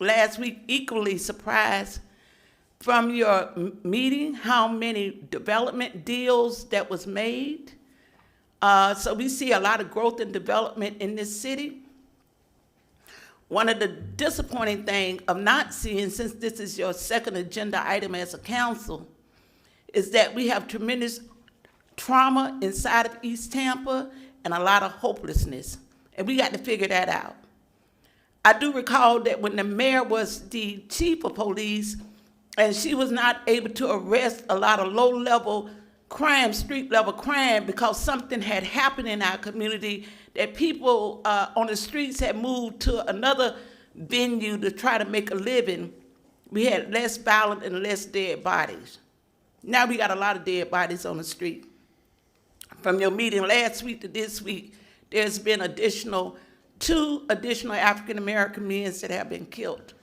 last week equally surprised from your meeting how many development deals that was made. So we see a lot of growth and development in this city. One of the disappointing things of not seeing, since this is your second agenda item as a council, is that we have tremendous trauma inside of East Tampa and a lot of hopelessness. And we got to figure that out. I do recall that when the mayor was the chief of police and she was not able to arrest a lot of low-level crime, street-level crime, because something had happened in our community that people on the streets had moved to another venue to try to make a living, we had less violent and less dead bodies. Now we got a lot of dead bodies on the street. From your meeting last week to this week, there's been two additional African-American men that have been killed.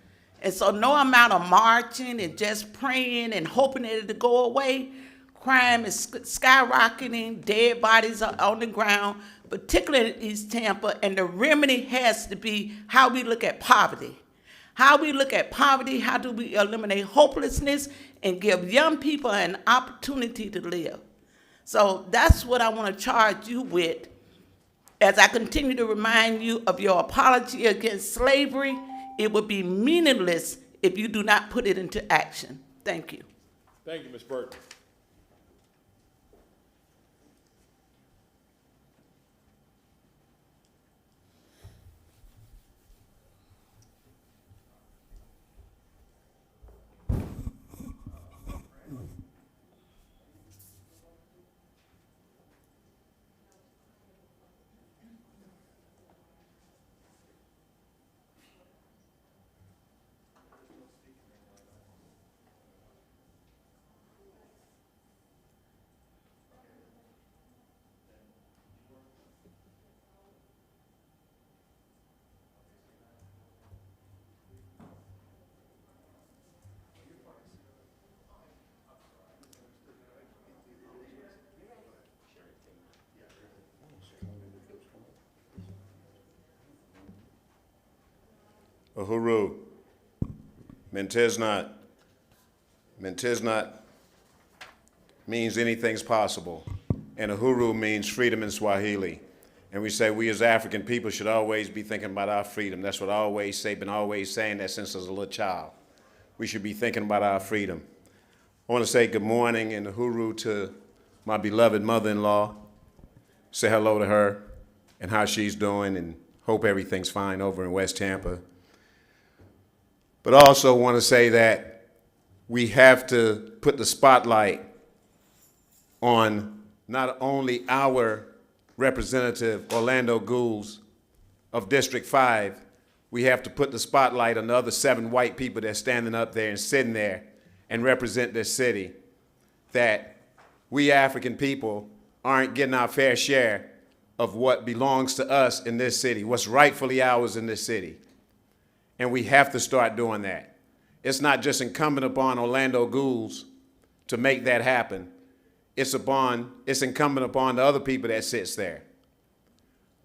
And so no amount of marching and just praying and hoping that it'll go away. Crime is skyrocketing, dead bodies are on the ground, particularly in East Tampa, and the remedy has to be how we look at poverty. How we look at poverty, how do we eliminate hopelessness and give young people an opportunity to live. So that's what I want to charge you with as I continue to remind you of your apology against slavery. It would be meaningless if you do not put it into action. Thank you. Thank you, Ms. Burton. Uhuru, Mentisnat. Mentisnat means anything's possible, and Uhuru means freedom in Swahili. And we say we as African people should always be thinking about our freedom. That's what I always say, been always saying that since I was a little child. We should be thinking about our freedom. I want to say good morning and Uhuru to my beloved mother-in-law. Say hello to her and how she's doing, and hope everything's fine over in West Tampa. But I also want to say that we have to put the spotlight on not only our Representative Orlando Gules of District 5, we have to put the spotlight on the other 7 white people that's standing up there and sitting there and represent this city, that we African people aren't getting our fair share of what belongs to us in this city, what's rightfully ours in this city. And we have to start doing that. It's not just incumbent upon Orlando Gules to make that happen. It's incumbent upon the other people that sits there.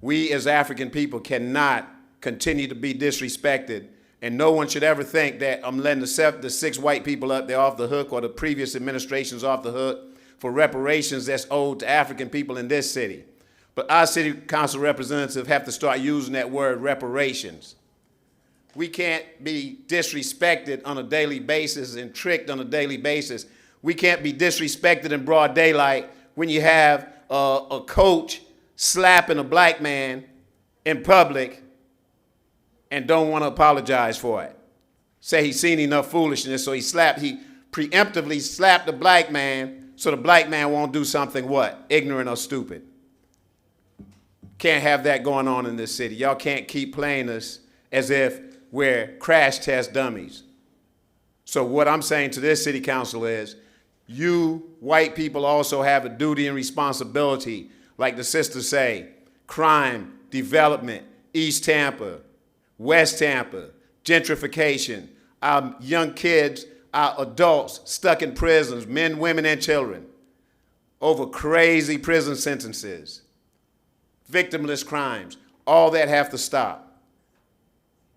We as African people cannot continue to be disrespected, and no one should ever think that I'm letting the 6 white people up there off the hook, or the previous administrations off the hook for reparations that's owed to African people in this city. But our city council representatives have to start using that word reparations. We can't be disrespected on a daily basis and tricked on a daily basis. We can't be disrespected in broad daylight when you have a coach slapping a black man in public and don't want to apologize for it. Say he's seen enough foolishness, so he preemptively slapped the black man so the black man won't do something what? Ignorant or stupid. Can't have that going on in this city. Y'all can't keep playing us as if we're crash test dummies. So what I'm saying to this city council is, you white people also have a duty and responsibility, like the sisters say, crime, development, East Tampa, West Tampa, gentrification, our young kids, our adults stuck in prisons, men, women, and children, over crazy prison sentences, victimless crimes, all that have to stop.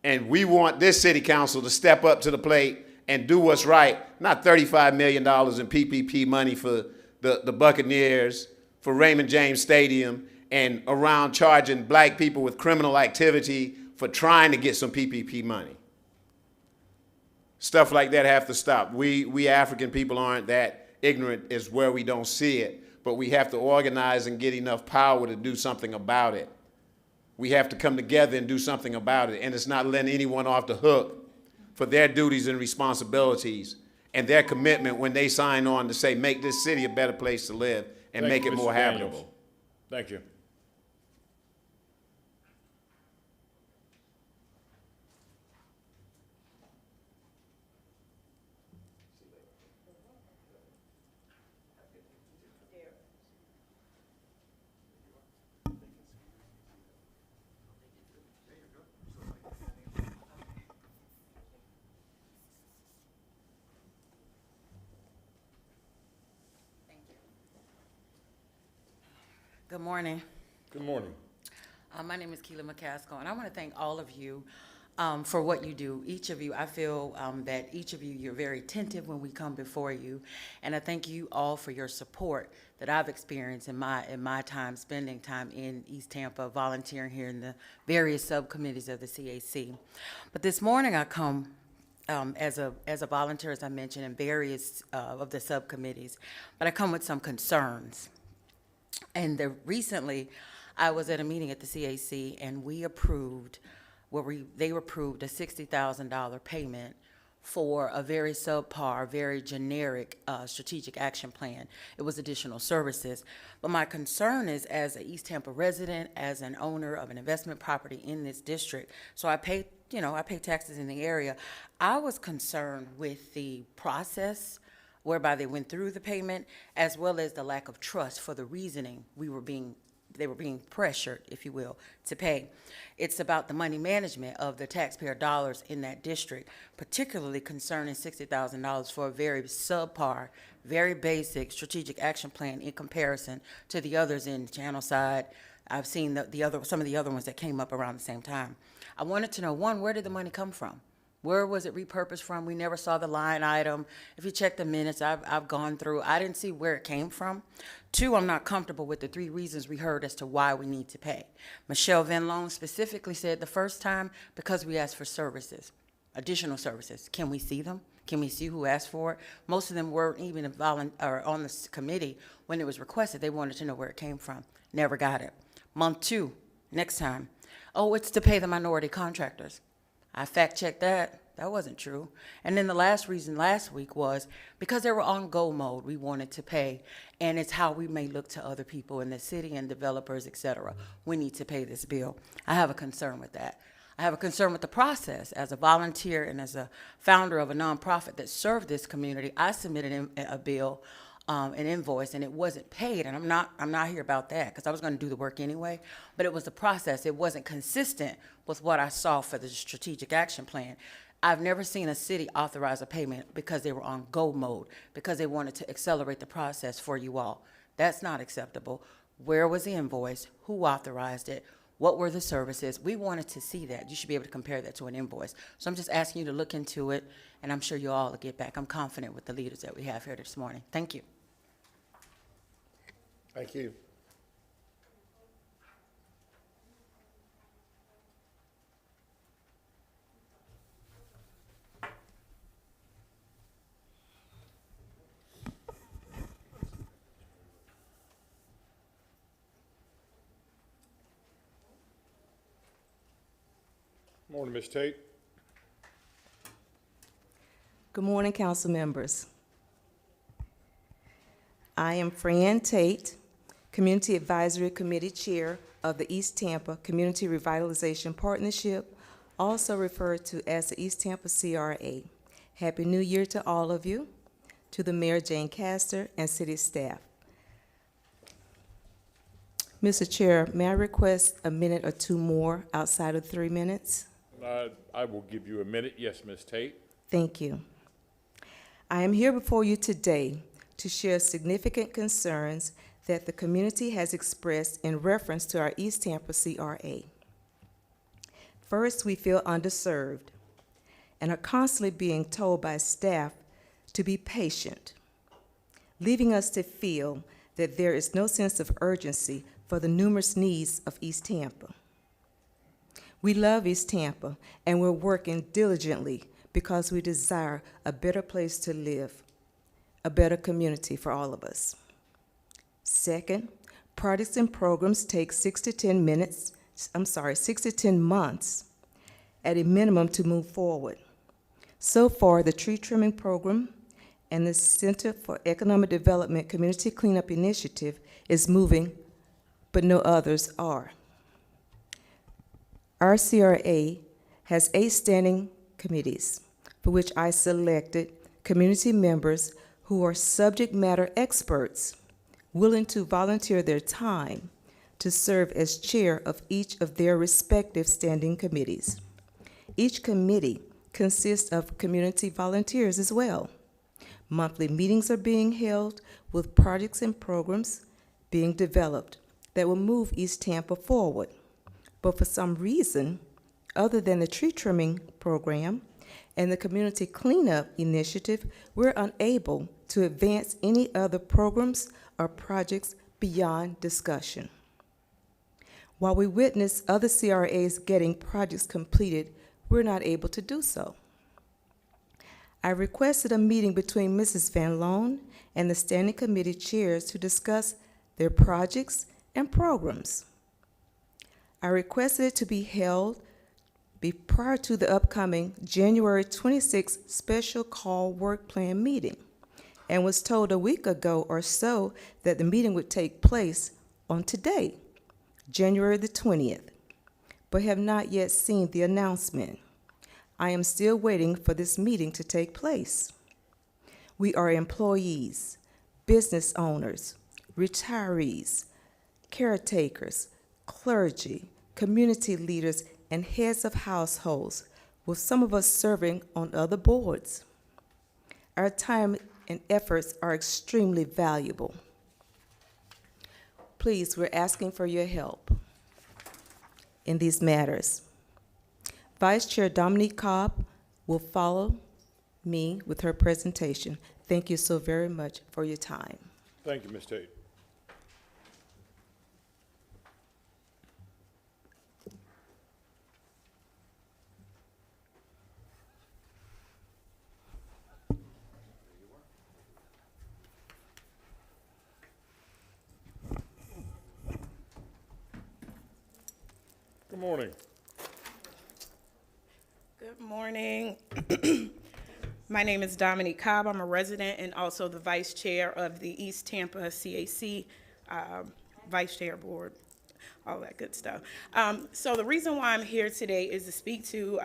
And we want this city council to step up to the plate and do what's right, not $35 million in PPP money for the Buccaneers, for Raymond James Stadium, and around charging black people with criminal activity for trying to get some PPP money. Stuff like that have to stop. We African people aren't that ignorant as where we don't see it, but we have to organize and get enough power to do something about it. We have to come together and do something about it, and it's not letting anyone off the hook for their duties and responsibilities and their commitment when they sign on to say, make this city a better place to live and make it more habitable. Thank you. Good morning. Good morning. My name is Keela McCaskill, and I want to thank all of you for what you do. Each of you, I feel that each of you, you're very attentive when we come before you, and I thank you all for your support that I've experienced in my time, spending time in East Tampa, volunteering here in the various subcommittees of the CAC. But this morning I come as a volunteer, as I mentioned, in various of the subcommittees, but I come with some concerns. And recently, I was at a meeting at the CAC, and they approved a $60,000 payment for a very subpar, very generic strategic action plan. It was additional services. But my concern is, as an East Tampa resident, as an owner of an investment property in this district, so I pay taxes in the area, I was concerned with the process whereby they went through the payment, as well as the lack of trust for the reasoning they were being pressured, if you will, to pay. It's about the money management of the taxpayer dollars in that district, particularly concerning $60,000 for a very subpar, very basic strategic action plan in comparison to the others in Channelside. I've seen some of the other ones that came up around the same time. I wanted to know, one, where did the money come from? Where was it repurposed from? We never saw the line item. If you check the minutes, I've gone through, I didn't see where it came from. Two, I'm not comfortable with the 3 reasons we heard as to why we need to pay. Michelle Van Loan specifically said the first time, because we asked for services, additional services. Can we see them? Can we see who asked for it? Most of them weren't even on this committee when it was requested. They wanted to know where it came from. Never got it. Month 2, next time. Oh, it's to pay the minority contractors. I fact-checked that. That wasn't true. And then the last reason last week was because they were on go mode, we wanted to pay, and it's how we may look to other people in the city and developers, et cetera. We need to pay this bill. I have a concern with that. I have a concern with the process. As a volunteer and as a founder of a nonprofit that served this community, I submitted a bill, an invoice, and it wasn't paid. And I'm not here about that, because I was going to do the work anyway. But it was the process. It wasn't consistent with what I saw for the strategic action plan. I've never seen a city authorize a payment because they were on go mode, because they wanted to accelerate the process for you all. That's not acceptable. Where was the invoice? Who authorized it? What were the services? We wanted to see that. You should be able to compare that to an invoice. So I'm just asking you to look into it, and I'm sure you all will get back. I'm confident with the leaders that we have here this morning. Thank you. Thank you. Morning, Ms. Tate. Good morning, council members. I am Fran Tate, Community Advisory Committee Chair of the East Tampa Community Revitalization Partnership, also referred to as the East Tampa CRA. Happy New Year to all of you, to the Mayor Jane Castor and city staff. Mr. Chair, may I request a minute or two more outside of 3 minutes? I will give you a minute. Yes, Ms. Tate. Thank you. I am here before you today to share significant concerns that the community has expressed in reference to our East Tampa CRA. First, we feel underserved and are constantly being told by staff to be patient, leaving us to feel that there is no sense of urgency for the numerous needs of East Tampa. We love East Tampa, and we're working diligently because we desire a better place to live, a better community for all of us. Second, projects and programs take 6 to 10 months at a minimum to move forward. So far, the tree trimming program and the Center for Economic Development Community Cleanup Initiative is moving, but no others are. Our CRA has 8 standing committees, for which I selected community members who are subject matter experts, willing to volunteer their time to serve as chair of each of their respective standing committees. Each committee consists of community volunteers as well. Monthly meetings are being held with projects and programs being developed that will move East Tampa forward. But for some reason, other than the tree trimming program and the community cleanup initiative, we're unable to advance any other programs or projects beyond discussion. While we witness other CRAs getting projects completed, we're not able to do so. I requested a meeting between Mrs. Van Loan and the standing committee chairs to discuss their projects and programs. I requested it to be held prior to the upcoming January 26th special call work plan meeting, and was told a week ago or so that the meeting would take place on today, January the 20th, but have not yet seen the announcement. I am still waiting for this meeting to take place. We are employees, business owners, retirees, caretakers, clergy, community leaders, and heads of households, with some of us serving on other boards. Our time and efforts are extremely valuable. Please, we're asking for your help in these matters. Vice Chair Dominique Cobb will follow me with her presentation. Thank you so very much for your time. Thank you, Ms. Tate. Good morning. Good morning. My name is Dominique Cobb. I'm a resident and also the vice chair of the East Tampa CAC Vice Chair Board, all that good stuff. So the reason why I'm here today is to speak to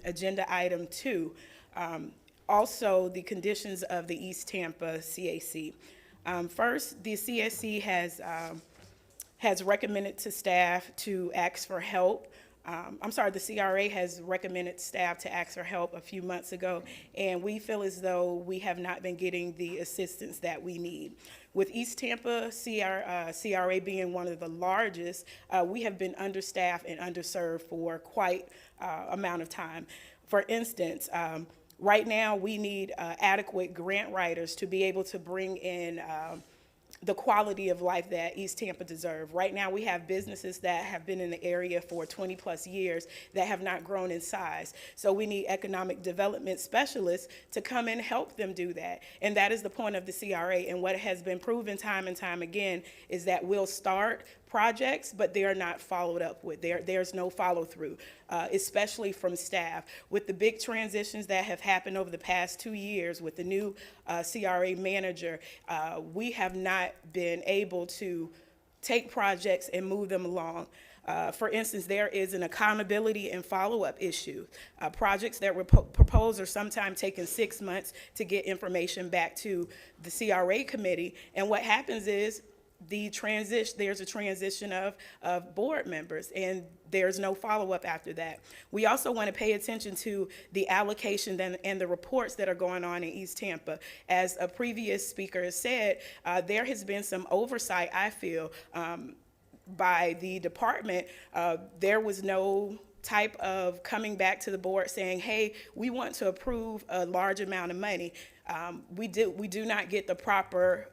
agenda item 2, also the conditions of the East Tampa CAC. First, the CAC has recommended to staff to ask for help. The CRA has recommended staff to ask for help a few months ago, and we feel as though we have not been getting the assistance that we need. With East Tampa CRA being one of the largest, we have been understaffed and underserved for quite amount of time. For instance, right now we need adequate grant writers to be able to bring in the quality of life that East Tampa deserves. Right now, we have businesses that have been in the area for 20 plus years that have not grown in size. So we need economic development specialists to come and help them do that. And that is the point of the CRA. And what has been proven time and time again is that we'll start projects, but they are not followed up with. There's no follow through, especially from staff. With the big transitions that have happened over the past 2 years with the new CRA manager, we have not been able to take projects and move them along. For instance, there is an accountability and follow-up issue. Projects that were proposed are sometimes taking 6 months to get information back to the CRA committee. And what happens is there's a transition of board members, and there's no follow-up after that. We also want to pay attention to the allocation and the reports that are going on in East Tampa. As a previous speaker has said, there has been some oversight, I feel, by the department. There was no type of coming back to the board saying, hey, we want to approve a large amount of money. We do not get the proper,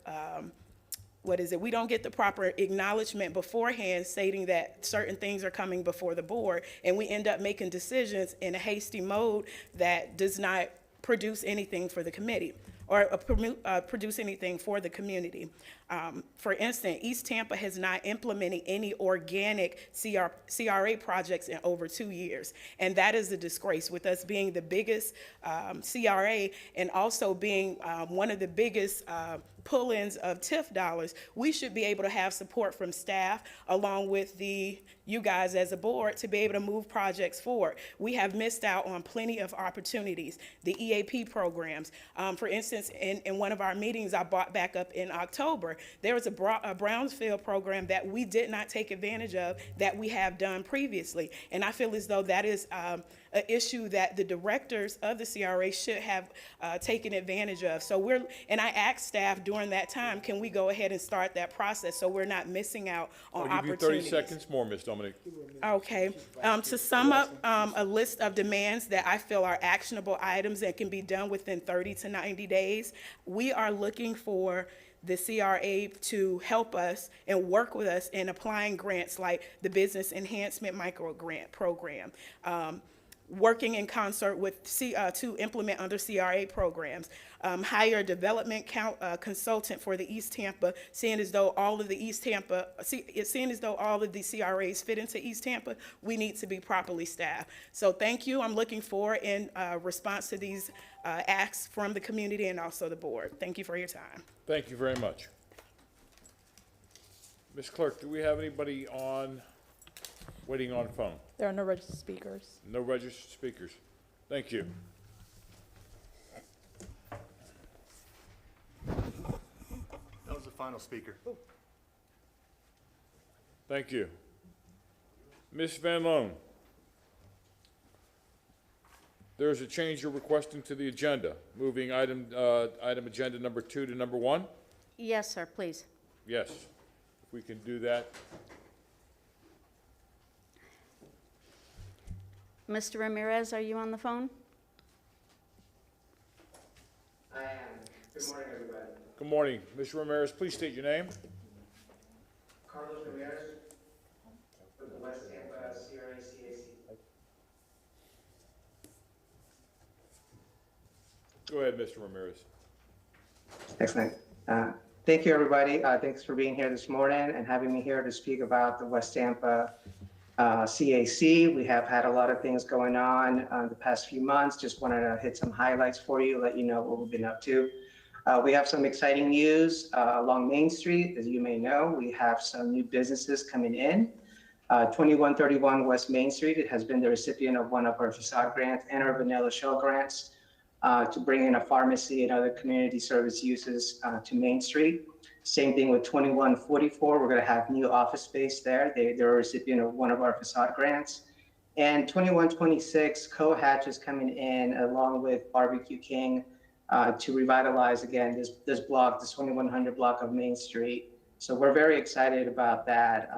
we don't get the proper acknowledgement beforehand stating that certain things are coming before the board, and we end up making decisions in a hasty mode that does not produce anything for the committee or produce anything for the community. For instance, East Tampa has not implemented any organic CRA projects in over 2 years, and that is a disgrace. With us being the biggest CRA and also being one of the biggest pull-ins of TIF dollars, we should be able to have support from staff along with you guys as a board to be able to move projects forward. We have missed out on plenty of opportunities. The EAP programs, for instance, in one of our meetings I brought back up in October, there was a Brownsfield program that we did not take advantage of that we have done previously. And I feel as though that is an issue that the directors of the CRA should have taken advantage of. So and I asked staff during that time, can we go ahead and start that process so we're not missing out on I'll give you opportunities? 30 seconds more, Ms. Dominic. Okay. To sum up a list of demands that I feel are actionable items that can be done within 30 to 90 days, we are looking for the CRA to help us and work with us in applying grants like the Business Enhancement Micro Grant Program, working in concert with to implement other CRA programs, hire a development consultant for the East Tampa, seeing as though all of the CRAs fit into East Tampa, we need to be properly staffed. So thank you. I'm looking forward in response to these asks from the community and also the board. Thank you for your time. Thank you very much. Ms. Clerk, do we have anybody waiting on phone? There are no registered speakers. No registered speakers. Thank you. That was the final speaker. Thank you. Ms. Van Loan, there is a change you're requesting to the agenda, moving item agenda number 2 to number 1? Yes, sir, please. Yes, if we can do that. Mr. Ramirez, are you on the phone? I am. Good morning, everybody. Good morning. Mr. Ramirez, please state your name. Carlos Ramirez with the West Tampa CRA CAC. Go ahead, Mr. Ramirez. Excellent. Thank you, everybody. Thanks for being here this morning and having me here to speak about the West Tampa CAC. We have had a lot of things going on the past few months. Just wanted to hit some highlights for you, let you know what we've been up to. We have some exciting news along Main Street. As you may know, we have some new businesses coming in. 2131 West Main Street, it has been the recipient of one of our facade grants and our Vanilla Shell grants to bring in a pharmacy and other community service uses to Main Street. Same thing with 2144. We're going to have new office space there. They're a recipient of one of our facade grants. And 2126, Cohatch is coming in along with Barbecue King to revitalize again this block, this 2100 block of Main Street. So we're very excited about that,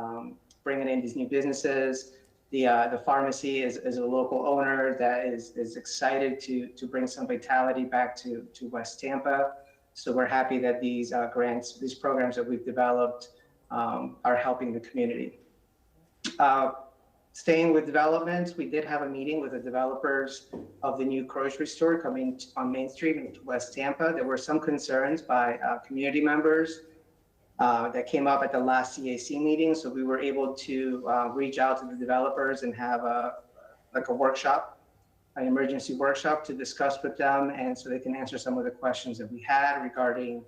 bringing in these new businesses. The pharmacy is a local owner that is excited to bring some vitality back to West Tampa. So we're happy that these grants, these programs that we've developed are helping the community. Staying with developments, we did have a meeting with the developers of the new grocery store coming on Main Street in West Tampa. There were some concerns by community members that came up at the last CAC meeting. So we were able to reach out to the developers and have a workshop, an emergency workshop to discuss with them, and so they can answer some of the questions that we had regarding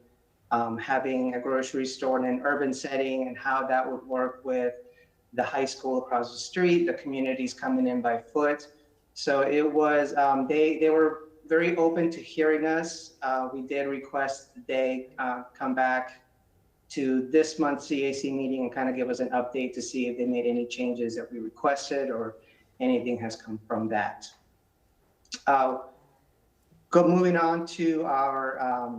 having a grocery store in an urban setting and how that would work with the high school across the street, the communities coming in by foot. So it was, they were very open to hearing us. We did request that they come back to this month's CAC meeting and kind of give us an update to see if they made any changes that we requested or anything has come from that. Moving on to our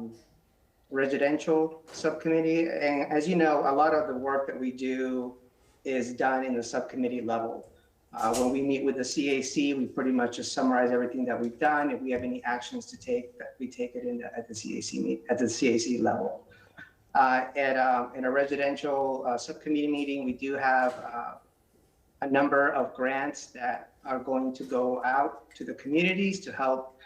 residential subcommittee. And as you know, a lot of the work that we do is done in the subcommittee level. When we meet with the CAC, we pretty much just summarize everything that we've done. If we have any actions to take, that we take it at the CAC level. In a residential subcommittee meeting, we do have a number of grants that are going to go out to the communities to help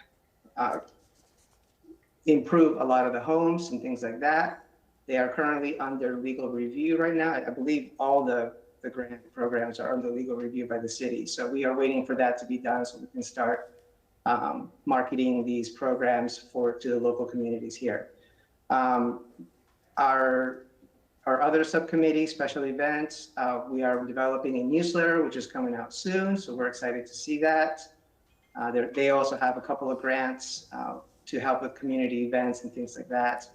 improve a lot of the homes and things like that. They are currently under legal review right now. I believe all the grant programs are under legal review by the city. So we are waiting for that to be done so we can start marketing these programs to the local communities here. Our other subcommittee, special events, we are developing a newsletter, which is coming out soon. So we're excited to see that. They also have a couple of grants to help with community events and things like that.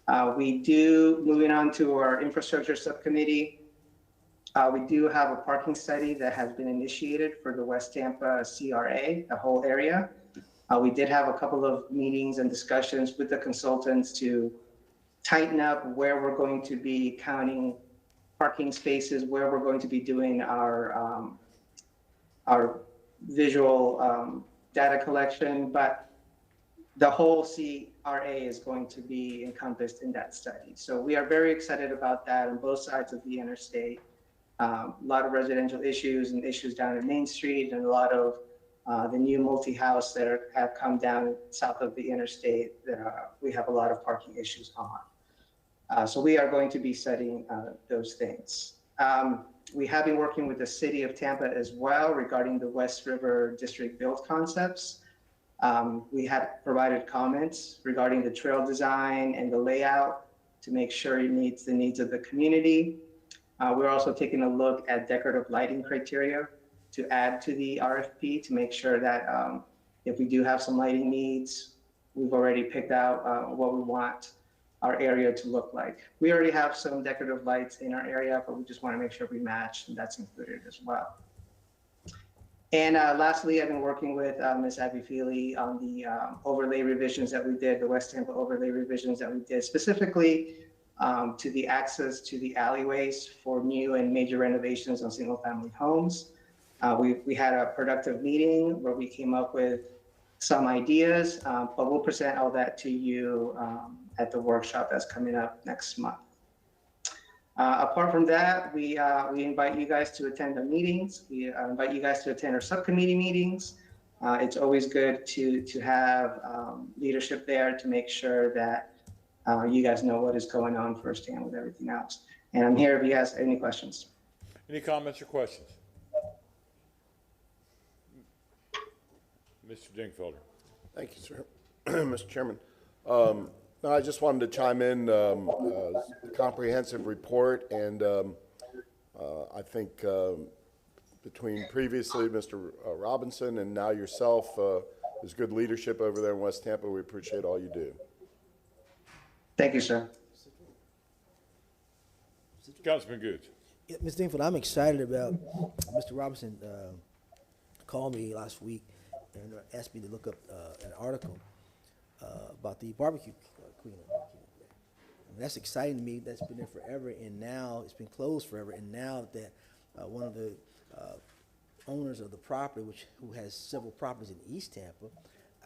Moving on to our infrastructure subcommittee, we do have a parking study that has been initiated for the West Tampa CRA, the whole area. We did have a couple of meetings and discussions with the consultants to tighten up where we're going to be counting parking spaces, where we're going to be doing our visual data collection, but the whole CRA is going to be encompassed in that study. So we are very excited about that on both sides of the interstate. A lot of residential issues and issues down at Main Street, and a lot of the new multi-house that have come down south of the interstate that we have a lot of parking issues on. So we are going to be studying those things. We have been working with the city of Tampa as well regarding the West River District build concepts. We have provided comments regarding the trail design and the layout to make sure it meets the needs of the community. We're also taking a look at decorative lighting criteria to add to the RFP to make sure that if we do have some lighting needs, we've already picked out what we want our area to look like. We already have some decorative lights in our area, but we just want to make sure we match, and that's included as well. And lastly, I've been working with Ms. Abby Feely on the overlay revisions that we did, the West Tampa overlay revisions that we did, specifically to the access to the alleyways for new and major renovations on single-family homes. We had a productive meeting where we came up with some ideas, but we'll present all that to you at the workshop that's coming up next month. Apart from that, we invite you guys to attend the meetings. We invite you guys to attend our subcommittee meetings. It's always good to have leadership there to make sure that you guys know what is going on firsthand with everything else. And I'm here if you guys have any questions. Any comments or questions? Mr. Dingfelder. Thank you, sir. Mr. Chairman. No, I just wanted to chime in, the comprehensive report, and I think between previously Mr. Robinson and now yourself, there's good leadership over there in West Tampa. We appreciate all you do. Thank you, sir. Councilman Goods. Yeah, Ms. Dingfield, I'm excited about Mr. Robinson called me last week and asked me to look up an article about the barbecue queen. And that's exciting to me. That's been there forever, and now it's been closed forever. And now that one of the owners of the property, who has several properties in East Tampa,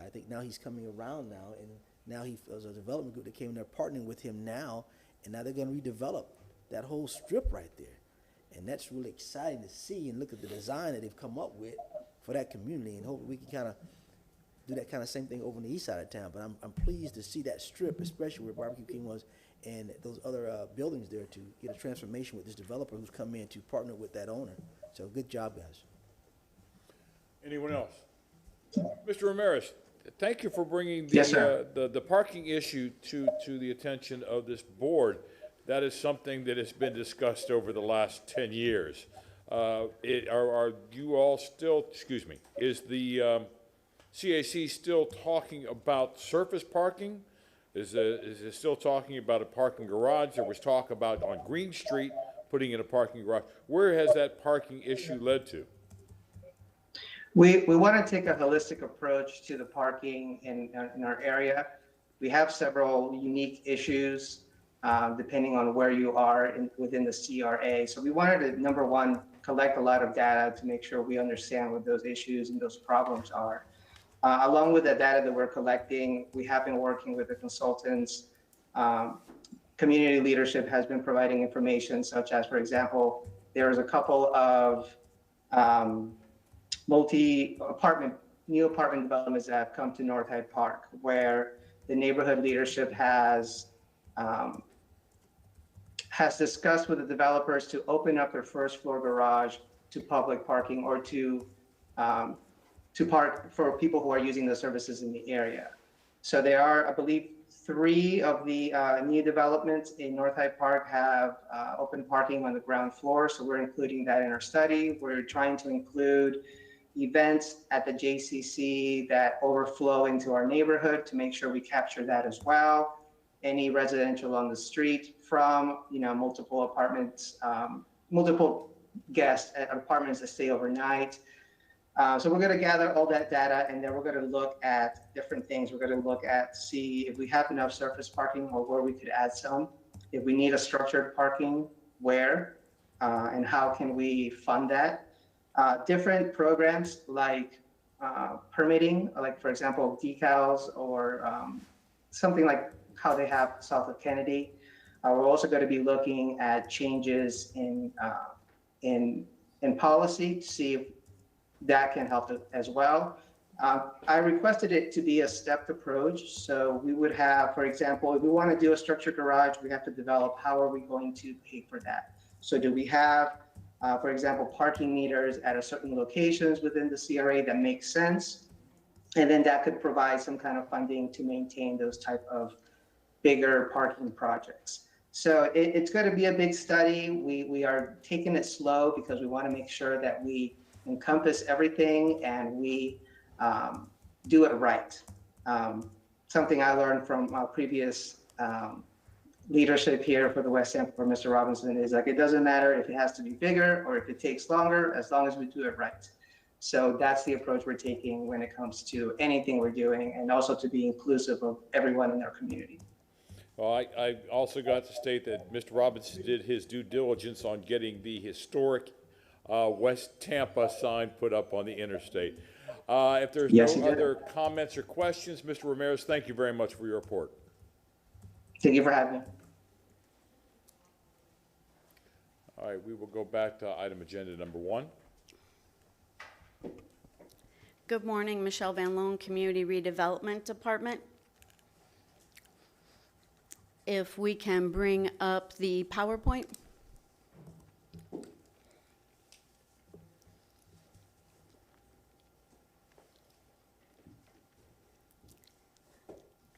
I think now he's coming around now, and now there's a development group that came in there partnering with him now, and now they're going to redevelop that whole strip right there. And that's really exciting to see and look at the design that they've come up with for that community, and hopefully we can kind of do that kind of same thing over on the east side of town. But I'm pleased to see that strip, especially where Barbecue King was, and those other buildings there, to get a transformation with this developer who's come in to partner with that owner. So good job, guys. Anyone else? Mr. Ramirez, thank you for bringing Yes, sir. the parking issue to the attention of this board. That is something that has been discussed over the last 10 years. Are you all still, excuse me, is the CAC still talking about surface parking? Is it still talking about a parking garage? There was talk about on Green Street putting in a parking garage. Where has that parking issue led to? We want to take a holistic approach to the parking in our area. We have several unique issues depending on where you are within the CRA. So we wanted to, number one, collect a lot of data to make sure we understand what those issues and those problems are. Along with the data that we're collecting, we have been working with the consultants. Community leadership has been providing information such as, for example, there's a couple of new apartment developments that have come to North Hyde Park, where the neighborhood leadership has discussed with the developers to open up their first floor garage to public parking or to park for people who are using the services in the area. So there are, I believe, 3 of the new developments in North Hyde Park have open parking on the ground floor. So we're including that in our study. We're trying to include events at the JCC that overflow into our neighborhood to make sure we capture that as well. Any residential on the street from, multiple apartments, multiple guests at apartments that stay overnight. So we're going to gather all that data, and then we're going to look at different things. We're going to look at, see if we have enough surface parking or where we could add some. If we need a structured parking, where, and how can we fund that. Different programs like permitting, like for example, decals or something like how they have south of Kennedy. We're also going to be looking at changes in policy to see if that can help as well. I requested it to be a stepped approach. So we would have, for example, if we want to do a structured garage, we have to develop how are we going to pay for that. So do we have, for example, parking meters at a certain locations within the CRA that makes sense? And then that could provide some kind of funding to maintain those type of bigger parking projects. So it's going to be a big study. We are taking it slow because we want to make sure that we encompass everything and we do it right. Something I learned from our previous leadership here for the West Tampa for Mr. Robinson is like, it doesn't matter if it has to be bigger or if it takes longer, as long as we do it right. So that's the approach we're taking when it comes to anything we're doing, and also to be inclusive of everyone in our community. Well, I also got to state that Mr. Robinson did his due diligence on getting the historic West Tampa sign put up on the interstate. If there's no other comments or questions, Mr. Ramirez, thank you very much for your report. Thank you for having me. All right, we will go back to item agenda number 1. Good morning, Michelle Van Loan, Community Redevelopment Department. If we can bring up the PowerPoint.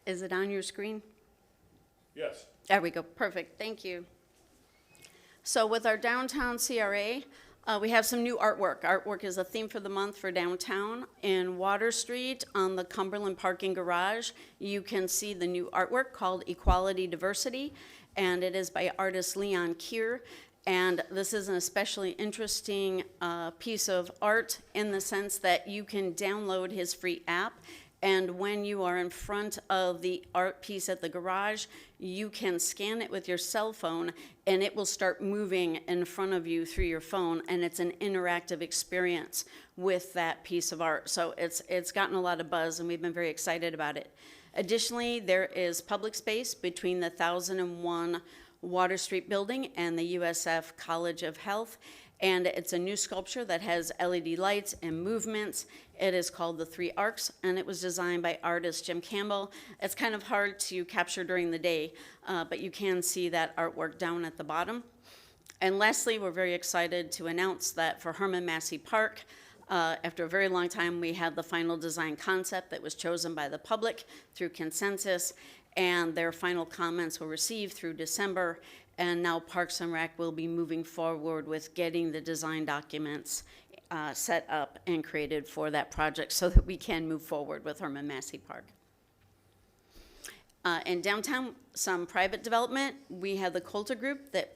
Is it on your screen? Yes. There we go, perfect, thank you. So with our downtown CRA, we have some new artwork. Artwork is a theme for the month for downtown. In Water Street on the Cumberland Parking Garage, you can see the new artwork called Equality Diversity, and it is by artist Leon Keir. And this is an especially interesting piece of art in the sense that you can download his free app. And when you are in front of the art piece at the garage, you can scan it with your cell phone and it will start moving in front of you through your phone, and it's an interactive experience with that piece of art. So it's gotten a lot of buzz and we've been very excited about it. Additionally, there is public space between the 1001 Water Street building and the USF College of Health. And it's a new sculpture that has LED lights and movements. It is called the Three Arcs, and it was designed by artist Jim Campbell. It's kind of hard to capture during the day, but you can see that artwork down at the bottom. And lastly, we're very excited to announce that for Herman Massey Park, after a very long time, we had the final design concept that was chosen by the public through consensus, and their final comments were received through December. And now Parks and Rec will be moving forward with getting the design documents set up and created for that project so that we can move forward with Herman Massey Park. In downtown, some private development. We have the Colta Group that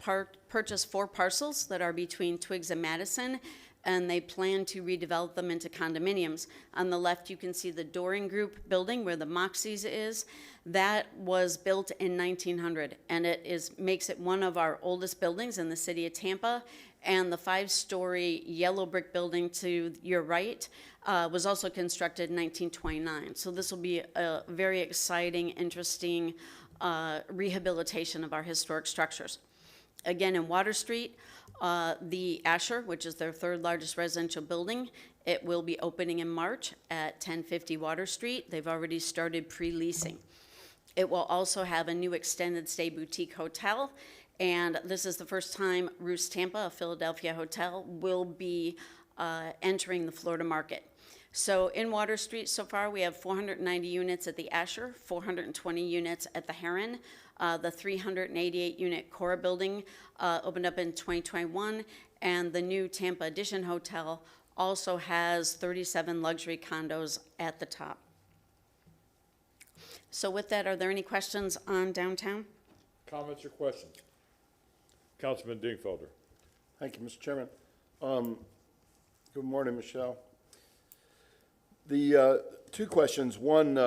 purchased 4 parcels that are between Twiggs and Madison, and they plan to redevelop them into condominiums. On the left, you can see the Doring Group building where the Moxies is. That was built in 1900, and it makes it one of our oldest buildings in the city of Tampa, And the 5-story yellow brick building to your right was also constructed in 1929. So this will be a very exciting, interesting rehabilitation of our historic structures. Again, in Water Street, the Asher, which is their 3rd largest residential building, it will be opening in March at 1050 Water Street. They've already started pre-leasing. It will also have a new extended stay boutique hotel, and this is the first time Roost Tampa, a Philadelphia hotel, will be entering the Florida market. So in Water Street so far, we have 490 units at the Asher, 420 units at the Heron. The 388-unit Cora building opened up in 2021, and the new Tampa Edition Hotel also has 37 luxury condos at the top. So with that, are there any questions on downtown? Comments or questions? Councilman Dingfelder. Thank you, Mr. Chairman. Good morning, Michelle. The 2 questions. One,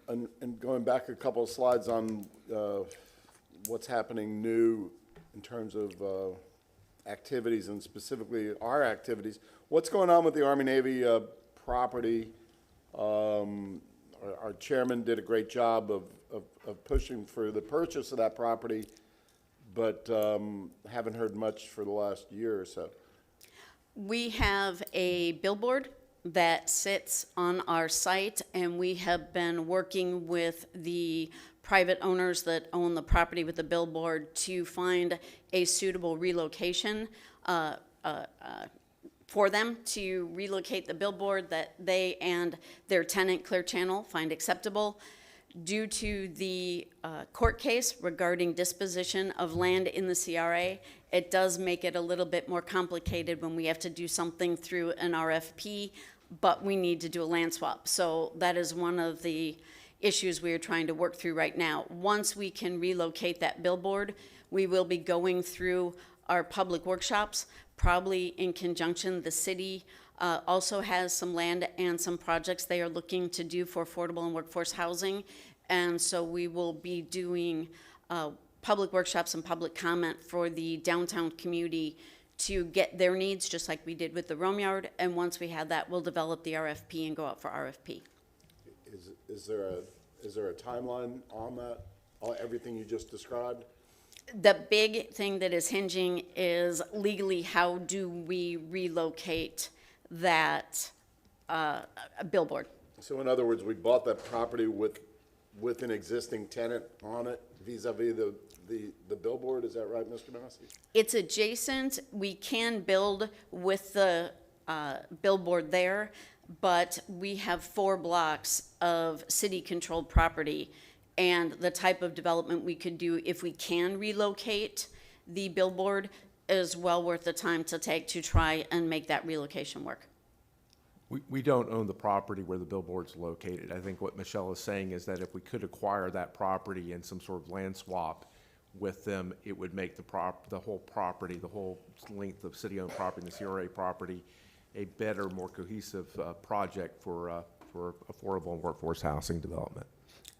and going back a couple of slides on what's happening new in terms of activities and specifically our activities. What's going on with the Army-Navy property? Our chairman did a great job of pushing for the purchase of that property, but haven't heard much for the last year or so. We have a billboard that sits on our site, and we have been working with the private owners that own the property with the billboard to find a suitable relocation for them to relocate the billboard that they and their tenant, Clear Channel, find acceptable. Due to the court case regarding disposition of land in the CRA, it does make it a little bit more complicated when we have to do something through an RFP, but we need to do a land swap. So that is one of the issues we are trying to work through right now. Once we can relocate that billboard, we will be going through our public workshops, probably in conjunction. The city also has some land and some projects they are looking to do for affordable and workforce housing. And so we will be doing public workshops and public comment for the downtown community to get their needs, just like we did with the Rome Yard. And once we have that, we'll develop the RFP and go out for RFP. Is there a timeline on that, everything you just described? The big thing that is hinging is legally, how do we relocate that billboard? So in other words, we bought that property with an existing tenant on it vis-a-vis the billboard, is that right, Mr. Massey? It's adjacent. We can build with the billboard there, but we have 4 blocks of city-controlled property, and the type of development we could do if we can relocate the billboard is well worth the time to take to try and make that relocation work. We don't own the property where the billboard's located. I think what Michelle is saying is that if we could acquire that property in some sort of land swap with them, it would make the whole property, the whole length of city-owned property and the CRA property, a better, more cohesive project for affordable and workforce housing development.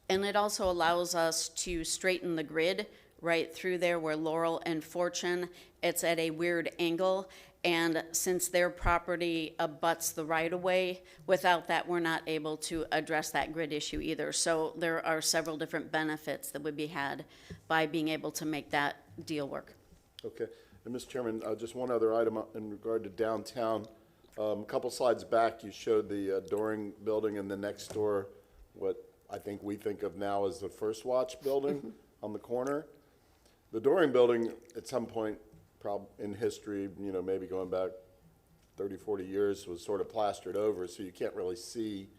And it also allows us to straighten the grid right through there where Laurel and Fortune, it's at a weird angle. And since their property abuts the right-of-way, without that, we're not able to address that grid issue either. So there are several different benefits that would be had by being able to make that deal work. Okay. And Mr. Chairman, just one other item in regard to downtown. A couple slides back, you showed the Doring building and the next door, what I think we think of now as the First Watch building on the corner. The Doring building, at some point in history, maybe going back 30, 40 years, was sort of plastered over, so you can't really see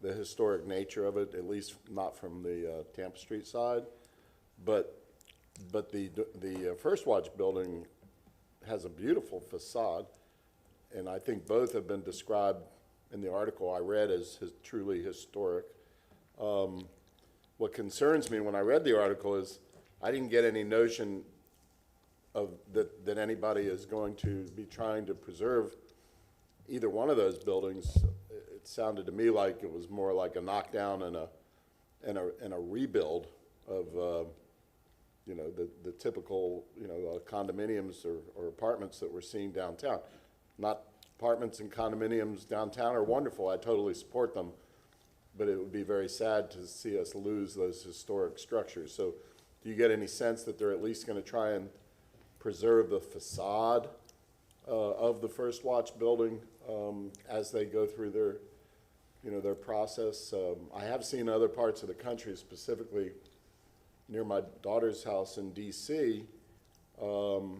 the historic nature of it, at least not from the Tampa Street side. But the First Watch building has a beautiful facade, and I think both have been described in the article I read as truly historic. What concerns me when I read the article is I didn't get any notion of that anybody is going to be trying to preserve either one of those buildings. It sounded to me like it was more like a knockdown and a rebuild of you know, the typical, you know, condominiums or apartments that we're seeing downtown. Not apartments and condominiums downtown are wonderful, I totally support them, but it would be very sad to see us lose those historic structures. So do you get any sense that they're at least gonna try and preserve the facade of the First Watch building as they go through their, you know, their process? I have seen other parts of the country, specifically near my daughter's house in DC, you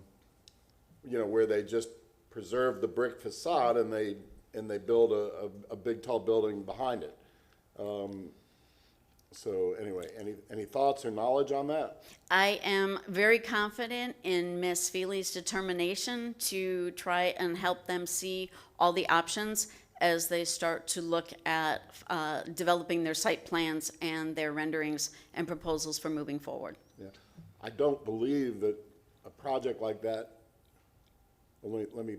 know, where they just preserve the brick facade and they build a big tall building behind it. So anyway, any thoughts or knowledge on that? I am very confident in Ms. Feely's determination to try and help them see all the options as they start to look at developing their site plans and their renderings and proposals for moving forward. Yeah. I don't believe that a project like that, let me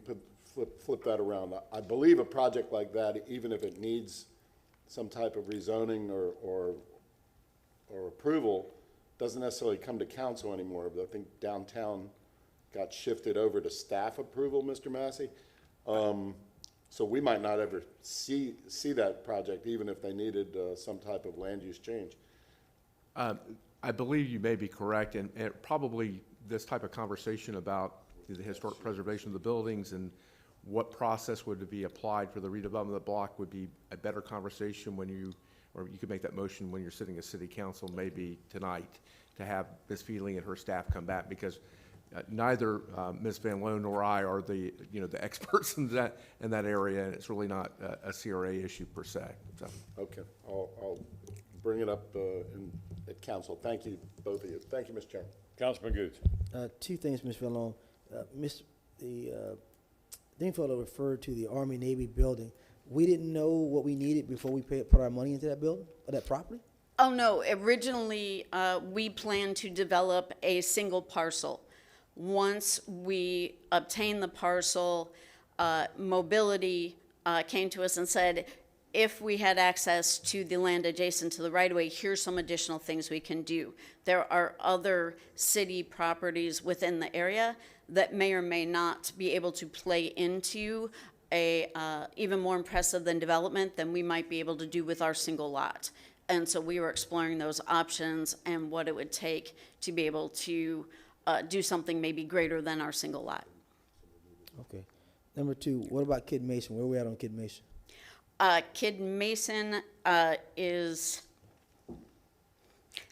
flip that around. I believe a project like that, even if it needs some type of rezoning or approval, doesn't necessarily come to council anymore. But I think downtown got shifted over to staff approval, Mr. Massey. So we might not ever see that project, even if they needed some type of land use change. I believe you may be correct, and probably this type of conversation about the historic preservation of the buildings and what process would be applied for the redevelopment of the block would be a better conversation when you, or you could make that motion when you're sitting as city council, maybe tonight, to have Ms. Feely and her staff come back, because neither Ms. Van Loan nor I are the, you know, the experts in that area, and it's really not a CRA issue per se. So. Okay, I'll bring it up at council. Thank you, both of you. Thank you, Mr. Chairman. Councilman Goods. Two things, Ms. Vallone. Dingfelder referred to the Army-Navy building. We didn't know what we needed before we put our money into that building, or that property? Oh, no, originally, we planned to develop a single parcel. Once we obtained the parcel, Mobility came to us and said, if we had access to the land adjacent to the right-of-way, here's some additional things we can do. There are other city properties within the area that may or may not be able to play into a even more impressive than development than we might be able to do with our single lot. And so we were exploring those options and what it would take to be able to do something maybe greater than our single lot. Okay. Number two, what about Kid Mason? Where are we at on Kid Mason? Kid Mason is,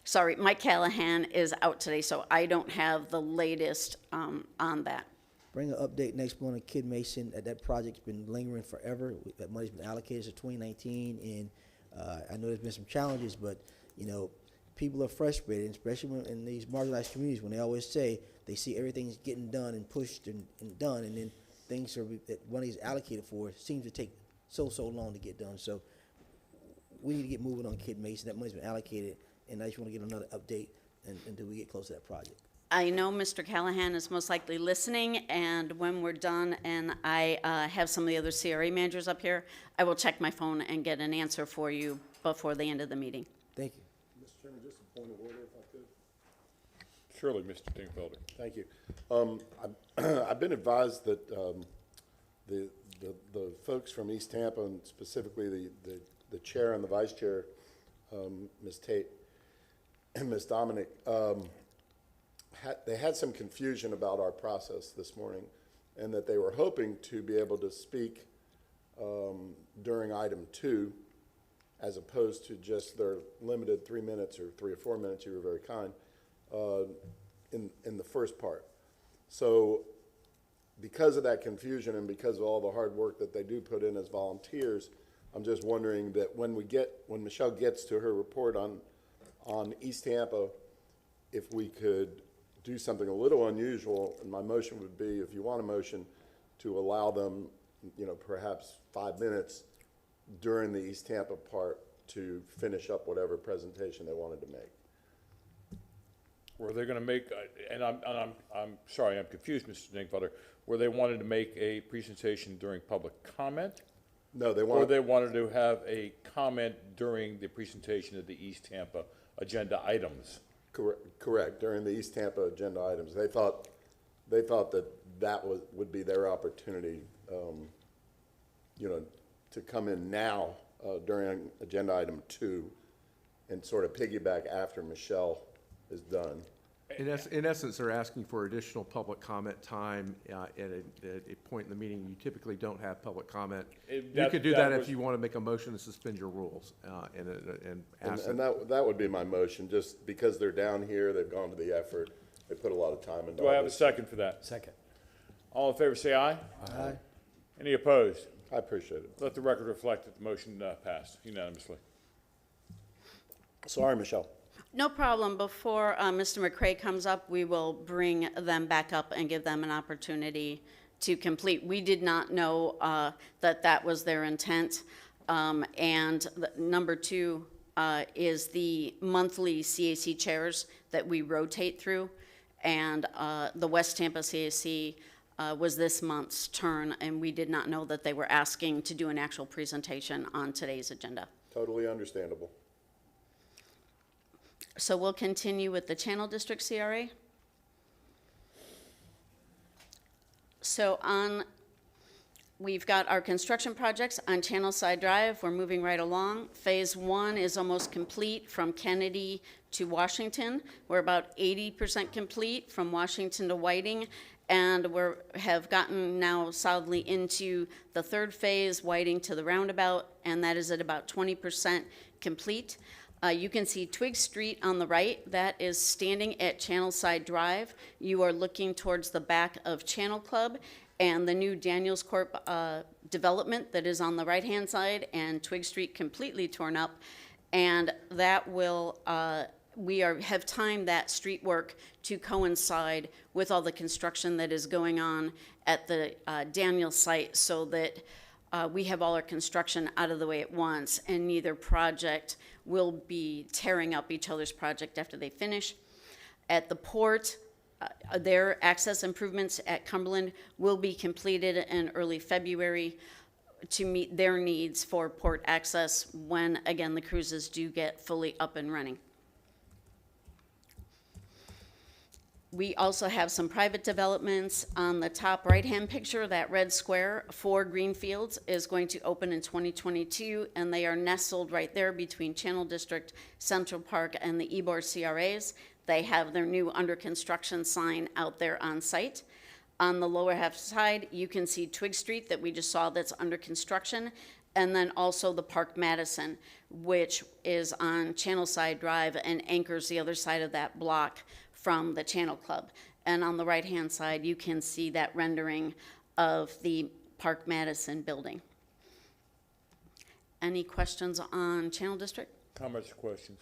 sorry, Mike Callahan is out today, so I don't have the latest on that. Bring an update next month on Kid Mason. That project's been lingering forever. That money's been allocated to 2019, and I know there's been some challenges, but, you know, people are frustrated, especially in these marginalized communities, when they always say they see everything's getting done and pushed and done, and then things that money's allocated for seems to take so long to get done. So we need to get moving on Kid Mason. That money's been allocated, and I just want to get another update until we get close to that project. I know Mr. Callahan is most likely listening, and when we're done and I have some of the other CRA managers up here, I will check my phone and get an answer for you before the end of the meeting. Thank you. Mr. Chairman, just a point of order, if I could. Surely, Mr. Dingfelder. Thank you. I've been advised that the folks from East Tampa, and specifically the chair and the vice chair, Ms. Tate and Ms. Dominic, they had some confusion about our process this morning, and that they were hoping to be able to speak during item 2, as opposed to just their limited 3 minutes or 3 or 4 minutes, you were very kind, in the first part. So because of that confusion and because of all the hard work that they do put in as volunteers, I'm just wondering that when Michelle gets to her report on East Tampa, if we could do something a little unusual, and my motion would be, if you want a motion, to allow them, you know, perhaps 5 minutes during the East Tampa part to finish up whatever presentation they wanted to make. Were they going to make, and I'm sorry, I'm confused, Mr. Dingfelder, were they wanted to make a presentation during public comment? No, they Or wanted. they wanted to have a comment during the presentation of the East Tampa agenda items? Correct, during the East Tampa agenda items. They thought that would be their opportunity, you know, to come in now during agenda item 2 and sort of piggyback after Michelle is done. In essence, they're asking for additional public comment time at a point in the meeting. You typically don't have public comment. You could do that if you want to make a motion to suspend your rules and ask. And that would be my motion, just because they're down here, they've gone to the effort, they put a lot of time into Do all I have a this. second for that? Second. All in favor, say aye. Aye. Any opposed? I appreciate it. Let the record reflect that the motion passed unanimously. Sorry, Michelle. No problem. Before Mr. McCray comes up, we will bring them back up and give them an opportunity to complete. We did not know that that was their intent. Number 2 is the monthly CAC chairs that we rotate through. And the West Tampa CAC was this month's turn, and we did not know that they were asking to do an actual presentation on today's agenda. Totally understandable. So we'll continue with the Channel District CRA. So we've got our construction projects on Channel Side Drive. We're moving right along. Phase 1 is almost complete from Kennedy to Washington. We're about 80% complete from Washington to Whiting, and have gotten now solidly into the 3rd phase, Whiting to the roundabout, and that is at about 20% complete. You can see Twig Street on the right. That is standing at Channel Side Drive. You are looking towards the back of Channel Club and the new Daniels Corp development that is on the right-hand side, and Twig Street completely torn up. And that will, we have timed that street work to coincide with all the construction that is going on at the Daniels site, so that we have all our construction out of the way at once, and neither project will be tearing up each other's project after they finish. At the port, their access improvements at Cumberland will be completed in early February to meet their needs for port access when, again, the cruises do get fully up and running. We also have some private developments on the top right-hand picture. That red square for Greenfields is going to open in 2022, and they are nestled right there between Channel District, Central Park, and the Ybor CRAs. They have their new under construction sign out there on site. On the lower half side, you can see Twig Street that we just saw that's under construction, and then also the Park Madison, which is on Channel Side Drive and anchors the other side of that block from the Channel Club. And on the right-hand side, you can see that rendering of the Park Madison building. Any questions on Channel District? Comments or questions?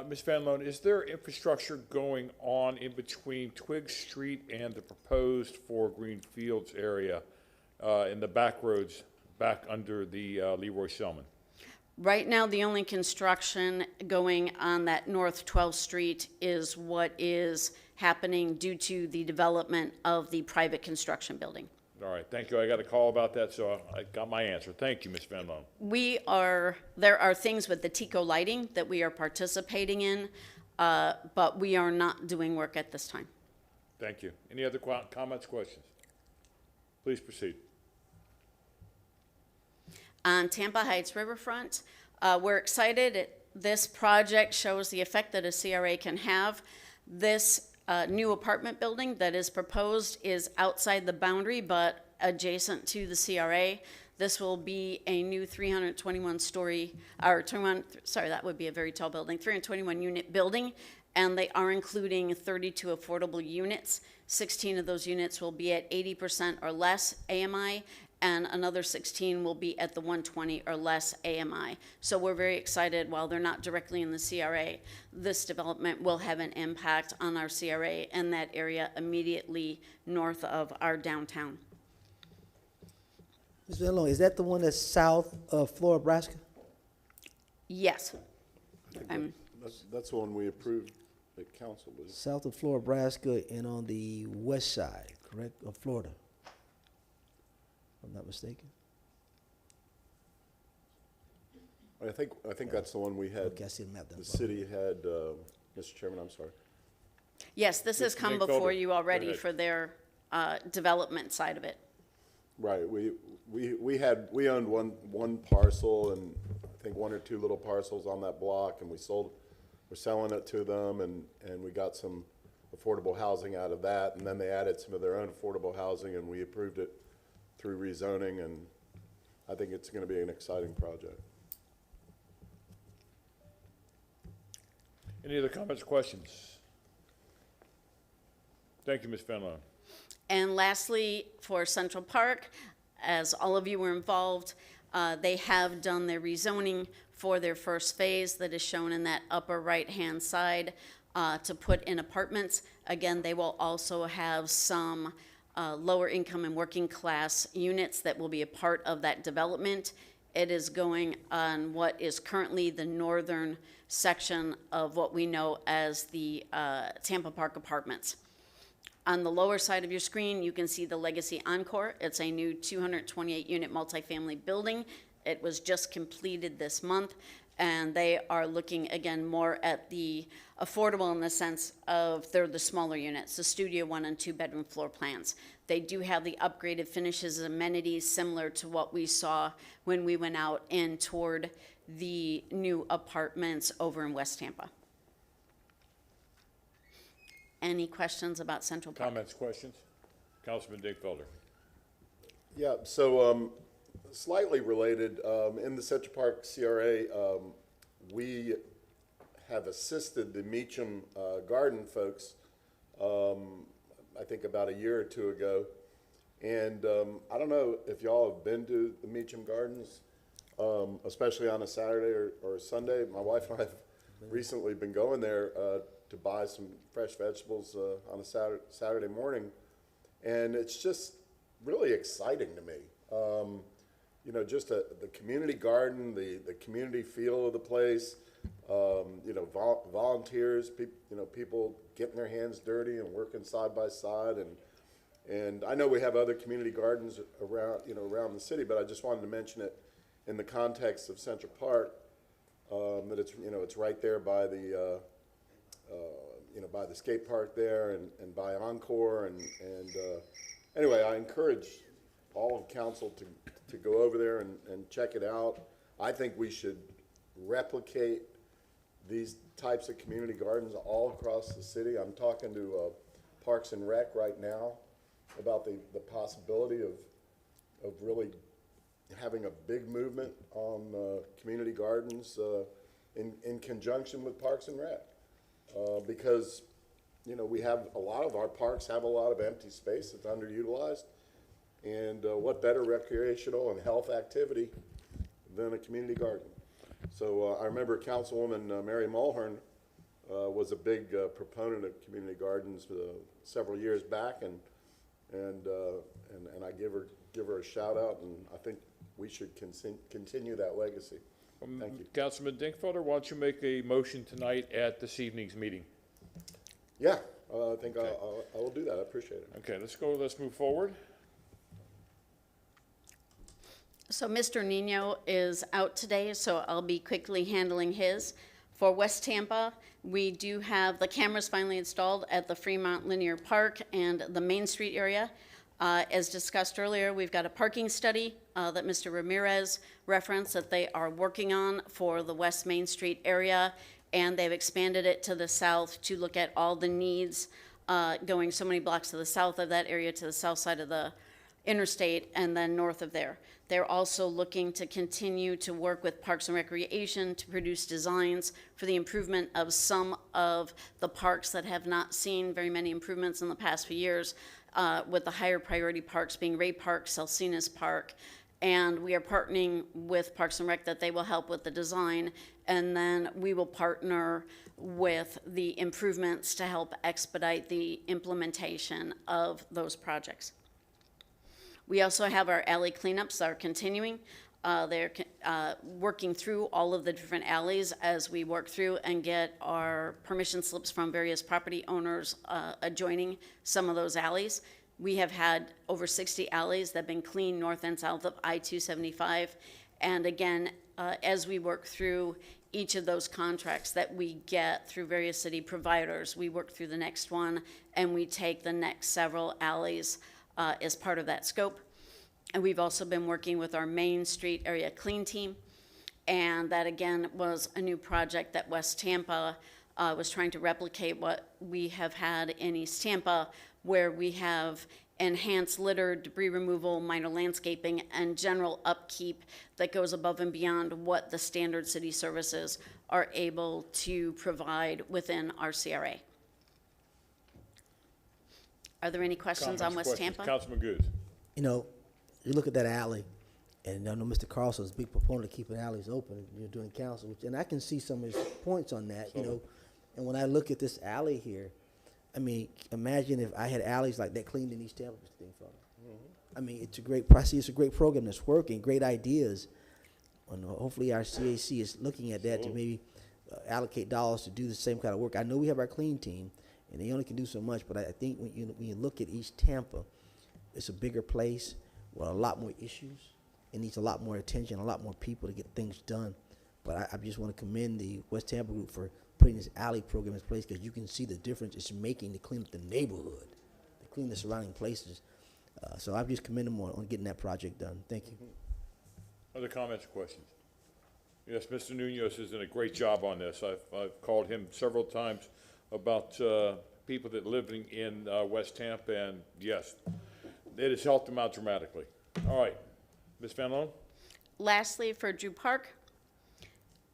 Ms. Van Loan, is there infrastructure going on in between Twig Street and the proposed 4 Greenfields area in the back roads back under the Leroy Selman? Right now, the only construction going on that North 12th Street is what is happening due to the development of the private construction building. All right, thank you. I got a call about that, so I got my answer. Thank you, Ms. Van Loan. There are things with the TICO lighting that we are participating in, but we are not doing work at this time. Thank you. Any other comments, questions? Please proceed. On Tampa Heights Riverfront, we're excited. This project shows the effect that a CRA can have. This new apartment building that is proposed is outside the boundary but adjacent to the CRA. This will be a new 321-story, or 21, sorry, that would be a very tall building, 321-unit building, and they are including 32 affordable units. 16 of those units will be at 80% or less AMI, and another 16 will be at the 120 or less AMI. So we're very excited. While they're not directly in the CRA, this development will have an impact on our CRA and that area immediately north of our downtown. Ms. Van Loan, is that the one that's south of Flora, Nebraska? Yes. That's the one we approved at council, was it? South of Flora, Nebraska, and on the west side, correct, of Florida? If I'm not mistaken. I think that's the one we had. Okay, I see the map. The city had Mr. Chairman, I'm sorry. Yes, this has Mr. come Dinkfelder, before you go already ahead. for their development side of it. Right, we owned one parcel and I think one or two little parcels on that block, and we're selling it to them, and we got some affordable housing out of that, and then they added some of their own affordable housing, and we approved it through rezoning, and I think it's gonna be an exciting project. Any other comments or questions? Thank you, Ms. Fenlon. And lastly, for Central Park, as all of you were involved, they have done their rezoning for their first phase that is shown in that upper right-hand side to put in apartments. Again, they will also have some lower income and working class units that will be a part of that development. It is going on what is currently the northern section of what we know as the Tampa Park Apartments. On the lower side of your screen, you can see the Legacy Encore. It's a new 228-unit multifamily building. It was just completed this month, and they are looking, again, more at the affordable in the sense of they're the smaller units, the studio 1 and 2 bedroom floor plans. They do have the upgraded finishes and amenities similar to what we saw when we went out and toured the new apartments over in West Tampa. Any questions about Central Park? Comments, questions? Councilman Dinkfelder. Yeah, so slightly related, in the Central Park CRA, we have assisted the Meacham Garden folks, I think about a year or two ago. And I don't know if y'all have been to the Meacham Gardens, especially on a Saturday or a Sunday. My wife and I have recently been going there to buy some fresh vegetables on a Saturday morning. And it's just really exciting to me. You know, just the community garden, the community feel of the place, you know, volunteers, people getting their hands dirty and working side by side. And I know we have other community gardens around the city, but I just wanted to mention it in the context of Central Park, that it's right there by the, by the skate park there and by Encore. And anyway, I encourage all of council to go over there and check it out. I think we should replicate these types of community gardens all across the city. I'm talking to Parks and Rec right now about the possibility of really having a big movement on community gardens in conjunction with Parks and Rec. Because, we have a lot of our parks have a lot of empty space that's underutilized. And what better recreational and health activity than a community garden? So I remember Councilwoman Mary Mulhern was a big proponent of community gardens several years back, and I give her a shout out, and I think we should continue that legacy. Thank you. Councilman Dinkfelder, why don't you make a motion tonight at this evening's meeting? Yeah, I think I will do that. I appreciate it. Okay, let's move forward. So Mr. Nino is out today, so I'll be quickly handling his. For West Tampa, we do have the cameras finally installed at the Fremont Linear Park and the Main Street area. As discussed earlier, we've got a parking study that Mr. Ramirez referenced that they are working on for the West Main Street area, and they've expanded it to the south to look at all the needs going so many blocks to the south of that area, to the south side of the interstate, and then north of there. They're also looking to continue to work with Parks and Recreation to produce designs for the improvement of some of the parks that have not seen very many improvements in the past few years, with the higher priority parks being Ray Park, Celsinas Park, and we are partnering with Parks and Rec that they will help with the design, and then we will partner with the improvements to help expedite the implementation of those projects. We also have our alley cleanups that are continuing. They're working through all of the different alleys as we work through and get our permission slips from various property owners adjoining some of those alleys. We have had over 60 alleys that have been cleaned north and south of I-275. And again, as we work through each of those contracts that we get through various city providers, we work through the next one, and we take the next several alleys as part of that scope. And we've also been working with our Main Street Area Clean Team, and that again was a new project that West Tampa was trying to replicate what we have had in East Tampa, where we have enhanced litter, debris removal, minor landscaping, and general upkeep that goes above and beyond what the standard city services are able to provide within our CRA. Are there any questions on Comments, West questions? Tampa? Councilman Goode. You know, you look at that alley, and I know Mr. Carlson is a big proponent of keeping alleys open, during council, and I can see some of his points on that, you know. And when I look at this alley here, I mean, imagine if I had alleys like that cleaned in East Tampa, Mr. Dingfelder. I mean, it's a great, I see it's a great program that's working, great ideas. And hopefully our CAC is looking at that to maybe allocate dollars to do the same kind of work. I know we have our clean team, and they only can do so much, but I think when you look at East Tampa, it's a bigger place with a lot more issues. It needs a lot more attention, a lot more people to get things done. But I just want to commend the West Tampa group for putting this alley program in place, because you can see the difference it's making to clean up the neighborhood, to clean the surrounding places. So I just commend them on getting that project done. Thank you. Other comments or questions? Yes, Mr. Munoz is doing a great job on this. I've called him several times about people that living in West Tampa, and yes, it has helped them out dramatically. All right, Ms. Van Loan? Lastly, for Drew Park,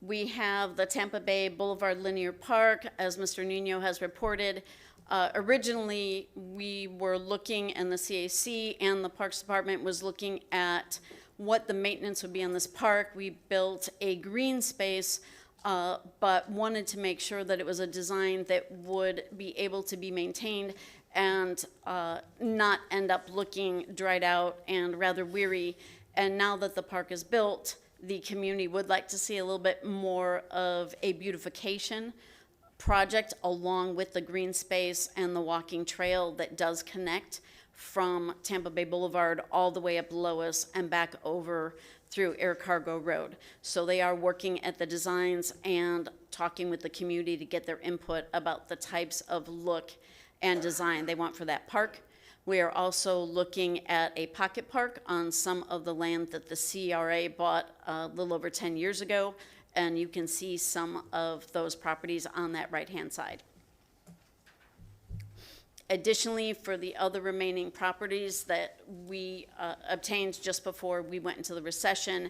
we have the Tampa Bay Boulevard Linear Park, as Mr. Nuno has reported. Originally, we were looking, and the CAC and the Parks Department was looking at what the maintenance would be on this park. We built a green space, but wanted to make sure that it was a design that would be able to be maintained and not end up looking dried out and rather weary. And now that the park is built, the community would like to see a little bit more of a beautification project along with the green space and the walking trail that does connect from Tampa Bay Boulevard all the way up Lois and back over through Air Cargo Road. So they are working at the designs and talking with the community to get their input about the types of look and design they want for that park. We are also looking at a pocket park on some of the land that the CRA bought a little over 10 years ago, and you can see some of those properties on that right-hand side. Additionally, for the other remaining properties that we obtained just before we went into the recession,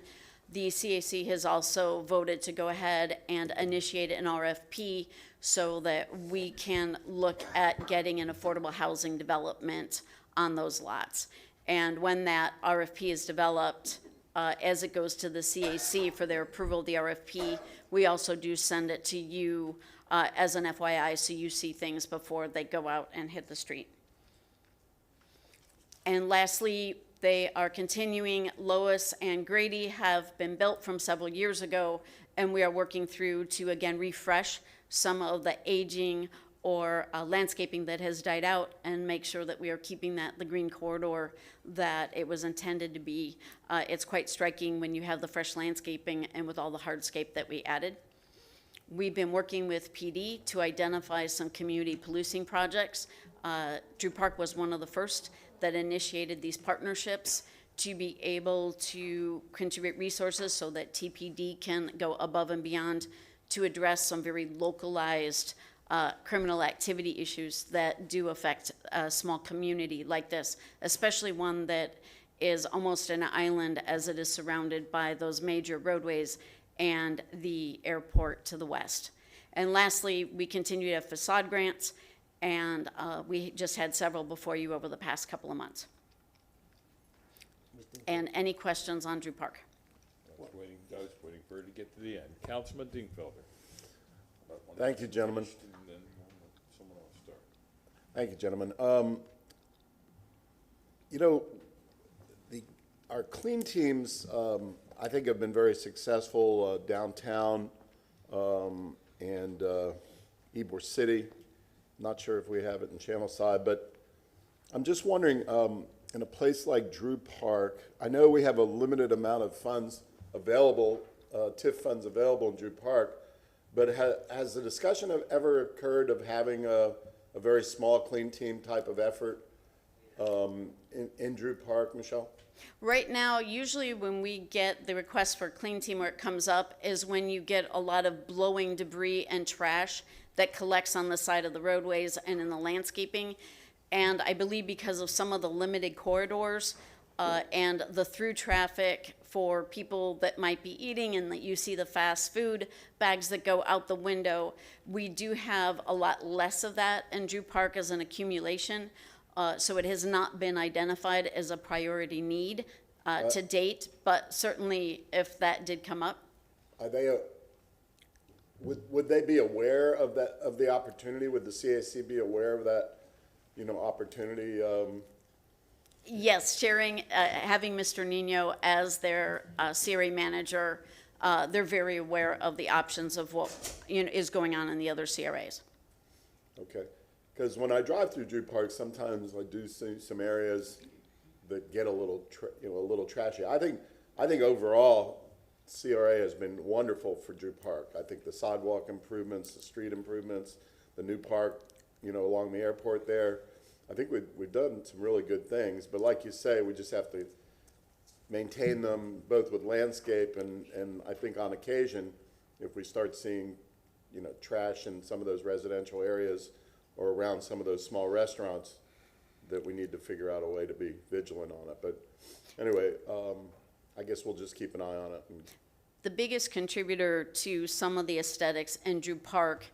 the CAC has also voted to go ahead and initiate an RFP so that we can look at getting an affordable housing development on those lots. And when that RFP is developed, as it goes to the CAC for their approval of the RFP, we also do send it to you as an FYI, so you see things before they go out and hit the street. And lastly, they are continuing. Lois and Grady have been built from several years ago, and we are working through to again refresh some of the aging or landscaping that has died out and make sure that we are keeping that the green corridor that it was intended to be. It's quite striking when you have the fresh landscaping and with all the hardscape that we added. We've been working with PD to identify some community policing projects. Drew Park was one of the first that initiated these partnerships to be able to contribute resources so that TPD can go above and beyond to address some very localized criminal activity issues that do affect a small community like this, especially one that is almost an island as it is surrounded by those major roadways and the airport to the west. And lastly, we continue to have facade grants, and we just had several before you over the past couple of months. And any questions on Drew Park? I was waiting for her to get to the end. Councilman Dingfelder. Thank you, gentlemen. And then someone else start. Thank you, gentlemen. You know, our clean teams, I think, have been very successful downtown and Ybor City. Not sure if we have it in Channelside, but I'm just wondering, in a place like Drew Park, I know we have a limited amount of funds available, TIF funds available in Drew Park, But has the discussion ever occurred of having a very small clean team type of effort in Drew Park, Michelle? Right now, usually when we get the request for clean team where it comes up is when you get a lot of blowing debris and trash that collects on the side of the roadways and in the landscaping. And I believe because of some of the limited corridors and the through traffic for people that might be eating and that you see the fast food bags that go out the window, we do have a lot less of that in Drew Park as an accumulation. So it has not been identified as a priority need to date, but certainly if that did come up. Are they, would they be aware of that, of the opportunity? Would the CAC be aware of that, opportunity? Yes, sharing, having Mr. Nino as their CRA manager, they're very aware of the options of what is going on in the other CRAs. Okay, because when I drive through Drew Park, sometimes I do see some areas that get a little, a little trashy. I think overall, CRA has been wonderful for Drew Park. I think the sidewalk improvements, the street improvements, the new park, along the airport there. I think we've done some really good things, but like you say, we just have to maintain them both with landscape and I think on occasion, if we start seeing, trash in some of those residential areas or around some of those small restaurants, that we need to figure out a way to be vigilant on it. But anyway, I guess we'll just keep an eye on it. The biggest contributor to some of the aesthetics in Drew Park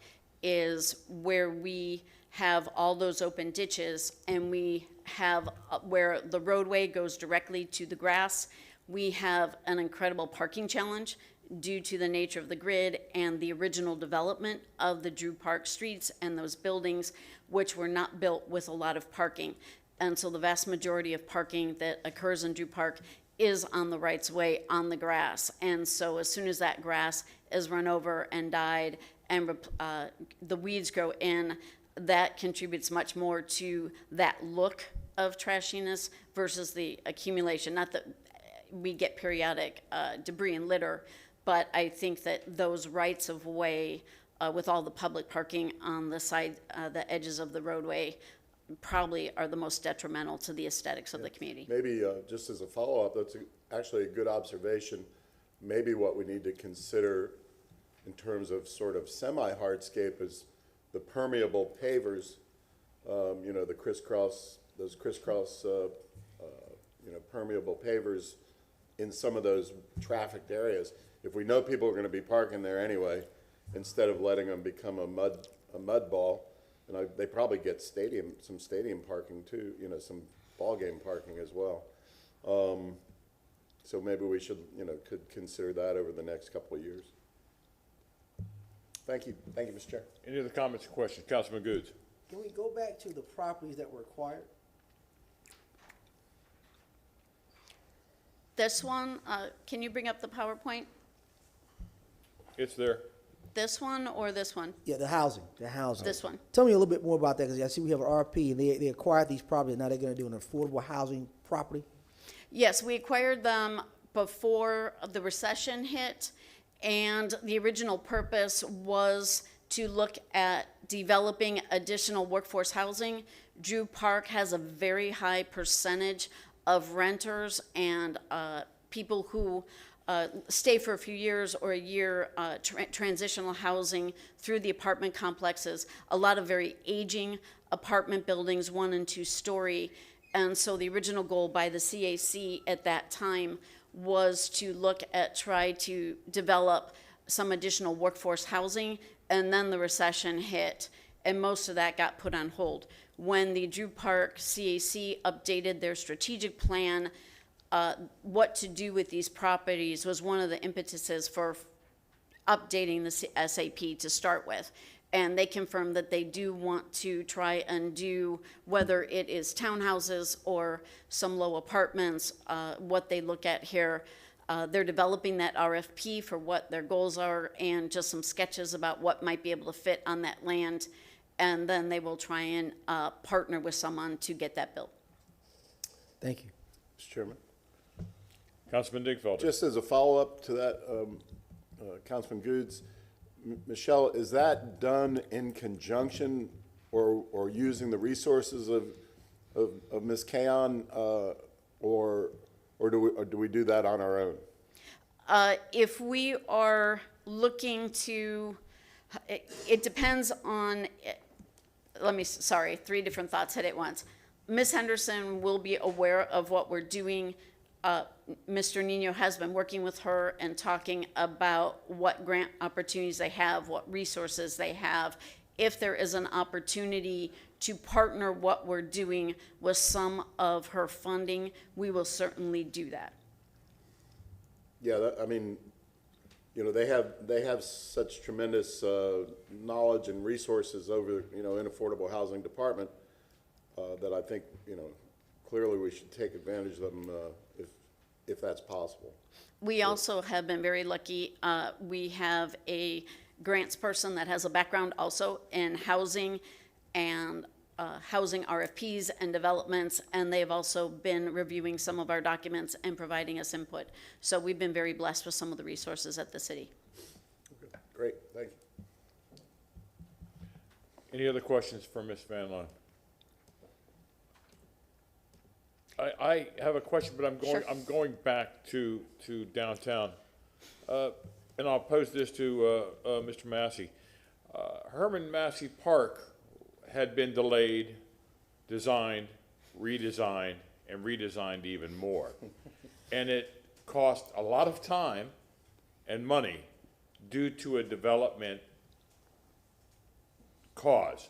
is where we have all those open ditches and we have where the roadway goes directly to the grass. We have an incredible parking challenge due to the nature of the grid and the original development of the Drew Park streets and those buildings, which were not built with a lot of parking. And so the vast majority of parking that occurs in Drew Park is on the rights of way on the grass. And so as soon as that grass is run over and died and the weeds grow in, that contributes much more to that look of trashiness versus the accumulation. Not that we get periodic debris and litter, but I think that those rights of way with all the public parking on the side, the edges of the roadway probably are the most detrimental to the aesthetics of the community. Maybe just as a follow-up, that's actually a good observation. Maybe what we need to consider in terms of sort of semi-hardscape is the permeable pavers, the those crisscross, permeable pavers in some of those trafficked areas. If we know people are going to be parking there anyway, instead of letting them become a mud ball, and they probably get some stadium parking too, some ball game parking as well. So maybe we should, could consider that over the next couple of years. Thank you, Mr. Chair. Any other comments or questions? Councilman Goods. Can we go back to the properties that were acquired? This one, can you bring up the PowerPoint? It's there. This one or this one? Yeah, the housing. This one. Tell me a little bit more about that, because I see we have an RP, and they acquired these properties, now they're gonna do an affordable housing property? Yes, we acquired them before the recession hit, and the original purpose was to look at developing additional workforce housing. Drew Park has a very high percentage of renters and people who stay for a few years or a year, transitional housing through the apartment complexes, a lot of very aging apartment buildings, 1 and 2 story. And so the original goal by the CAC at that time was to look at, try to develop some additional workforce housing, and then the recession hit, and most of that got put on hold. When the Drew Park CAC updated their strategic plan, what to do with these properties was one of the impetuses for updating the SAP to start with. And they confirmed that they do want to try and do, whether it is townhouses or some low apartments, what they look at here. They're developing that RFP for what their goals are and just some sketches about what might be able to fit on that land. And then they will try and partner with someone to get that built. Thank you. Mr. Chairman. Councilman Dingfelder. Just as a follow-up to that, Councilman Goods, Michelle, is that done in conjunction or using the resources of Ms. Kaon, or do we do that on our own? If we are looking to, it depends on, sorry, three different thoughts hit at once. Ms. Henderson will be aware of what we're doing. Mr. Nino has been working with her and talking about what grant opportunities they have, what resources they have. If there is an opportunity to partner what we're doing with some of her funding, we will certainly do that. Yeah, I mean, you know, they have such tremendous knowledge and resources over, you know, in Affordable Housing Department that I think, you know, clearly we should take advantage of them if that's possible. We also have been very lucky. We have a grants person that has a background also in housing and housing RFPs and developments, and they've also been reviewing some of our documents and providing us input. So we've been very blessed with some of the resources at the city. Okay, great, thank you. Any other questions for Ms. Van Loan? I have a question, but I'm going back to downtown. And I'll pose this to Mr. Massey. Herman Massey Park had been delayed, designed, redesigned, and redesigned even more. And it cost a lot of time and money due to a development cause.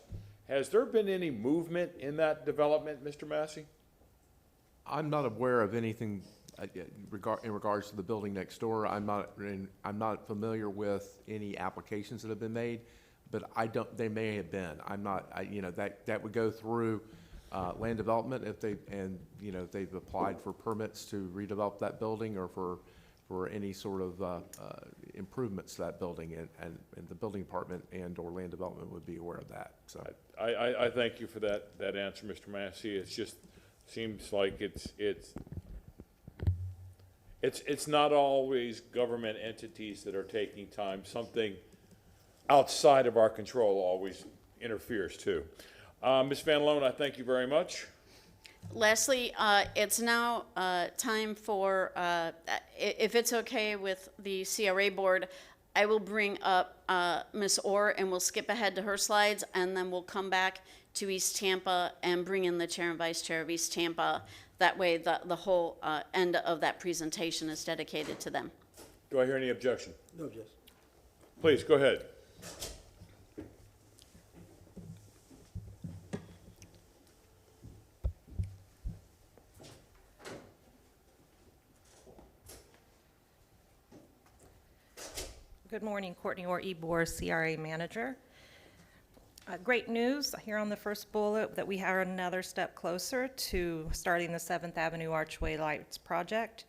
Has there been any movement in that development, Mr. Massey? I'm not aware of anything in regards to the building next door. I'm not familiar with any applications that have been made, but they may have been. You know, that would go through land development if they've applied for permits to redevelop that building or for any sort of improvements to that building, and the building department and or land development would be aware of that. So I thank you for that answer, Mr. Massey. It's just seems like it's not always government entities that are taking time. Something outside of our control always interferes too. Ms. Van Loan, I thank you very much. Lastly, it's now time for, if it's okay with the CRA board, I will bring up Ms. Orr and we'll skip ahead to her slides, and then we'll come back to East Tampa and bring in the chair and vice chair of East Tampa. That way the whole end of that presentation is dedicated to them. Do I hear any objection? No objection. Please, go ahead. Good morning, Courtney Orr, Ebor, CRA Manager. Great news here on the first bullet that we are another step closer to starting the 7th Avenue Archway Lights project.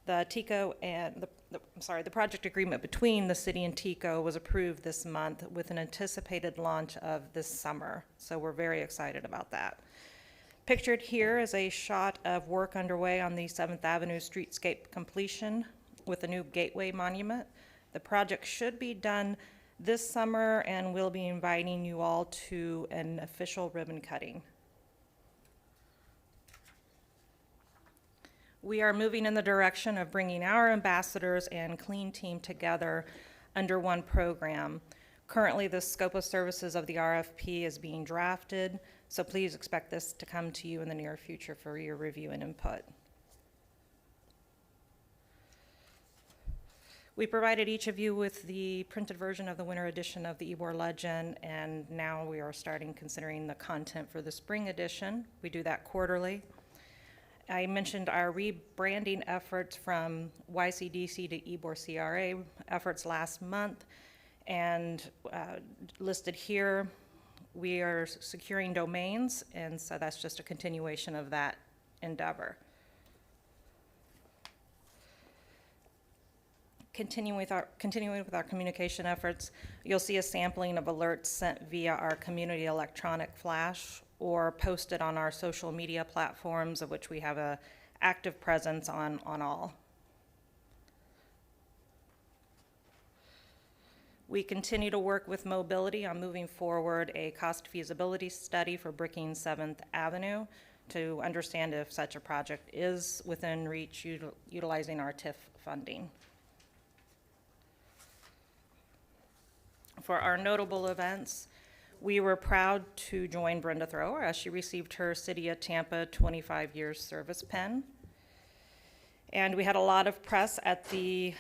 The TECO and the project agreement between the city and TECO was approved this month with an anticipated launch of this summer. So we're very excited about that. Pictured here is a shot of work underway on the 7th Avenue streetscape completion with a new gateway monument. The project should be done this summer, and we'll be inviting you all to an official ribbon cutting. We are moving in the direction of bringing our ambassadors and clean team together under one program. Currently, the scope of services of the RFP is being drafted, so please expect this to come to you in the near future for your review and input. We provided each of you with the printed version of the winter edition of the Ebor Legend, and now we are starting considering the content for the spring edition. We do that quarterly. I mentioned our rebranding efforts from YCDC to Ebor CRA efforts last month, and listed here, we are securing domains, and so that's just a continuation of that endeavor. Continuing with our communication efforts, you'll see a sampling of alerts sent via our community electronic flash or posted on our social media platforms, of which we have an active presence on all. We continue to work with Mobility on moving forward a cost feasibility study for bricking 7th Avenue to understand if such a project is within reach utilizing our TIF funding. For our notable events, we were proud to join Brenda Thrower as she received her City of Tampa 25 years service pin. And we had a lot of press at the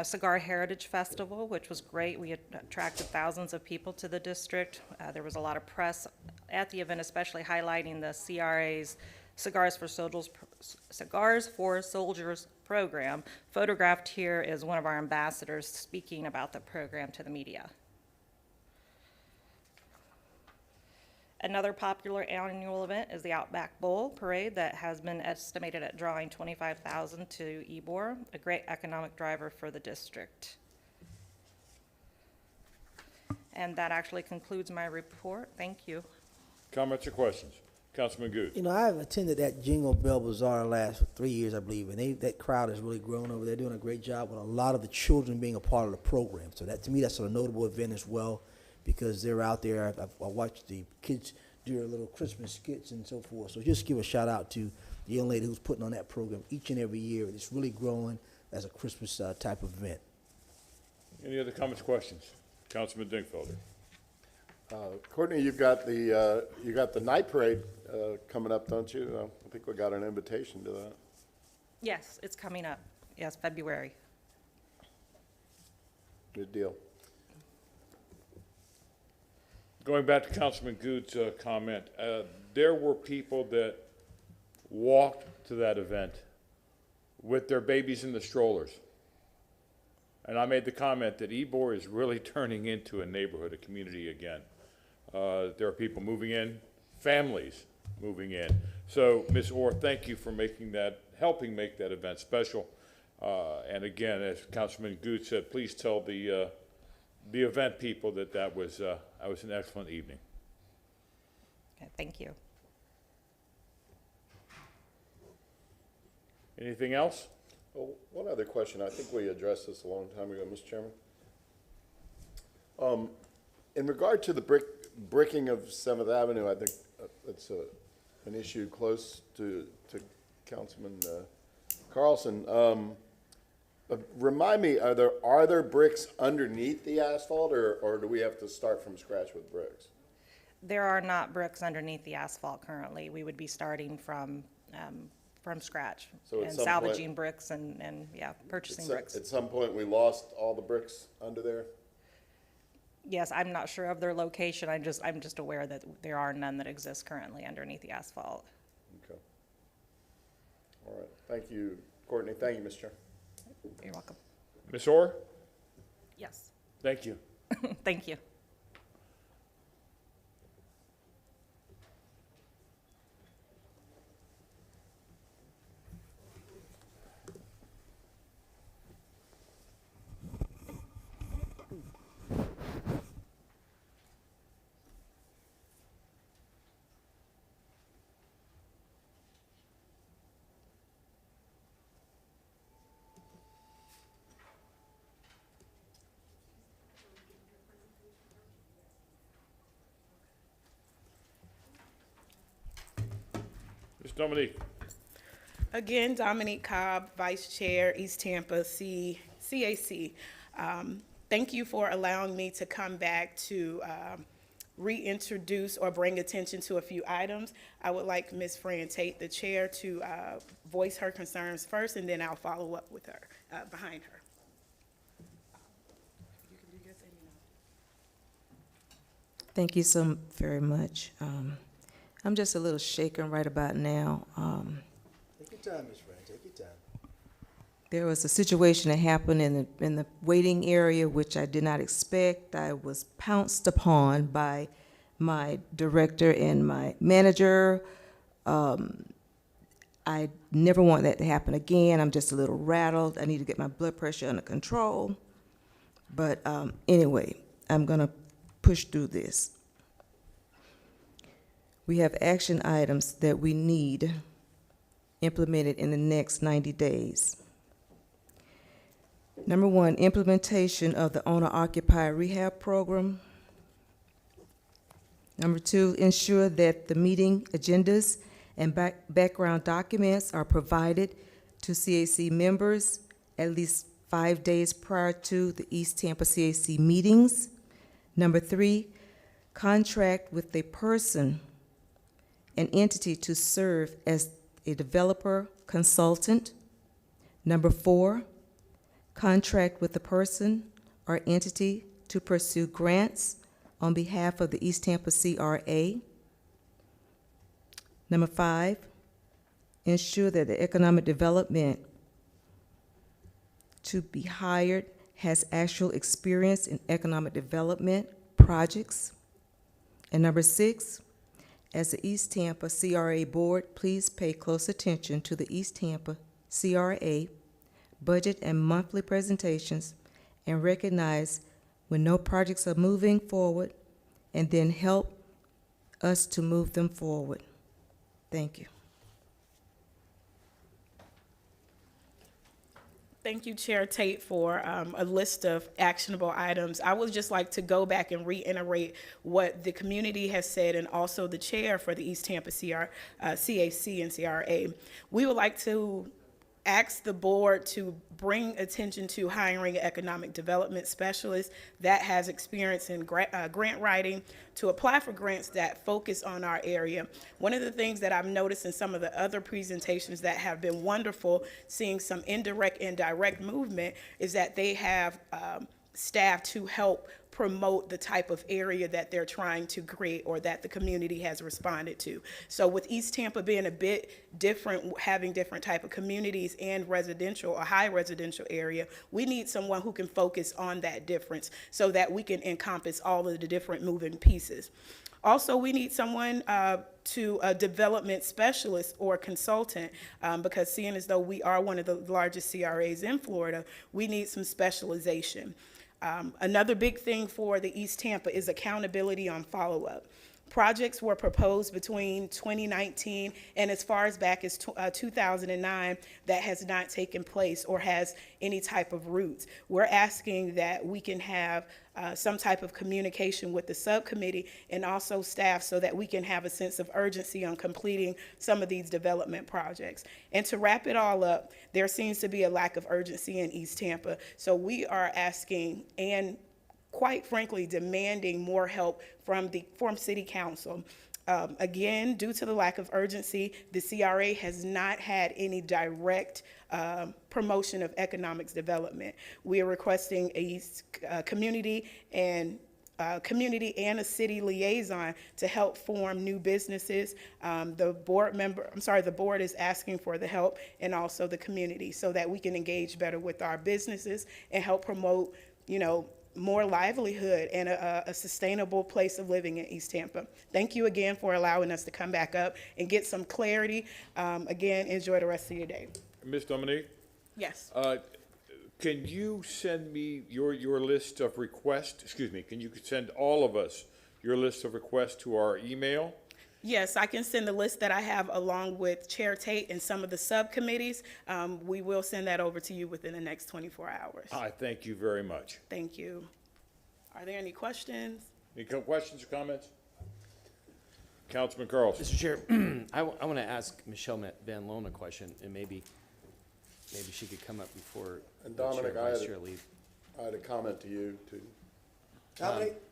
Cigar Heritage Festival, which was great. We had attracted thousands of people to the district. There was a lot of press at the event, especially highlighting the CRA's Cigars for Soldiers program. Photographed here is one of our ambassadors speaking about the program to the media. Another popular annual event is the Outback Bowl Parade that has been estimated at drawing 25,000 to Ybor, a great economic driver for the district. And that actually concludes my report. Thank you. Comments or questions? Councilman Good. You know, I've attended that Jingle Bell Bazaar last 3 years, I believe, and that crowd has really grown over there, doing a great job with a lot of the children being a part of the program. So that, to me, that's a notable event as well, because they're out there. I watched the kids do their little Christmas skits and so forth. So just give a shout out to the young lady who's putting on that program each and every year. It's really growing as a Christmas type of event. Any other comments, questions? Councilman Dingfelder. Courtney, you got the night parade coming up, don't you? I think we got an invitation to that. Yes, it's coming up. Yes, February. Good deal. Going back to Councilman Good's comment, there were people that walked to that event with their babies in the strollers. And I made the comment that Ybor is really turning into a neighborhood, a community again. There are people moving in, families moving in. So, Ms. Orr, thank you for helping make that event special. And again, as Councilman Good said, please tell the event people that was an excellent evening. Okay, thank you. Anything else? Oh, one other question. I think we addressed this a long time ago, Mr. Chairman. In regard to the bricking of 7th Avenue, I think that's an issue close to Councilman Carlson. Remind me, are there bricks underneath the asphalt, or do we have to start from scratch with bricks? There are not bricks underneath the asphalt currently. We would be starting from scratch So at and some salvaging point- bricks and purchasing bricks. At some point, we lost all the bricks under there? Yes, I'm not sure of their location. I'm just aware that there are none that exist currently underneath the asphalt. Okay. All right. Thank you, Courtney. Thank you, Mr. Chair. You're welcome. Ms. Orr, Yes. thank you. Thank you. Ms. Dominique. Again, Dominique Cobb, Vice Chair, East Tampa CAC. Thank you for allowing me to come back to reintroduce or bring attention to a few items. I would like Ms. Fran Tate, the chair, to voice her concerns first, and then I'll follow up with her, behind her. Thank you so very much. I'm just a little shaken right about now. Take your time, Ms. Fran, take your time. There was a situation that happened in the waiting area, which I did not expect. I was pounced upon by my director and my manager. I never want that to happen again. I'm just a little rattled. I need to get my blood pressure under control. But anyway, I'm gonna push through this. We have action items that we need implemented in the next 90 days. Number 1, implementation of the owner-occupied rehab program. Number 2, ensure that the meeting agendas and background documents are provided to CAC members at least 5 days prior to the East Tampa CAC meetings. Number 3, contract with a person, an entity to serve as a developer consultant. Number 4, contract with a person or entity to pursue grants on behalf of the East Tampa CRA. Number 5, ensure that the economic development to be hired has actual experience in economic development projects. And number 6, as the East Tampa CRA Board, please pay close attention to the East Tampa CRA budget and monthly presentations and recognize when no projects are moving forward, and then help us to move them forward. Thank you. Thank you, Chair Tate, for a list of actionable items. I would just like to go back and reiterate what the community has said, and also the chair for the East Tampa CAC and CRA. We would like to ask the board to bring attention to hiring an economic development specialist that has experience in grant writing to apply for grants that focus on our area. One of the things that I've noticed in some of the other presentations that have been wonderful, seeing some indirect and direct movement, is that they have staff to help promote the type of area that they're trying to create or that the community has responded to. So with East Tampa being a bit different, having different type of communities and residential, a high residential area, we need someone who can focus on that difference so that we can encompass all of the different moving pieces. Also, we need someone to a development specialist or consultant, because seeing as though we are one of the largest CRAs in Florida, we need some specialization. Another big thing for the East Tampa is accountability on follow-up. Projects were proposed between 2019 and as far as back as 2009 that has not taken place or has any type of roots. We're asking that we can have some type of communication with the subcommittee and also staff so that we can have a sense of urgency on completing some of these development projects. And to wrap it all up, there seems to be a lack of urgency in East Tampa. So we are asking and quite frankly demanding more help from City Council. Again, due to the lack of urgency, the CRA has not had any direct promotion of economics development. We are requesting a community and a city liaison to help form new businesses. The board is asking for the help and also the community so that we can engage better with our businesses and help promote, more livelihood and a sustainable place of living in East Tampa. Thank you again for allowing us to come back up and get some clarity. Again, enjoy the rest of your day. Ms. Dominique? Yes. Can you send me your list of requests? Can you send all of us your list of requests to our email? Yes, I can send the list that I have along with Chair Tate and some of the subcommittees. We will send that over to you within the next 24 hours. I thank you very much. Thank you. Are there any questions? Any questions or comments? Councilman Carlson. Mr. Chair, I want to ask Michelle Van Loan a question, and maybe she could come up before And the Dominic, chair, vice chair leave. I had a comment to you, too. Dominic?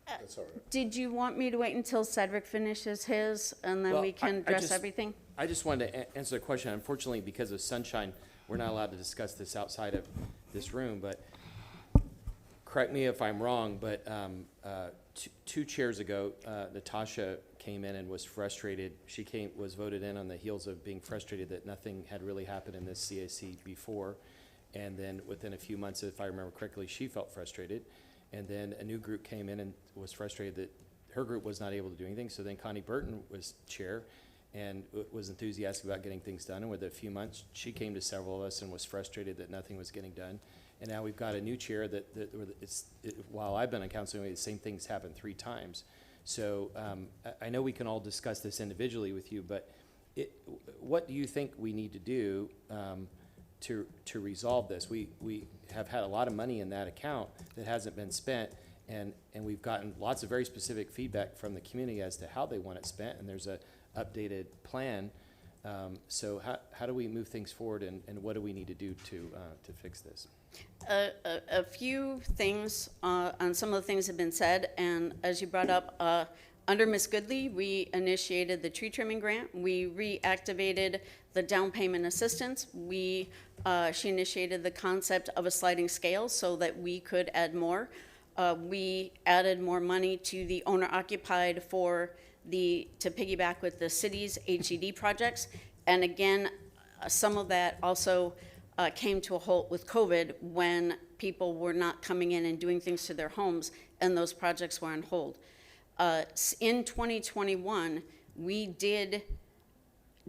That's all right. Did you want me to wait until Cedric finishes his, and then Well, we can I address just- everything? I just wanted to answer the question. Unfortunately, because of sunshine, we're not allowed to discuss this outside of this room, but correct me if I'm wrong, but two chairs ago, Natasha came in and was frustrated. She was voted in on the heels of being frustrated that nothing had really happened in this CAC before. And then within a few months, if I remember correctly, she felt frustrated. And then a new group came in and was frustrated that her group was not able to do anything. So then Connie Burton was chair and was enthusiastic about getting things done. And within a few months, she came to several of us and was frustrated that nothing was getting done. And now we've got a new chair while I've been on council, anyway, the same thing's happened 3 times. So I know we can all discuss this individually with you, but what do you think we need to do to resolve this. We have had a lot of money in that account that hasn't been spent, and we've gotten lots of very specific feedback from the community as to how they want it spent, and there's a updated plan. So how do we move things forward, and what do we need to do to fix this? A few things on some of the things have been said, and as you brought up, under Ms. Goodley, we initiated the tree trimming grant. We reactivated the down payment assistance. She initiated the concept of a sliding scale so that we could add more. We added more money to the owner-occupied to piggyback with the city's HED projects. And again, some of that also came to a halt with COVID when people were not coming in and doing things to their homes, and those projects were on hold. In 2021, we did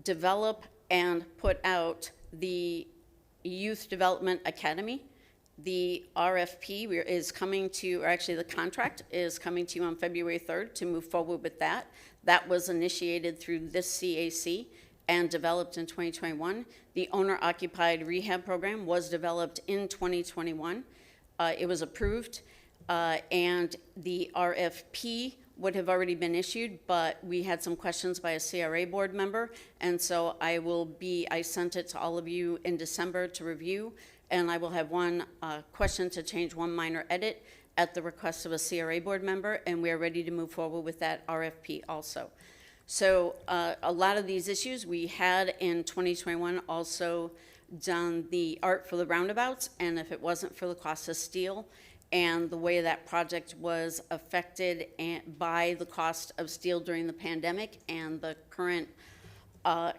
develop and put out the Youth Development Academy. The RFP is coming to, or actually the contract is coming to you on February 3rd to move forward with that. That was initiated through this CAC and developed in 2021. The owner-occupied rehab program was developed in 2021. It was approved, and the RFP would have already been issued, but we had some questions by a CRA board member, and so I sent it to all of you in December to review, and I will have one question to change one minor edit at the request of a CRA board member, and we are ready to move forward with that RFP also. So a lot of these issues we had in 2021 also done the art for the roundabouts, and if it wasn't for the cost of steel and the way that project was affected by the cost of steel during the pandemic and the current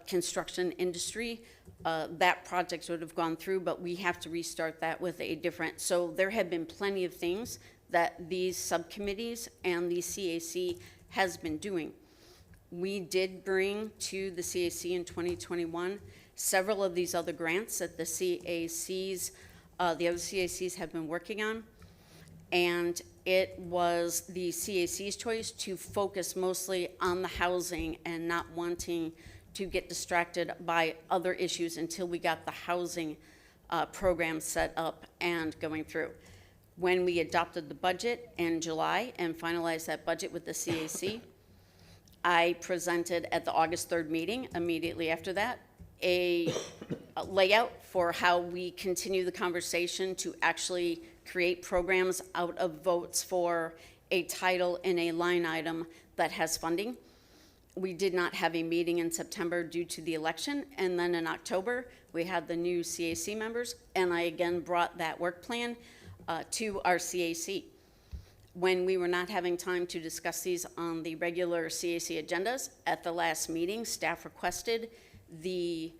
construction industry, that project would have gone through, but we have to restart that with a different. So there have been plenty of things that these subcommittees and the CAC has been doing. We did bring to the CAC in 2021 several of these other grants that the other CACs have been working on. And it was the CAC's choice to focus mostly on the housing and not wanting to get distracted by other issues until we got the housing program set up and going through. When we adopted the budget in July and finalized that budget with the CAC, I presented at the August 3rd meeting, immediately after that, a layout for how we continue the conversation to actually create programs out of votes for a title in a line item that has funding. We did not have a meeting in September due to the election, and then in October, we had the new CAC members, and I again brought that work plan to our CAC. When we were not having time to discuss these on the regular CAC agendas, at the last meeting, staff requested the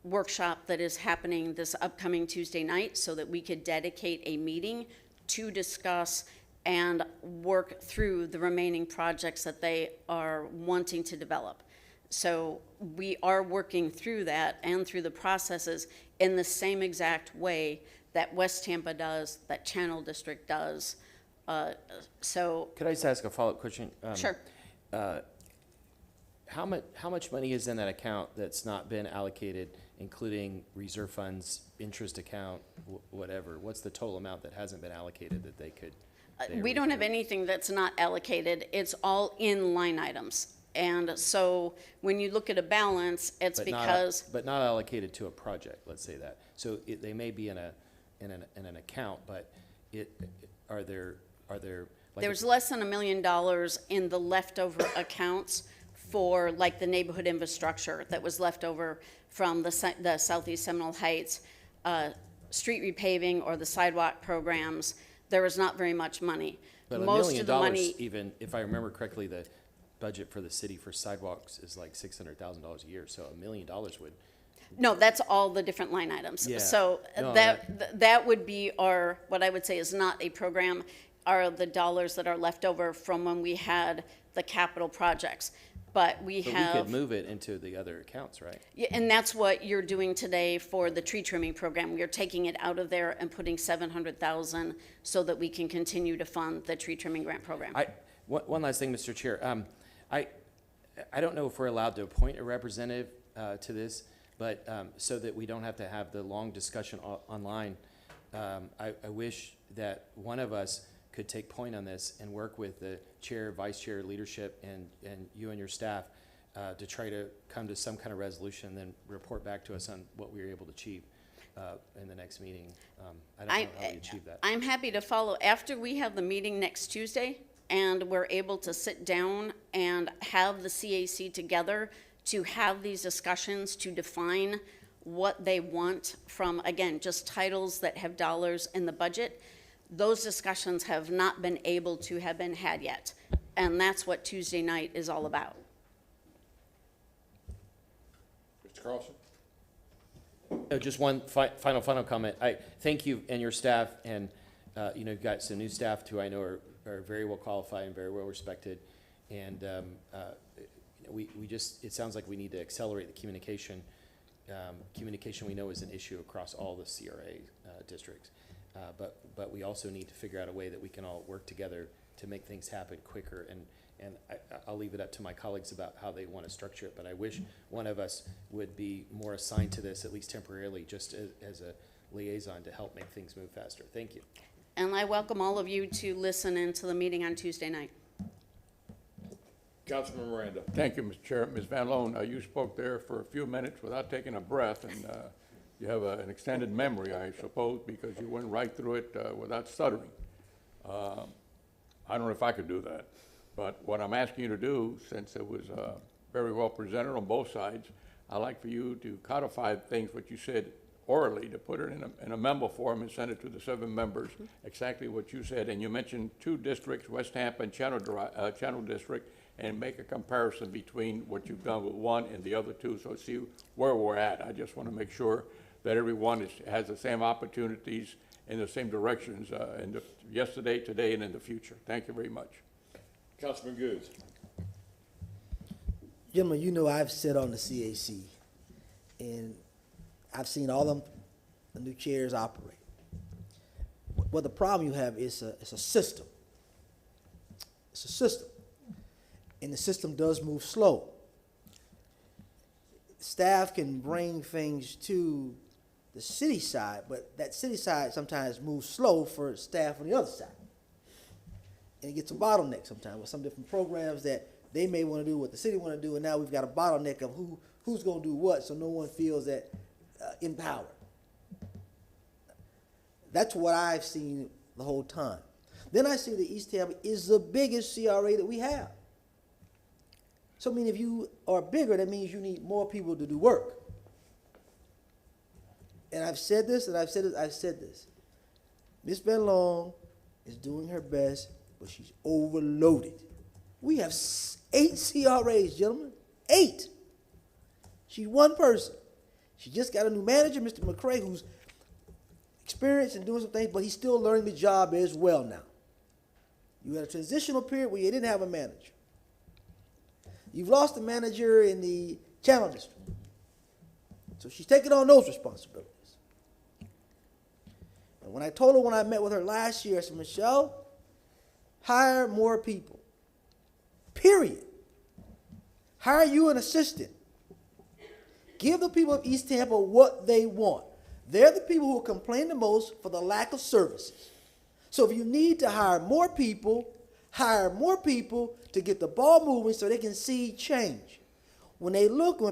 workshop that is happening this upcoming Tuesday night so that we could dedicate a meeting to discuss and work through the remaining projects that they are wanting to develop. So we are working through that and through the processes in the same exact way that West Tampa does, that Channel District does. Could I just ask a follow-up question? Sure. How much money is in that account that's not been allocated, including reserve funds, interest account, whatever? What's the total amount that hasn't been allocated that they could? We don't have anything that's not allocated. It's all in line items. And so when you look at a balance, it's because. But not allocated to a project, let's say that. So they may be in an account, but are there? There's less than $1 million in the leftover accounts for like the neighborhood infrastructure that was left over from the Southeast Seminole Heights street repaving or the sidewalk programs. There was not very much money. But Most of the money, even if I remember correctly, the budget for the city for sidewalks is like $600,000 a year. So $1 million would. No, that's all the different line items. Yeah. So No, that would be what I would say is not a program, are the dollars that are left over from when we had the capital projects. But we could move it into the other accounts, right? Yeah, and that's what you're doing today for the tree trimming program. You're taking it out of there and putting $700,000 so that we can continue to fund the tree trimming grant program. One last thing, Mr. Chair. I don't know if we're allowed to appoint a representative to this. But so that we don't have to have the long discussion online, I wish that one of us could take point on this and work with the chair, vice chair, leadership, and you and your staff to try to come to some kind of resolution, and then report back to us on what we were able to achieve in the next meeting. I don't know how we achieve that. I'm happy to follow after we have the meeting next Tuesday and we're able to sit down and have the CAC together to have these discussions to define what they want from, again, just titles that have dollars in the budget. Those discussions have not been able to have been had yet. And that's what Tuesday night is all about. Mr. Carlson? Just one final comment. I thank you and your staff, and you've got some new staff who I know are very well qualified and very well respected. And it sounds like we need to accelerate the communication. Communication we know is an issue across all the CRA districts, but we also need to figure out a way that we can all work together to make things happen quicker. And I'll leave it up to my colleagues about how they want to structure it, but I wish one of us would be more assigned to this, at least temporarily, just as a liaison to help make things move faster. Thank you. And I welcome all of you to listen into the meeting on Tuesday night. Councilman Miranda. Thank you, Mr. Chair. Ms. Van Loan, you spoke there for a few minutes without taking a breath, and you have an extended memory, I suppose, because you went right through it without stuttering. I don't know if I could do that, but what I'm asking you to do, since it was very well presented on both sides, I'd like for you to codify things what you said orally, to put it in a memo form and send it to the 7 members, exactly what you said. And you mentioned 2 districts, West Tampa and Channel District, and make a comparison between what you've done with one and the other 2, so see where we're at. I just want to make sure that everyone has the same opportunities in the same directions yesterday, today, and in the future. Thank you very much. Councilman Goods. Gentlemen, you know I've sat on the CAC, and I've seen all them, the new chairs operate. Well, the problem you have is it's a system. It's a system. And the system does move slow. Staff can bring things to the city side, but that city side sometimes moves slow for staff on the other side. And it gets a bottleneck sometimes with some different programs that they may want to do what the city want to do, and now we've got a bottleneck of who's going to do what, so no one feels that empowered. That's what I've seen the whole time. Then I see the East Tampa is the biggest CRA that we have. So, I mean, if you are bigger, that means you need more people to do work. And I've said this, and I've said this. Ms. Van Loan is doing her best, but she's overloaded. We have 8 CRAs, gentlemen. 8. She's one person. She just got a new manager, Mr. McCray, who's experienced in doing some things, but he's still learning the job as well now. You had a transitional period where you didn't have a manager. You've lost a manager in the Channel District. So she's taking on those responsibilities. And when I told her when I met with her last year, I said, Michelle, hire more people. Period. Hire you an assistant. Give the people of East Tampa what they want. They're the people who complain the most for the lack of services. So if you need to hire more people to get the ball moving so they can see change. When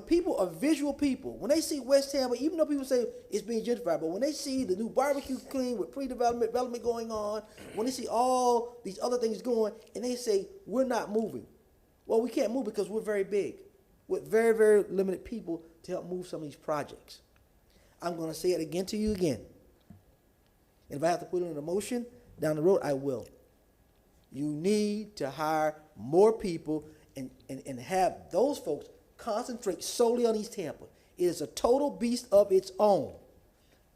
people are visual people, when they see West Tampa, even though people say it's being gentrified, but when they see the new barbecue clean with pre-development, development going on, when they see all these other things going, and they say, we're not moving. Well, we can't move because we're very big, with very, very limited people to help move some of these projects. I'm going to say it again to you again. And if I have to put it in a motion down the road, I will. You need to hire more people and have those folks concentrate solely on East Tampa. It is a total beast of its own.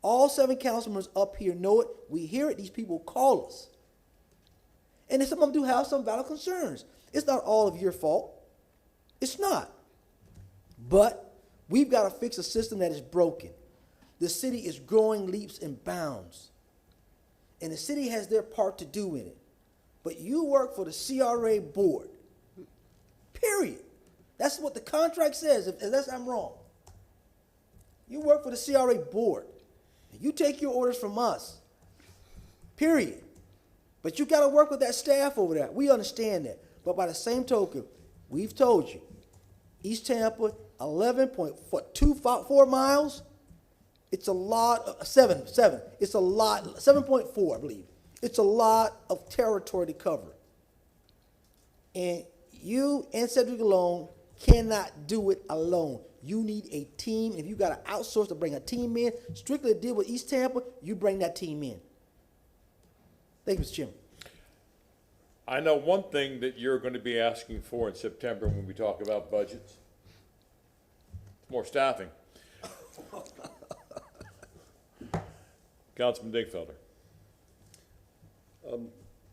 All 7 councilmembers up here know it. We hear it. These people call us. And some of them do have some valid concerns. It's not all of your fault. It's not. But we've got to fix a system that is broken. The city is growing leaps and bounds. And the city has their part to do in it. But you work for the CRA board. Period. That's what the contract says, unless I'm wrong. You work for the CRA board. You take your orders from us, period. But you got to work with that staff over there. We understand that. But by the same token, we've told you, East Tampa, 11.4 miles. It's a lot, seven. It's a lot, 7.4, I believe. It's a lot of territory to cover. And you and Cedric alone cannot do it alone. You need a team. If you got to outsource to bring a team in, strictly to deal with East Tampa, you bring that team in. Thank you, Mr. Chairman. I know one thing that you're going to be asking for in September when we talk about budgets. More staffing. Councilman Dingfelder.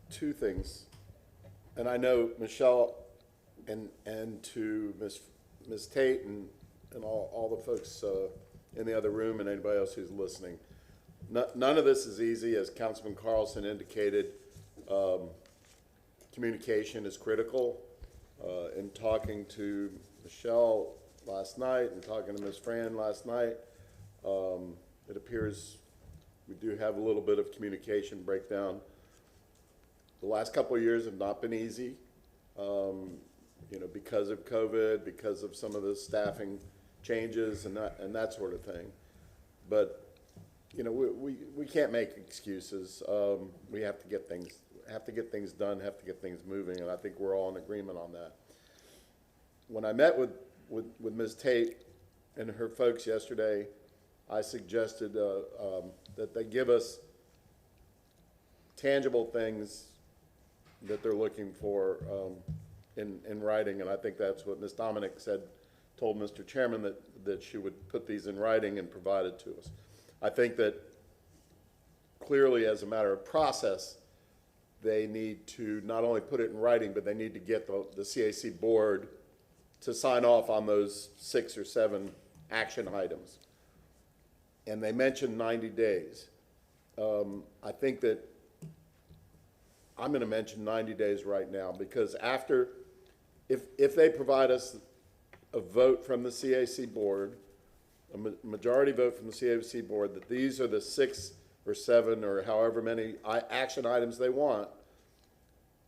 Two things. And I know Michelle and to Ms. Tate and all the folks in the other room and anybody else who's listening. None of this is easy, as Councilman Carlson indicated. Communication is critical. In talking to Michelle last night and talking to Ms. Fran last night, it appears we do have a little bit of communication breakdown. The last couple of years have not been easy, because of COVID, because of some of the staffing changes and that sort of thing. But we can't make excuses. We have to get things done, have to get things moving, and I think we're all in agreement on that. When I met with Ms. Tate and her folks yesterday, I suggested that they give us tangible things that they're looking for in writing, and I think that's what Ms. Dominic told Mr. Chairman, that she would put these in writing and provide it to us. I think that clearly, as a matter of process, they need to not only put it in writing, but they need to get the CAC board to sign off on those 6 or 7 action items. And they mentioned 90 days. I think that I'm going to mention 90 days right now, because if they provide us a vote from the CAC board, a majority vote from the CAC board, that these are the 6 or 7 or however many action items they want,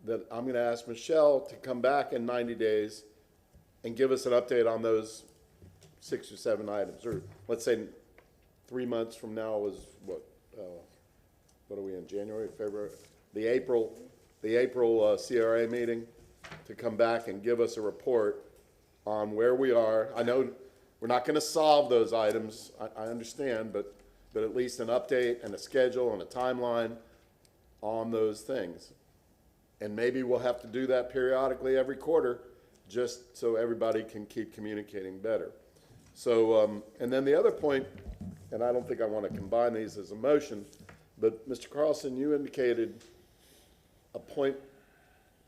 that I'm going to ask Michelle to come back in 90 days and give us an update on those 6 or 7 items. Or let's say 3 months from now is what are we in, January, February? The April CRA meeting, to come back and give us a report on where we are. I know we're not going to solve those items, I understand, but at least an update and a schedule and a timeline on those things. And maybe we'll have to do that periodically every quarter, just so everybody can keep communicating better. So, and then the other point, and I don't think I want to combine these as a motion, but Mr. Carlson, you indicated appoint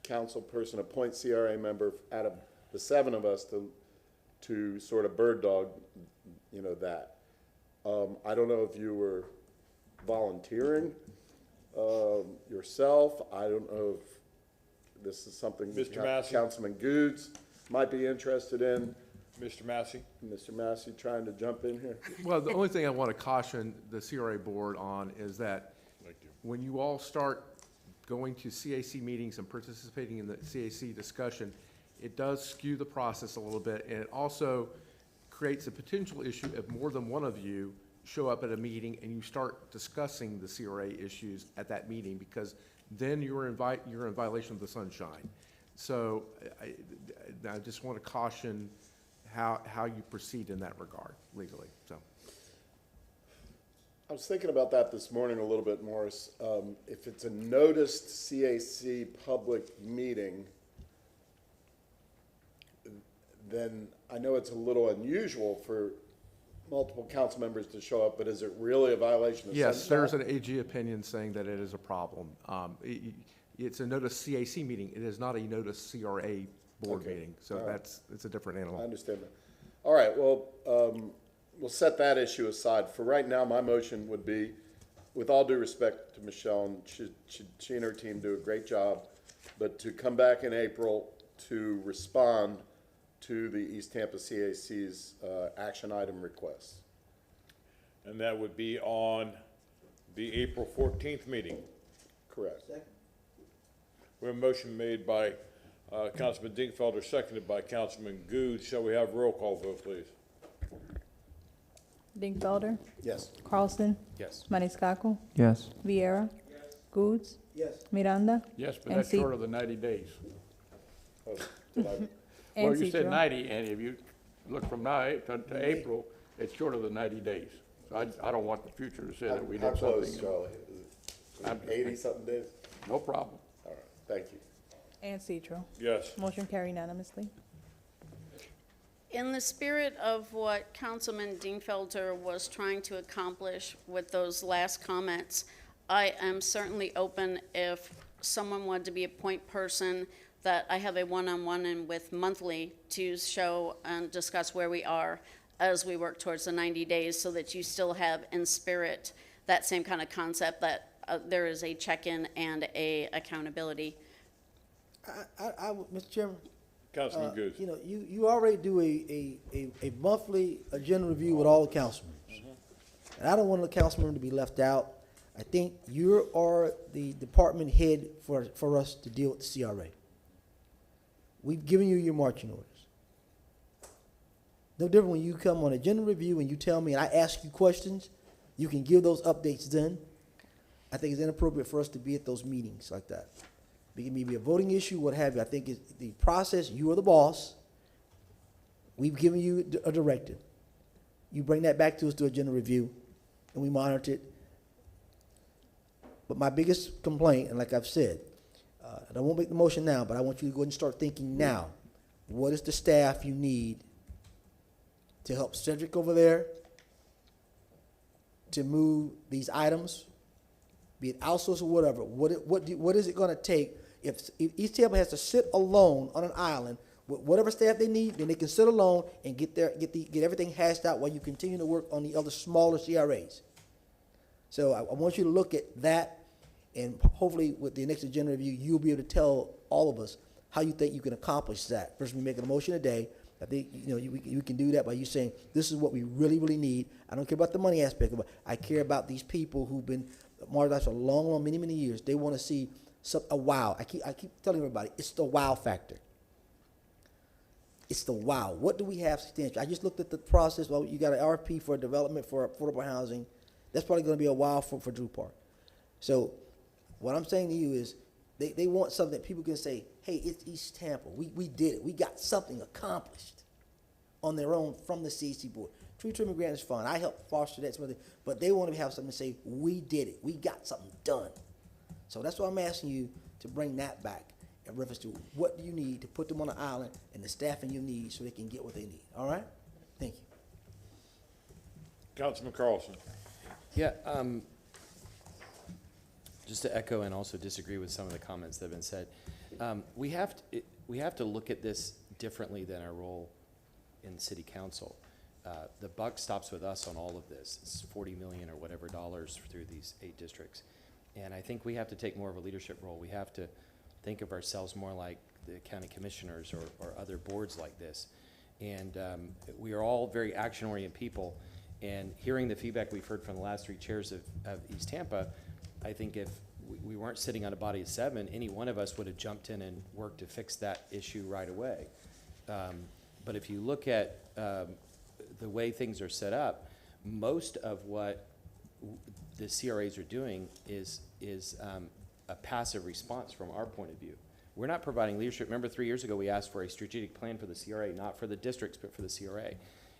council person, appoint CRA member out of the 7 of us to sort of bird dog, that. I don't know if you were volunteering yourself. I don't know if this is something Mr. Massey. Councilman Goods might be interested in. Mr. Massey? Mr. Massey trying to jump in here? Well, the only thing I want to caution the CRA board on is that when you all start going to CAC meetings and participating in the CAC discussion, it does skew the process a little bit, and it also creates a potential issue if more than one of you show up at a meeting and you start discussing the CRA issues at that meeting, because then you're in violation of the sunshine. So I just want to caution how you proceed in that regard legally. So I was thinking about that this morning a little bit, Morris. If it's a noticed CAC public meeting, then I know it's a little unusual for multiple council members to show up, but is it really a violation of yes, sunshine? there's an AG opinion saying that it is a problem. It's a notice CAC meeting. It is not a notice CRA board meeting. So it's a different animal. I understand that. All right, well, we'll set that issue aside. For right now, my motion would be, with all due respect to Michelle, and she and her team do a great job, but to come back in April to respond to the East Tampa CAC's action item requests. and that would be on the April 14th meeting. Correct. We have a motion made by Councilman Dingfelder, seconded by Councilman Good. Shall we have roll call vote, please? Dingfelder, Yes. Carlson, Yes. Maniscalco, Yes. Viera, Goods, Yes. Miranda, Yes, but And that's see- short of the 90 days. Oh, did I- and Well, you said Cedro. 90, and if you look from now to April, it's short of the 90 days. So I don't want the future to say that we How did close, something. Charlie? I'm- 80-something days? No problem. All right, thank you. And Cedro. Yes. Motion carried unanimously. In the spirit of what Councilman Dingfelder was trying to accomplish with those last comments, I am certainly open if someone wanted to be a point person that I have a one-on-one and with monthly to show and discuss where we are as we work towards the 90 days so that you still have in spirit that same kind of concept that there is a check-in and a accountability. Mr. Chairman, Councilman Good. you know, you already do a monthly agenda review with all the councilmen. And I don't want the councilman to be left out. I think you are the department head for us to deal with the CRA. We've given you your marching orders. No different when you come on agenda review and you tell me and I ask you questions, you can give those updates then. I think it's inappropriate for us to be at those meetings like that. It may be a voting issue, what have you. I think it's the process, you are the boss. We've given you a directive. You bring that back to us to agenda review, and we monitor it. But my biggest complaint, and like I've said, and I won't make the motion now, but I want you to go ahead and start thinking now. What is the staff you need to help Cedric over there to move these items, be it outsourced or whatever? What is it going to take if East Tampa has to sit alone on an island with whatever staff they need? Then they can sit alone and get everything hashed out while you continue to work on the other smaller CRAs. So I want you to look at that, and hopefully with the next agenda review, you'll be able to tell all of us how you think you can accomplish that. First, we make a motion today. I think you can do that by you saying this is what we really, really need. I don't care about the money aspect of it. I care about these people who've been martyred for long, many, many years. They want to see a wow. I keep telling everybody it's the wow factor. It's the wow. What do we have substantial? I just looked at the process. Well, you got an RFP for development for affordable housing. That's probably going to be a wow for Drew Park. So what I'm saying to you is they want something that people can say, hey, it's East Tampa. We did it. We got something accomplished on their own from the CEC board. Tree trimming grant is fun. I helped foster that, but they want to have something to say, we did it. We got something done. So that's why I'm asking you to bring that back in reference to what do you need to put them on the island and the staffing you need so they can get what they need. All right? Thank you. Councilman Carlson. Yeah, just to echo and also disagree with some of the comments that have been said, we have to look at this differently than our role in city council. The buck stops with us on all of this. It's 40 million or whatever dollars through these 8 districts. And I think we have to take more of a leadership role. We have to think of ourselves more like the county commissioners or other boards like this. And we are all very action-oriented people. And hearing the feedback we've heard from the last 3 chairs of East Tampa, I think if we weren't sitting on a body of 7, any one of us would have jumped in and worked to fix that issue right away. But if you look at the way things are set up, most of what the CRAs are doing is a passive response from our point of view. We're not providing leadership. Remember 3 years ago we asked for a strategic plan for the CRA, not for the districts, but for the CRA.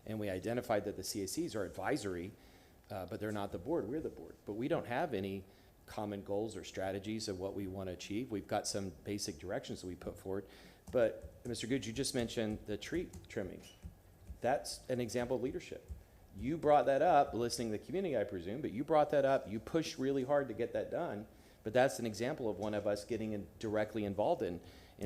And we identified that the CACs are advisory, but they're not the board. We're the board. But we don't have any common goals or strategies of what we want to achieve. We've got some basic directions that we put forward. But Mr. Good, you just mentioned the tree trimming. That's an example of leadership. You brought that up, listening to the community, I presume, but you brought that up. You pushed really hard to get that done. But that's an example of one of us getting directly involved in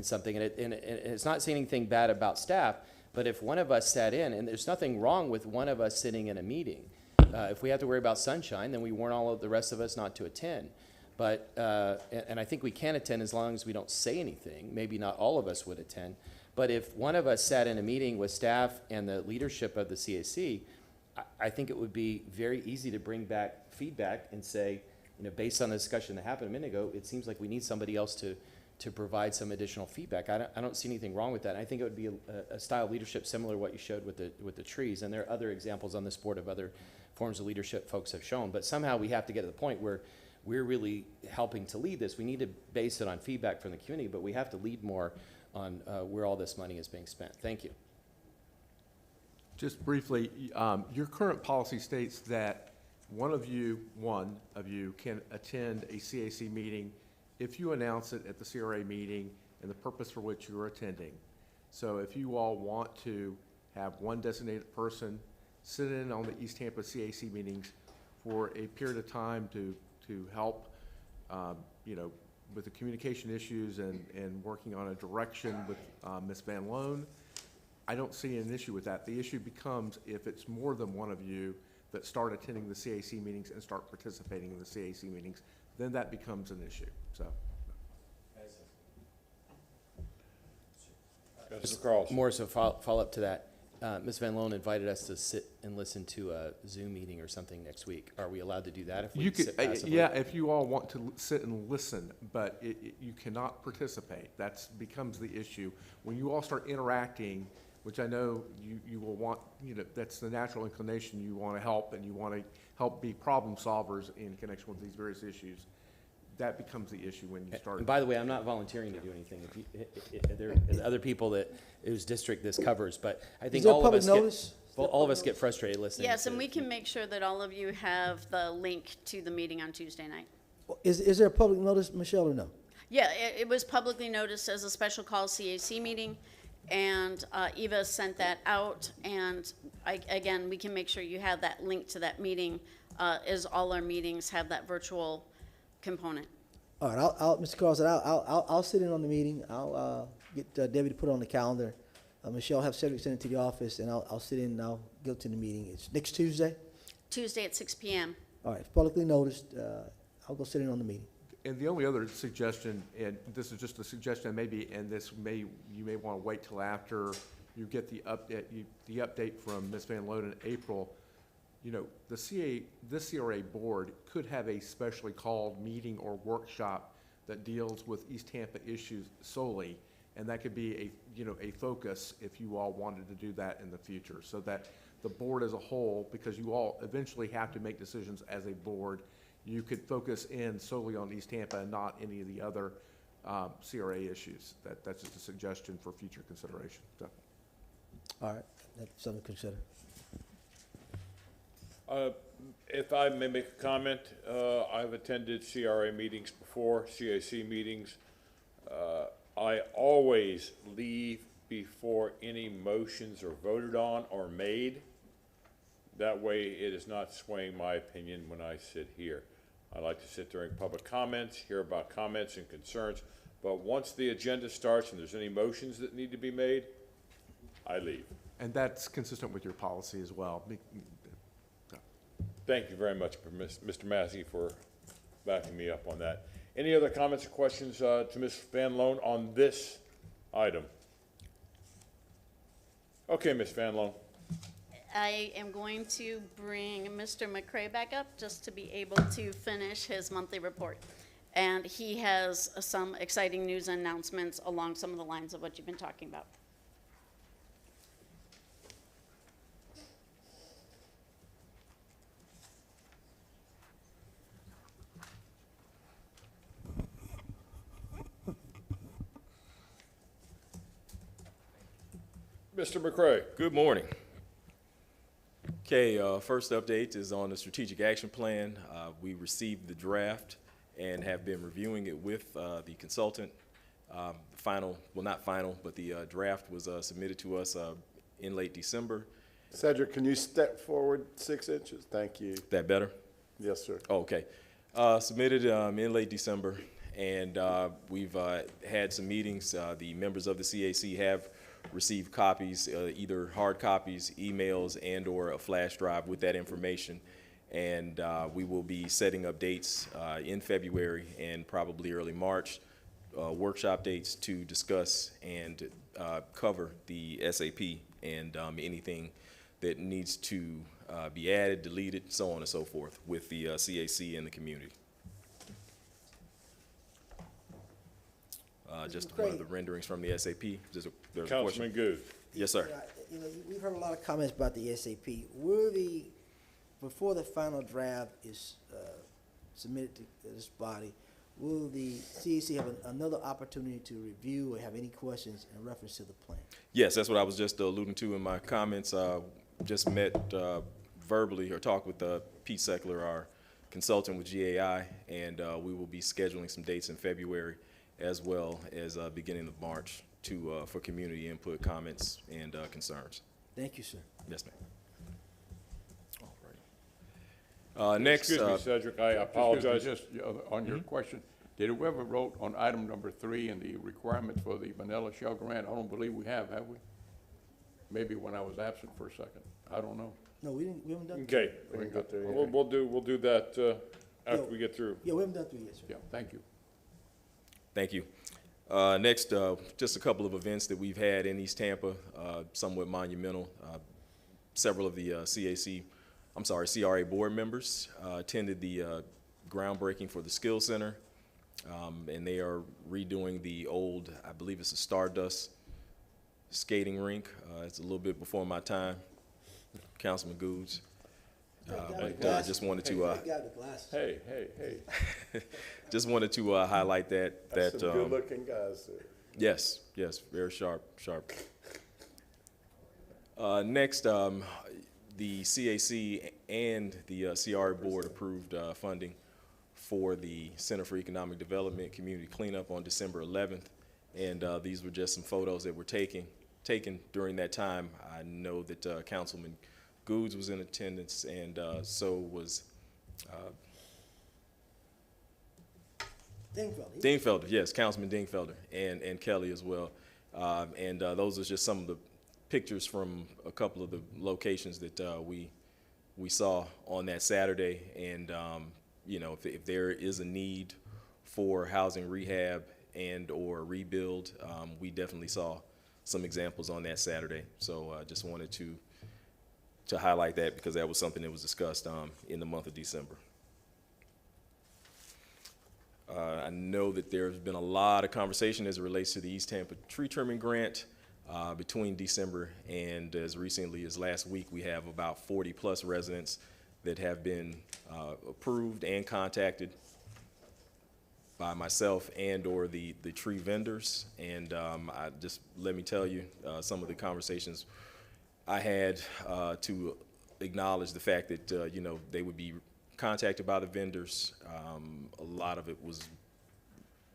something. And it's not saying anything bad about staff, but if one of us sat in, and there's nothing wrong with one of us sitting in a meeting. If we have to worry about sunshine, then we warn all of the rest of us not to attend. But, and I think we can attend as long as we don't say anything. Maybe not all of us would attend. But if one of us sat in a meeting with staff and the leadership of the CAC, I think it would be very easy to bring back feedback and say, you know, based on the discussion that happened a minute ago, it seems like we need somebody else to provide some additional feedback. I don't see anything wrong with that. I think it would be a style of leadership similar to what you showed with the trees. And there are other examples on this board of other forms of leadership folks have shown. But somehow we have to get to the point where we're really helping to lead this. We need to base it on feedback from the community, but we have to lead more on where all this money is being spent. Thank you. Just briefly, your current policy states that one of you can attend a CAC meeting if you announce it at the CRA meeting and the purpose for which you're attending. So if you all want to have one designated person sit in on the East Tampa CAC meetings for a period of time to help, you know, with the communication issues and working on a direction with Ms. Van Loan, I don't see an issue with that. The issue becomes if it's more than one of you that start attending the CAC meetings and start participating in the CAC meetings, then that becomes an issue, so. Mr. Carlson. More so follow up to that. Ms. Van Loan invited us to sit and listen to a Zoom meeting or something next week. Are we allowed to do that if we You sit could, passively? yeah, if you all want to sit and listen, but you cannot participate. That becomes the issue. When you all start interacting, which I know you will want, you know, that's the natural inclination. You want to help and you want to help be problem solvers in connection with these various issues. That becomes the issue when you start. And by the way, I'm not volunteering to do anything. There are other people whose district this covers, but I think there all of public us notice? all of us get frustrated listening. Yes, to- and we can make sure that all of you have the link to the meeting on Tuesday night. Is there a public notice, Michelle, or no? Yeah, it was publicly noticed as a special call CAC meeting, and Eva sent that out. And again, we can make sure you have that link to that meeting, as all our meetings have that virtual component. All right, I'll Mr. Carlson, I'll sit in on the meeting. I'll get Debbie to put it on the calendar. Michelle, have Cedric send it to the office, and I'll sit in and I'll go to the meeting. It's next Tuesday? Tuesday at 6 p.m. All right, it's publicly noticed. I'll go sit in on the meeting. And the only other suggestion, and this is just a suggestion maybe, and you may want to wait till after you get the update from Ms. Van Loan in April. You know, this CRA board could have a specially called meeting or workshop that deals with East Tampa issues solely, and that could be a focus if you all wanted to do that in the future, so that the board as a whole, because you all eventually have to make decisions as a board, you could focus in solely on East Tampa and not any of the other CRA issues. That's just a suggestion for future consideration. So. All right, that's something to consider. If I may make a comment, I've attended CRA meetings before, CAC meetings. I always leave before any motions are voted on or made. That way it is not swaying my opinion when I sit here. I like to sit during public comments, hear about comments and concerns, but once the agenda starts and there's any motions that need to be made, I leave. And that's consistent with your policy as well. Thank you very much, Mr. Massey, for backing me up on that. Any other comments or questions to Ms. Van Loan on this item? Okay, Ms. Van Loan. I am going to bring Mr. McCray back up just to be able to finish his monthly report. And he has some exciting news and announcements along some of the lines of what you've been talking about. Mr. McCray. Good morning. Okay, first update is on the strategic action plan. We received the draft and have been reviewing it with the consultant. Not final, but the draft was submitted to us in late December. Cedric, can you step forward 6 inches? Thank you. That better? Yes, sir. Oh, okay. Submitted in late December, and we've had some meetings. The members of the CAC have received copies, either hard copies, emails, and or a flash drive with that information. And we will be setting up dates in February and probably early March, workshop dates to discuss and cover the SAP and anything that needs to be added, deleted, so on and so forth with the CAC and the community. Just one of the renderings from the SAP. There's a question. Councilman Goode. Yes, sir. You know, we've heard a lot of comments about the SAP. Before the final draft is submitted to this body, will the CAC have another opportunity to review or have any questions in reference to the plan? Yes, that's what I was just alluding to in my comments. Just met verbally or talked with Pete Seckler, our consultant with GAI, and we will be scheduling some dates in February as well as beginning of March for community input, comments, and concerns. Thank you, sir. Yes, ma'am. All right. Next. Excuse me, Cedric, I apologize. Just on your question, did we ever vote on item number 3 and the requirements for the Manila Shell grant? I don't believe we have we? Maybe when I was absent for a second. I don't know. No, we haven't done. Okay, We didn't get there yet. we'll do that after we get through. Yeah, we haven't done 3 yet, sir. Yeah, thank you. Thank you. Next, just a couple of events that we've had in East Tampa, somewhat monumental. Several of the CRA board members attended the groundbreaking for the Skills Center, and they are redoing the old, I believe it's a Stardust skating rink. It's a little bit before my time, Councilman Goods. But just wanted to Hey. just wanted to highlight that. That's some good-looking guys there. Yes, very sharp. Next, the CAC and the CRA board approved funding for the Center for Economic Development Community Cleanup on December 11th, and these were just some photos that were taken during that time. I know that Councilman Goods was in attendance, and so was Dingfelder, yes, Councilman Dingfelder, and Kelly as well. And those are just some of the pictures from a couple of the locations that we saw on that Saturday. And you know, if there is a need for housing rehab and or rebuild, we definitely saw some examples on that Saturday. So I just wanted to highlight that because that was something that was discussed in the month of December. I know that there's been a lot of conversation as it relates to the East Tampa tree trimming grant. Between December and as recently as last week, we have about 40 plus residents that have been approved and contacted by myself and or the tree vendors. And let me tell you some of the conversations I had to acknowledge the fact that, you know, they would be contacted by the vendors. A lot of it was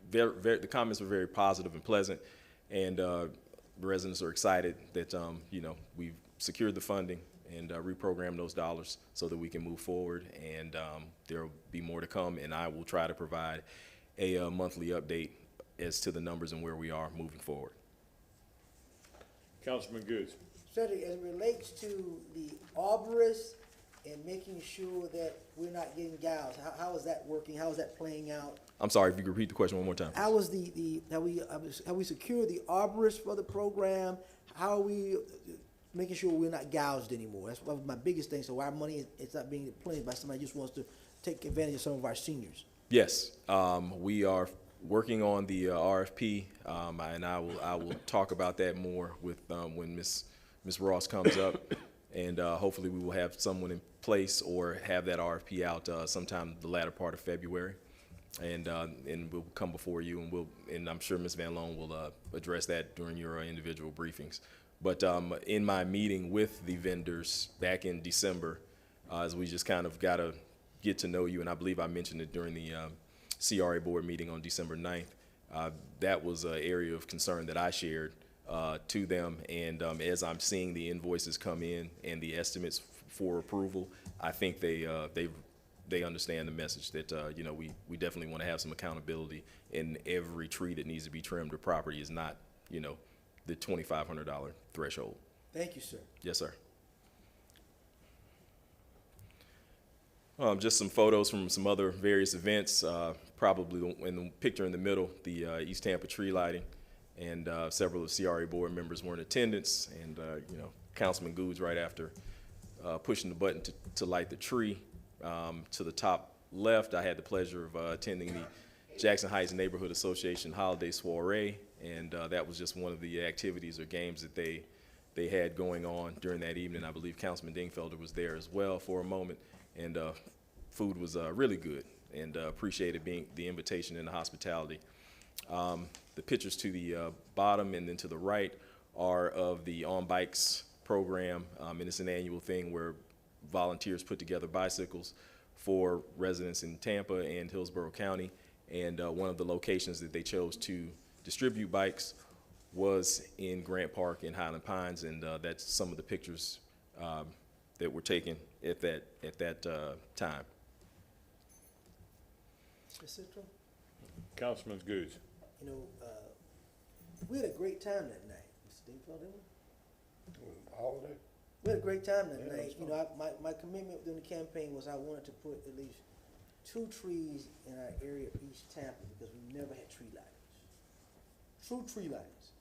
the comments were very positive and pleasant, and the residents are excited that, you know, we've secured the funding and reprogrammed those dollars so that we can move forward, and there will be more to come, and I will try to provide a monthly update as to the numbers and where we are moving forward. Councilman Goods. Cedric, as it relates to the arborists and making sure that we're not getting gouged, how is that working? How is that playing out? I'm sorry, if you could repeat the question one more time. How is have we secured the arborists for the program? How are we making sure we're not gouged anymore? That's one of my biggest things. So our money is not being replenished by somebody who just wants to take advantage of some of our seniors. Yes, we are working on the RFP, and I will talk about that more with when Ms. Ross comes up, and hopefully we will have someone in place or have that RFP out sometime the latter part of February, and we'll come before you, and I'm sure Ms. Van Loan will address that during your individual briefings. But in my meeting with the vendors back in December, as we just kind of got to get to know you, and I believe I mentioned it during the CRA board meeting on December 9th, that was an area of concern that I shared to them, and as I'm seeing the invoices come in and the estimates for approval, I think they understand the message that you know, we definitely want to have some accountability, and every tree that needs to be trimmed or property is not, you know, the $2,500 threshold. Thank you, sir. Yes, sir. Just some photos from some other various events, probably in the picture in the middle, the East Tampa tree lighting, and several of the CRA board members were in attendance, and you know, Councilman Goods right after pushing the button to light the tree. To the top left, I had the pleasure of attending the Jackson Heights Neighborhood Association Holiday Soiree, and that was just one of the activities or games that they had going on during that evening. I believe Councilman Dingfelder was there as well for a moment, and food was really good, and appreciated the invitation and the hospitality. The pictures to the bottom and then to the right are of the On Bikes program, and it's an annual thing where volunteers put together bicycles for residents in Tampa and Hillsborough County, and one of the locations that they chose to distribute bikes was in Grant Park in Highland Pines, and that's some of the pictures that were taken at that time. Mr. Citro, Councilman Goods. you know, we had a great time that night, Mr. Dingfelder, didn't we? Holiday? We had a great time that Yeah, it night. was You know, my commitment during the campaign was I wanted to put at least 2 trees in our area of East Tampa because we never had tree lightings. True tree lightings.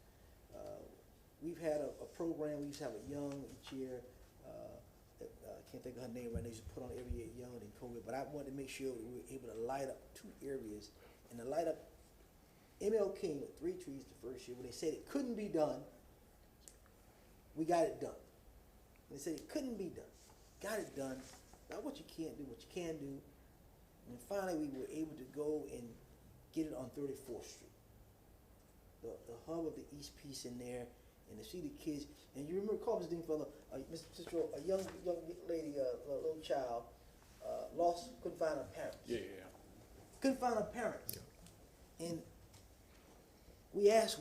We've had a program, we used to have a young each year, I can't think of her name right now, used to put on every year young and COVID, but I wanted to make sure that we were able to light up 2 areas and to light up ML King with 3 trees the first year. When they said it couldn't be done, we got it done. They said it couldn't be done. Got it done. Not what you can't do, what you can do. And finally, we were able to go and get it on 34th Street. The hub of the East Piece in there, and to see the kids. And you remember, Mr. Dingfelder, Mr. Citro, a young lady, a little child, couldn't find her parents. Yeah. Couldn't find her parents. And we asked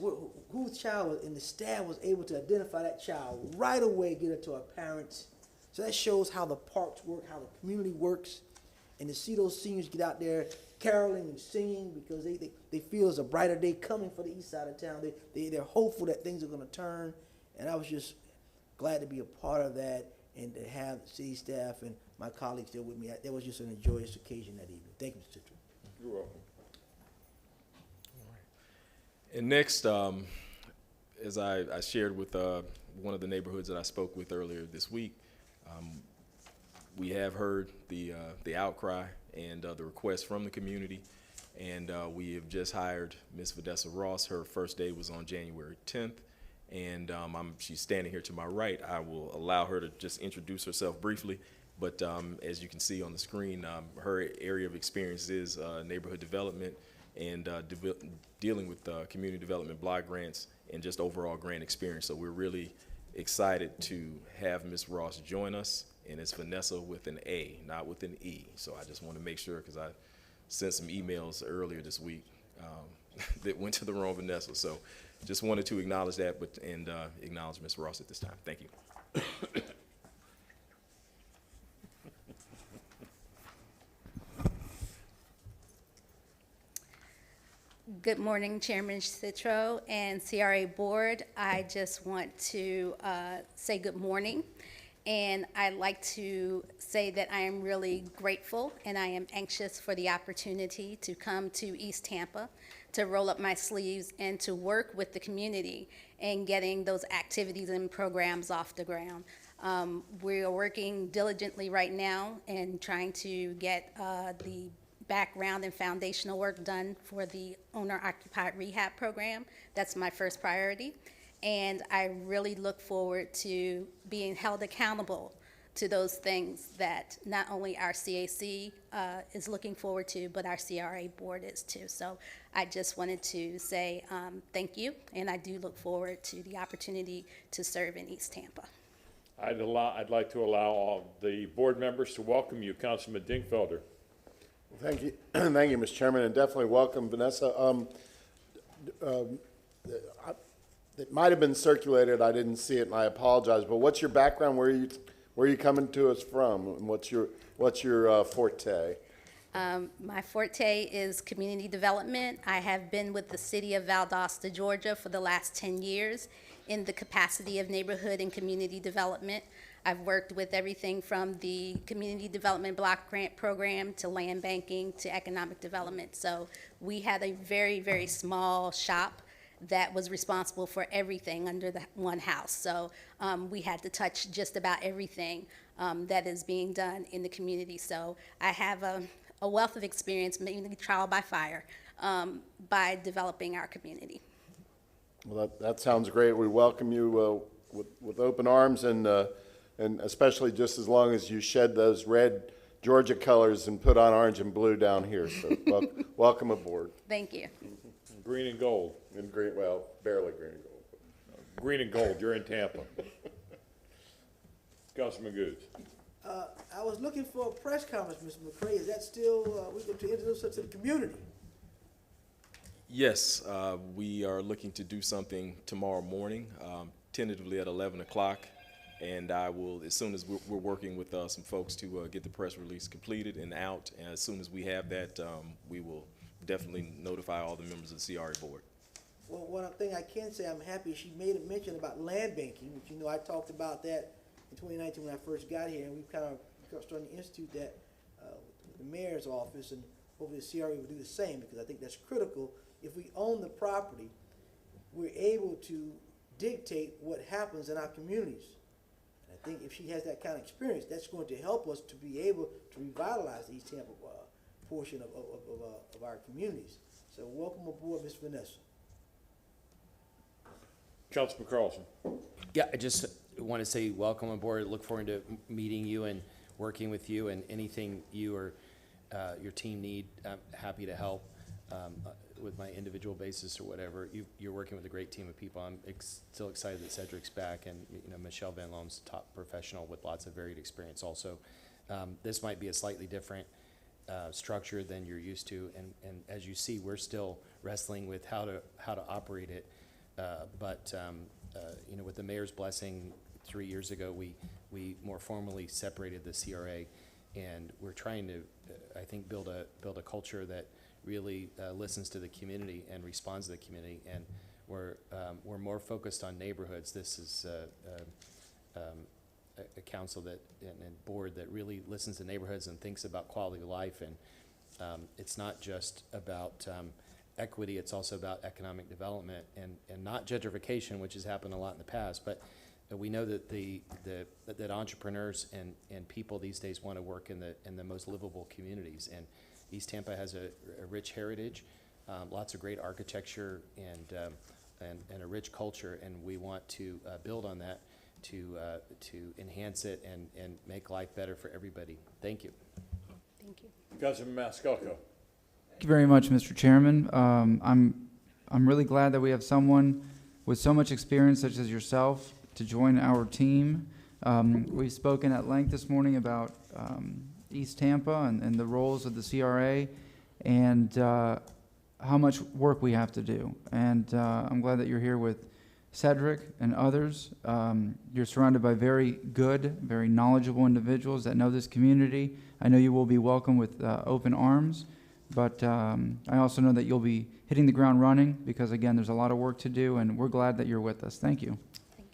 whose child was, and the staff was able to identify that child right away, get her to her parents. So that shows how the parks work, how the community works, and to see those seniors get out there caroling and singing because they feel it's a brighter day coming for the east side of town. They're hopeful that things are going to turn, and I was just glad to be a part of that and to have the city staff and my colleagues there with me. That was just an joyous occasion that evening. Thank you, Mr. Citro. You're welcome. And next, as I shared with one of the neighborhoods that I spoke with earlier this week, we have heard the outcry and the request from the community, and we have just hired Ms. Vanessa Ross. Her first day was on January 10th, and she's standing here to my right. I will allow her to just introduce herself briefly, but as you can see on the screen, her area of experience is neighborhood development and dealing with community development block grants and just overall grant experience. So we're really excited to have Ms. Ross join us, and it's Vanessa with an A, not with an E. So I just want to make sure, because I sent some emails earlier this week that went to the wrong Vanessa. So just wanted to acknowledge that, and acknowledge Ms. Ross at this time. Thank you. Good morning, Chairman Citro and CRA Board. I just want to say good morning, and I'd like to say that I am really grateful and I am anxious for the opportunity to come to East Tampa, to roll up my sleeves and to work with the community and getting those activities and programs off the ground. We are working diligently right now and trying to get the background and foundational work done for the owner-occupied rehab program. That's my first priority. And I really look forward to being held accountable to those things that not only our CAC is looking forward to, but our CRA board is too. So I just wanted to say thank you, and I do look forward to the opportunity to serve in East Tampa. I'd like to allow all the board members to welcome you, Councilman Dingfelder. Thank you, thank you, Mr. Chairman, and definitely welcome, Vanessa. It might have been circulated, I didn't see it, and I apologize, but what's your background? Where are you coming to us from, and what's your forte? My forte is community development. I have been with the city of Valdosta, Georgia for the last 10 years in the capacity of neighborhood and community development. I've worked with everything from the Community Development Block Grant Program to land banking to economic development. So we had a very, very small shop that was responsible for everything under the one house. So we had to touch just about everything that is being done in the community. So I have a wealth of experience, maybe trial by fire, by developing our community. Well, that sounds great. We welcome you with open arms, and especially just as long as you shed those red Georgia colors and put on orange and blue down here. So welcome aboard. Thank you. Green and gold. And green, well, barely green and gold. Green and gold, you're in Tampa. Councilman Goods. I was looking for a press conference, Mr. McCray. Is that still, we're going to introduce us to the community? Yes, we are looking to do something tomorrow morning, tentatively at 11 o'clock. And I will, as soon as we're working with some folks to get the press release completed and out, and as soon as we have that, we will definitely notify all the members of the CRA board. Well, one thing I can say, I'm happy she made a mention about land banking, which, you know, I talked about that in 2019 when I first got here, and we've kind of starting to institute that with the mayor's office, and hopefully the CRA will do the same, because I think that's critical. If we own the property, we're able to dictate what happens in our communities. And I think if she has that kind of experience, that's going to help us to be able to revitalize the East Tampa portion of our communities. So welcome aboard, Ms. Vanessa. Councilman Carlson. Yeah, I just want to say welcome aboard. Look forward to meeting you and working with you, and anything you or your team need, I'm happy to help with my individual basis or whatever. You're working with a great team of people. I'm still excited that Cedric's back, and Michelle Van Loom's a top professional with lots of varied experience also. This might be a slightly different structure than you're used to, and as you see, we're still wrestling with how to operate it. But with the mayor's blessing 3 years ago, we more formally separated the CRA, and we're trying to, I think, build a culture that really listens to the community and responds to the community, and we're more focused on neighborhoods. This is a council that and board that really listens to neighborhoods and thinks about quality of life, and it's not just about equity, it's also about economic development and not gentrification, which has happened a lot in the past, but we know that that entrepreneurs and people these days want to work in the most livable communities, and East Tampa has a rich heritage, lots of great architecture and a rich culture, and we want to build on that to enhance it and make life better for everybody. Thank you. Thank you. Councilman Mascalco. Thank you very much, Mr. Chairman. I'm really glad that we have someone with so much experience such as yourself to join our team. We've spoken at length this morning about East Tampa and the roles of the CRA and how much work we have to do. And I'm glad that you're here with Cedric and others. You're surrounded by very good, very knowledgeable individuals that know this community. I know you will be welcome with open arms, but I also know that you'll be hitting the ground running because, again, there's a lot of work to do, and we're glad that you're with us. Thank you. Thank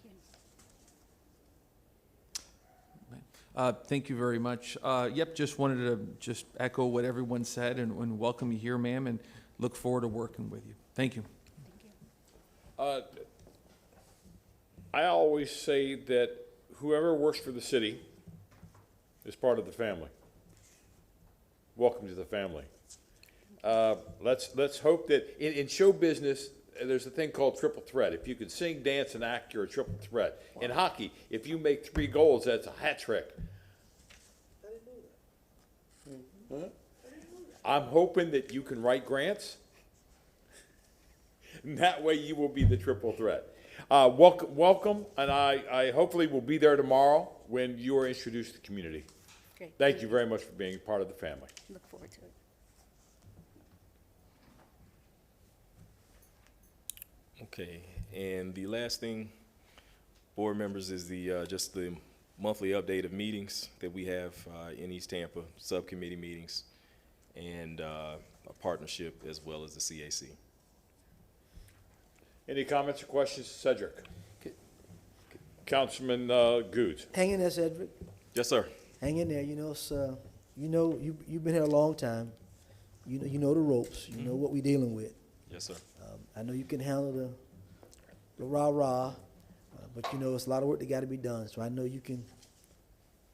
you. Thank you very much. Yep, just wanted to just echo what everyone said and welcome you here, ma'am, and look forward to working with you. Thank you. I always say that whoever works for the city is part of the family. Welcome to the family. Let's hope that in show business, there's a thing called triple threat. If you can sing, dance, and act, you're a triple threat. In hockey, if you make 3 goals, that's a hat trick. I'm hoping that you can write grants. And that way you will be the triple threat. Welcome, and I hopefully will be there tomorrow when you are introduced to the community. Great. Thank you very much for being part of the family. Look forward to it. Okay, and the last thing, board members, is the just the monthly update of meetings that we have in East Tampa, subcommittee meetings, and a partnership as well as the CAC. Any comments or questions, Cedric? Councilman Goods. Hang in there, Cedric. Yes, sir. Hang in there. You know, you've been here a long time. You know the ropes. You know what we're dealing with. Yes, sir. I know you can handle the rah-rah, but you know, it's a lot of work that gotta be done, so I know you can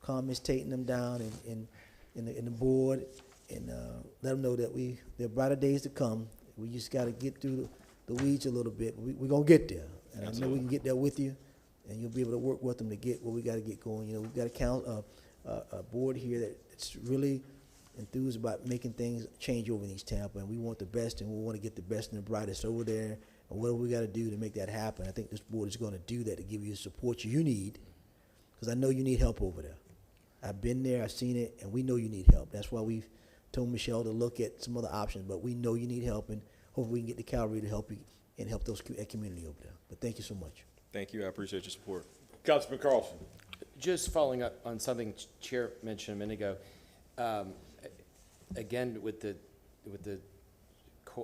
calm Ms. Tate and them down in the board, and let them know that there are brighter days to come. We just gotta get through the weeds a little bit. We're gonna get there, and I know we can get there with you, and you'll be able to work with them to get what we gotta get going. You know, we've got a board here that's really enthused about making things change over in East Tampa, and we want the best, and we want to get the best and the brightest over there, and what do we got to do to make that happen? I think this board is going to do that to give you the support you need, because I know you need help over there. I've been there, I've seen it, and we know you need help. That's why we've told Michelle to look at some other options, but we know you need help, and hopefully we can get the cavalry to help you and help that community over there. But thank you so much. Thank you. I appreciate your support. Councilman Carlson. Just following up on something Chair mentioned a minute ago, again, with the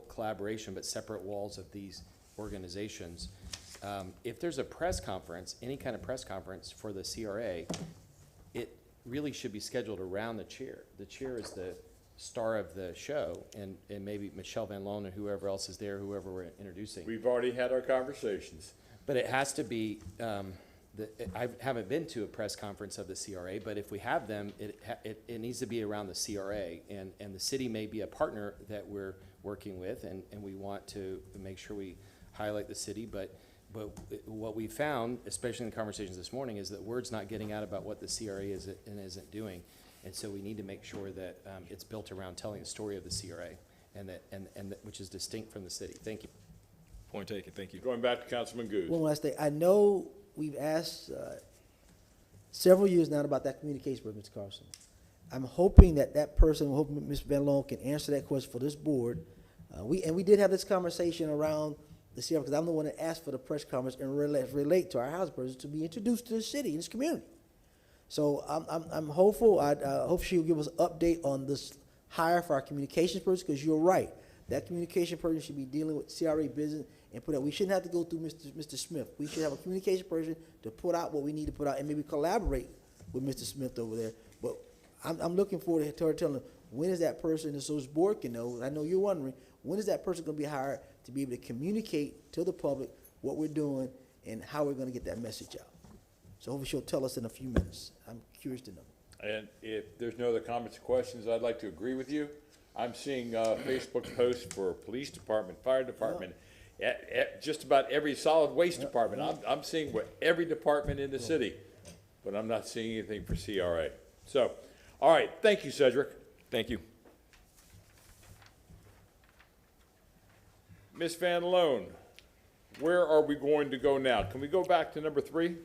collaboration but separate walls of these organizations, if there's a press conference, any kind of press conference for the CRA, it really should be scheduled around the chair. The chair is the star of the show, and maybe Michelle Van Loan and whoever else is there, whoever we're introducing. We've already had our conversations. But it has to be, I haven't been to a press conference of the CRA, but if we have them, it needs to be around the CRA. And the city may be a partner that we're working with, and we want to make sure we highlight the city. But what we found, especially in the conversations this morning, is that word's not getting out about what the CRA is and isn't doing. And so we need to make sure that it's built around telling the story of the CRA, and that which is distinct from the city. Thank you. Point taken. Thank you. Going back to Councilman Goode. One last thing. I know we've asked several years now about that communication with Mr. Carlson. I'm hoping that person, I'm hoping Ms. Van Loan can answer that question for this board. We did have this conversation around the CRA, because I'm the one that asked for the press conference and relate to our housing person to be introduced to the city and this community. So I'm hopeful. I hope she'll give us an update on this hire for our communications person, because you're right. That communication person should be dealing with CRA business and put out. We shouldn't have to go through Mr. Smith. We should have a communication person to put out what we need to put out, and maybe collaborate with Mr. Smith over there. But I'm looking forward to her telling them, when is that person, so this board can know. I know you're wondering, when is that person going to be hired to be able to communicate to the public what we're doing and how we're going to get that message out. So hopefully she'll tell us in a few minutes. I'm curious to know. And if there's no other comments or questions, I'd like to agree with you. I'm seeing Facebook posts for police department, fire department, just about every solid waste department. I'm seeing what every department in the city, but I'm not seeing anything for CRA. So, all right, thank you, Cedric. Thank you. Ms. Van Loan, where are we going to go now? Can we go back to number 3?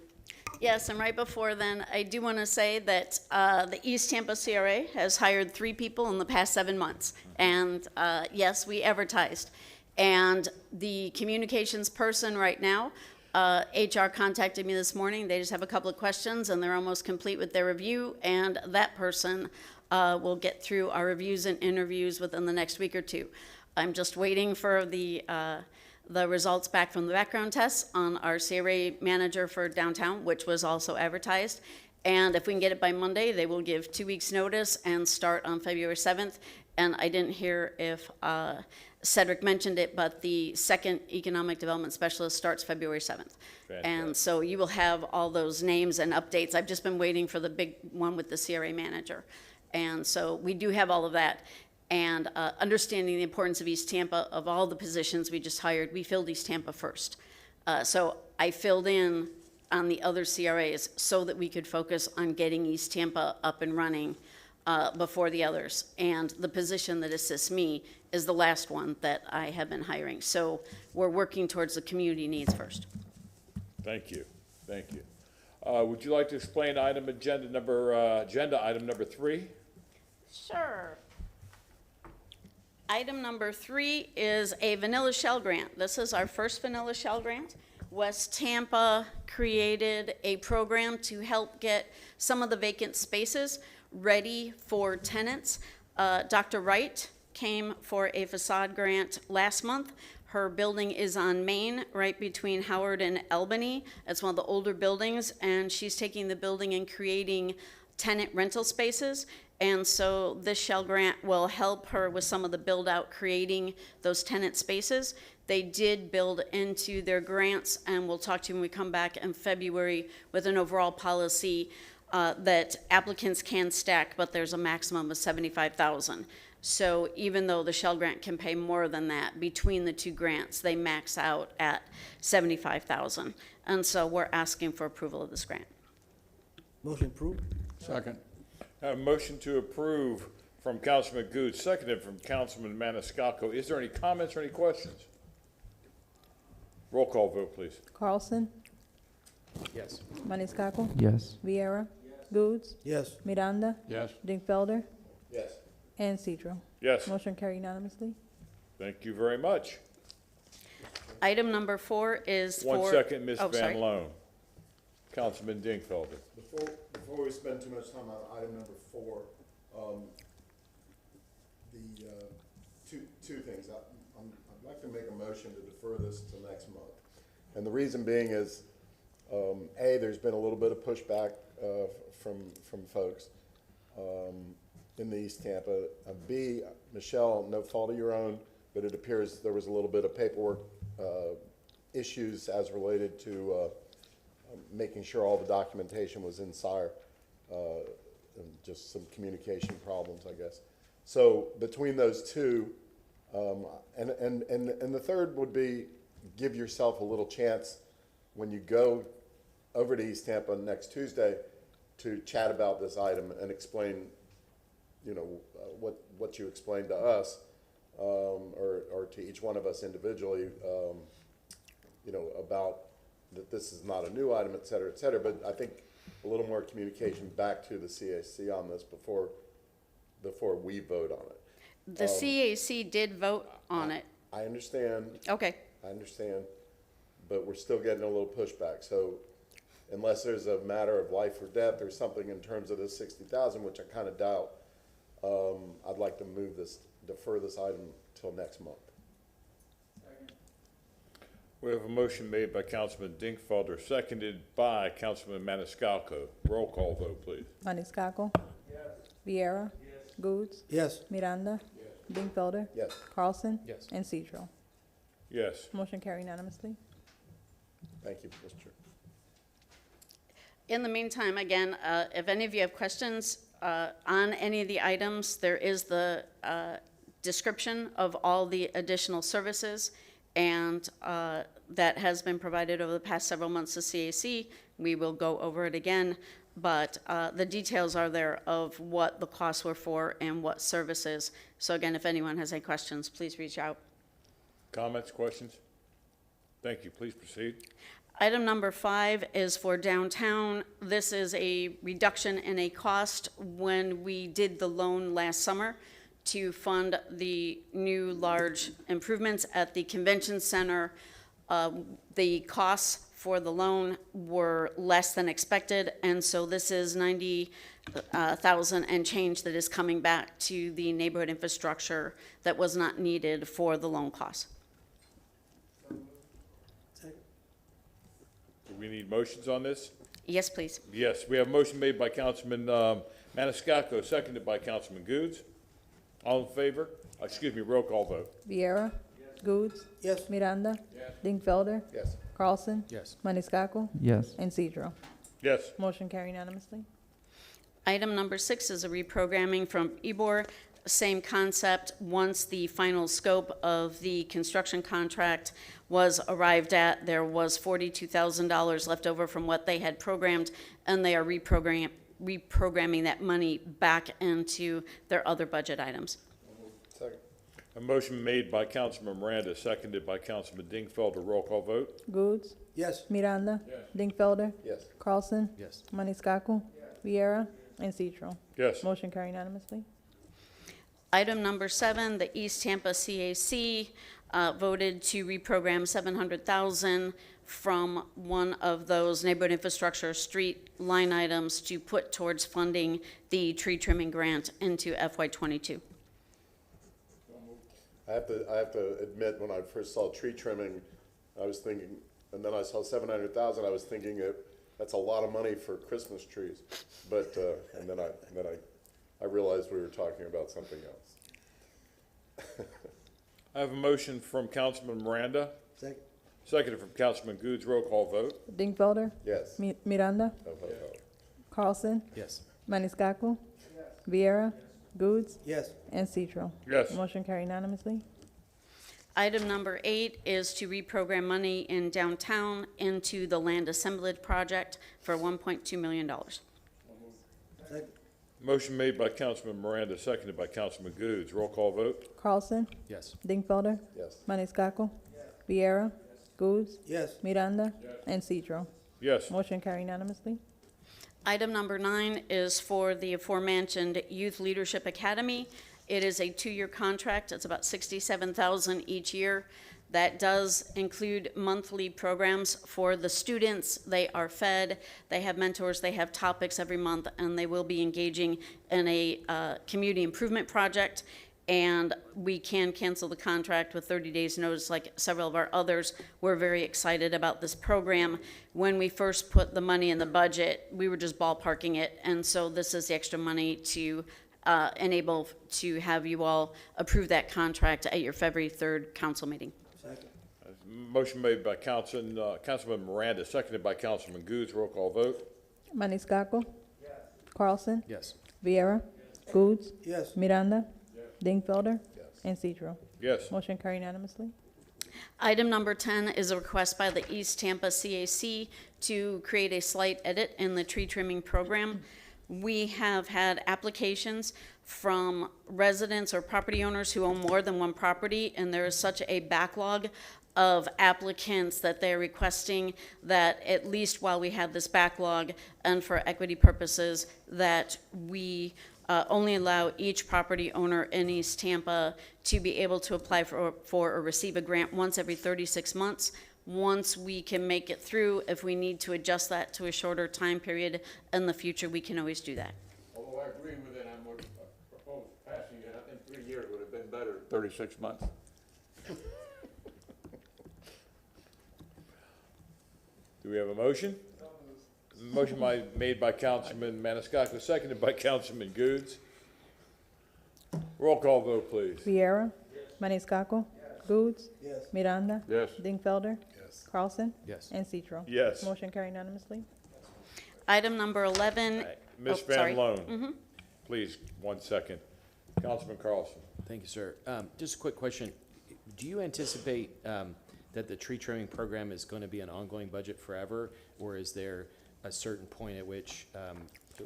Yes, and right before then, I do want to say that the East Tampa CRA has hired 3 people in the past 7 months. And yes, we advertised. And the communications person right now, HR contacted me this morning. They just have a couple of questions, and they're almost complete with their review. And that person will get through our reviews and interviews within the next week or 2. I'm just waiting for the results back from the background tests on our CRA manager for downtown, which was also advertised. And if we can get it by Monday, they will give 2 weeks' notice and start on February 7th. And I didn't hear if Cedric mentioned it, but the second economic development specialist starts February 7th. Fantastic. And so you will have all those names and updates. I've just been waiting for the big one with the CRA manager. And so we do have all of that. And understanding the importance of East Tampa, of all the positions we just hired, we filled East Tampa first. So I filled in on the other CRAs so that we could focus on getting East Tampa up and running before the others. And the position that assists me is the last one that I have been hiring. So we're working towards the community needs first. Thank you. Thank you. Would you like to explain agenda item number 3? Sure. Item number 3 is a vanilla shell grant. This is our first vanilla shell grant. West Tampa created a program to help get some of the vacant spaces ready for tenants. Dr. Wright came for a facade grant last month. Her building is on Main, right between Howard and Albany. It's one of the older buildings, and she's taking the building and creating tenant rental spaces. And so this shell grant will help her with some of the build out, creating those tenant spaces. They did build into their grants, and we'll talk to you when we come back in February with an overall policy that applicants can stack, but there's a maximum of 75,000. So even though the Shell grant can pay more than that, between the two grants, they max out at 75,000. And so we're asking for approval of this grant. Motion approved. Second. I have a motion to approve from Councilman Good, seconded from Councilman Maniscalco. Is there any comments or any questions? Roll call vote, please. Carlson. Yes. Maniscalco. Yes. Viera. Goods. Yes. Miranda. Yes. Dingfelder. Yes. And Cedro. Yes. Motion carried unanimously. Thank you very much. Item number 4 is for... One second, Ms. Oh, Van sorry. Loan. Councilman Dingfelder. Before we spend too much time on item number 4, two things. I'd like to make a motion to defer this to next month. And the reason being is, A, there's been a little bit of pushback from folks in the East Tampa. B, Michelle, no fault of your own, but it appears there was a little bit of paperwork issues as related to making sure all the documentation was in SIRE, and just some communication problems, I guess. So between those two, and the third would be give yourself a little chance when you go over to East Tampa next Tuesday to chat about this item and explain, you know, what you explained to us, or to each one of us individually, you know, about that this is not a new item, et cetera, but I think a little more communication back to the CAC on this before we vote on it. The CAC did vote on it. I understand. Okay. I understand, but we're still getting a little pushback. So unless there's a matter of life or death or something in terms of this 60,000, which I kind of doubt, I'd like to defer this item till next month. We have a motion made by Councilman Dingfelder, seconded by Councilman Maniscalco. Roll call vote, please. Maniscalco. Yes. Viera. Yes. Goods. Yes. Miranda. Yes. Dingfelder. Yes. Carlson. Yes. And Cedro. Yes. Motion carried unanimously. Thank you, Mr. Chair. In the meantime, again, if any of you have questions on any of the items, there is the description of all the additional services, and that has been provided over the past several months to CAC. We will go over it again, but the details are there of what the costs were for and what services. So again, if anyone has any questions, please reach out. Comments, questions? Thank you. Please proceed. Item number 5 is for downtown. This is a reduction in a cost when we did the loan last summer to fund the new large improvements at the convention center. The costs for the loan were less than expected, and so this is 90,000 and change that is coming back to the neighborhood infrastructure that was not needed for the loan costs. Do we need motions on this? Yes, please. Yes, we have a motion made by Councilman Maniscalco, seconded by Councilman Goods. All in favor? Excuse me, roll call vote. Viera. Yes. Goods. Yes. Miranda. Yes. Dingfelder. Yes. Carlson. Yes. Maniscalco. Yes. And Cedro. Yes. Motion carried unanimously. Item number 6 is a reprogramming from EBOR. Same concept. Once the final scope of the construction contract was arrived at, there was $42,000 left over from what they had programmed, and they are reprogramming that money back into their other budget items. Second. A motion made by Councilman Miranda, seconded by Councilman Dingfelder. Roll call vote. Goods. Yes. Miranda. Yes. Dingfelder. Yes. Carlson. Yes. Maniscalco. Viera. And Cedro. Yes. Motion carried unanimously. Item number 7, the East Tampa CAC voted to reprogram $700,000 from one of those neighborhood infrastructure street line items to put towards funding the tree trimming grant into FY22. I have to admit, when I first saw tree trimming, I was thinking, and then I saw 700,000. I was thinking that's a lot of money for Christmas trees, but and then I realized we were talking about something else. I have a motion from Councilman Miranda, Second. seconded from Councilman Goods. Roll call vote. Dingfelder? Yes. Miranda? Carlson? Yes. Maniscalco? Viera? Goods? Yes. And Citro. Yes. Motion carried unanimously. Item number 8 is to reprogram money in downtown into the land assemblage project for $1.2 million. Second. Motion made by Councilman Miranda, seconded by Councilman Goods. Roll call vote. Carlson? Yes. Dingfelder? Yes. Maniscalco? Viera? Goods? Yes. Miranda? And Citro. Yes. Motion carried unanimously. Item number 9 is for the aforementioned Youth Leadership Academy. It is a 2-year contract. It's about $67,000 each year. That does include monthly programs for the students. They are fed, they have mentors, they have topics every month, and they will be engaging in a community improvement project. And we can cancel the contract with 30 days notice like several of our others. We're very excited about this program. When we first put the money in the budget, we were just ballparking it. And so this is the extra money to enable to have you all approve that contract at your February 3rd council meeting. Second. Motion made by Councilman Miranda, seconded by Councilman Goods. Roll call vote. Maniscalco? Carlson? Yes. Viera? Goods? Yes. Miranda? Dingfelder? Yes. And Citro. Yes. Motion carried unanimously. Item number 10 is a request by the East Tampa CAC to create a slight edit in the tree trimming program. We have had applications from residents or property owners who own more than one property, and there is such a backlog of applicants that they're requesting that at least while we have this backlog and for equity purposes, that we only allow each property owner in East Tampa to be able to apply for or receive a grant once every 36 months. Once we can make it through, if we need to adjust that to a shorter time period in the future, we can always do that. Although I agree with it, I would propose passing it. I think 3 years would have been better than 36 months. Do we have a motion? Motion made by Councilman Maniscalco, seconded by Councilman Goods. Roll call vote, please. Viera? Maniscalco? Goods? Yes. Miranda? Yes. Dingfelder? Yes. Carlson? Yes. And Citro. Yes. Motion carried unanimously. Item number 11. Ms. Oh, sorry. Van Loan, please, 1 second. Councilman Carlson. Thank you, sir. Just a quick question. Do you anticipate that the tree trimming program is going to be an ongoing budget forever, or is there a certain point at which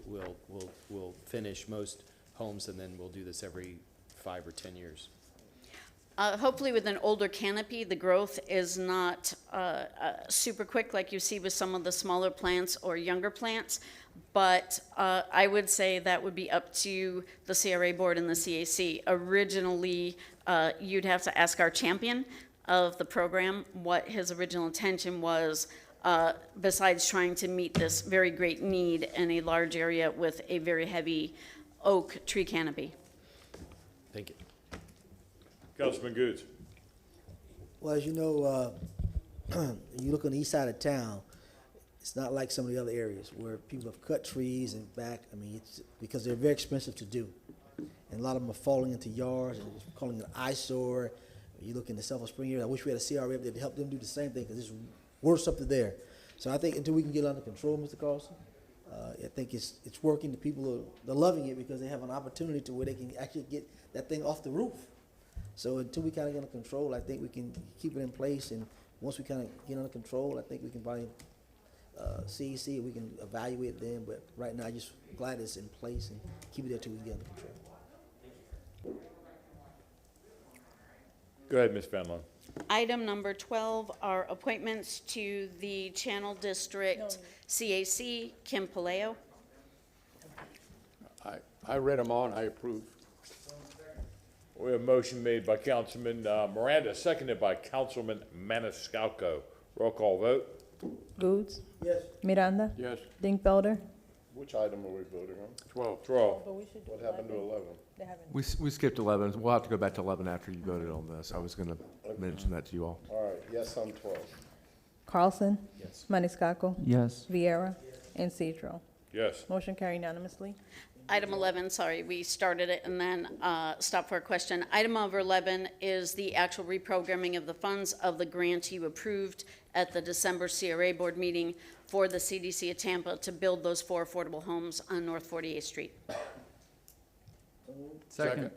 we'll finish most homes and then we'll do this every 5 or 10 years? Hopefully with an older canopy, the growth is not super quick like you see with some of the smaller plants or younger plants. But I would say that would be up to the CRA board and the CAC. Originally, you'd have to ask our champion of the program what his original intention was, besides trying to meet this very great need in a large area with a very heavy oak tree canopy. Thank you. Councilman Goods. Well, as you know, you look on the east side of town, it's not like some of the other areas where people have cut trees and back. I mean, it's because they're very expensive to do. And a lot of them are falling into yards and it's calling it an eyesore. You look in the Sulphur Spring area, I wish we had a CRA up there to help them do the same thing because it's worse up to there. So I think until we can get it under control, Mr. Carlson, I think it's working. The people they're loving it because they have an opportunity to where they can actually get that thing off the roof. So until we kind of get under control, I think we can keep it in place. And once we kind of get under control, I think we can probably CEC and we can evaluate it then. But right now, I'm just glad it's in place and keep it there till we get under control. Go ahead, Ms. Van Loan. Item number 12 are appointments to the Channel District CAC. Kim Paleo. I read them all and I approve. We have a motion made by Councilman Miranda, seconded by Councilman Maniscalco. Roll call vote. Goods? Yes. Miranda? Yes. Dingfelder? Which item are we voting on? 12. 12. What happened to 11? We skipped 11. We'll have to go back to 11 after you voted on this. I was going to mention that to you all. All right, yes on 12. Carlson? Yes. Maniscalco? Yes. Viera? And Citro. Yes. Motion carried unanimously. Item 11, sorry, we started it and then stopped for a question. Item number 11 is the actual reprogramming of the funds of the grant you approved at the December CRA board meeting for the CDC of Tampa to build those 4 affordable homes on North 48th Street. Second.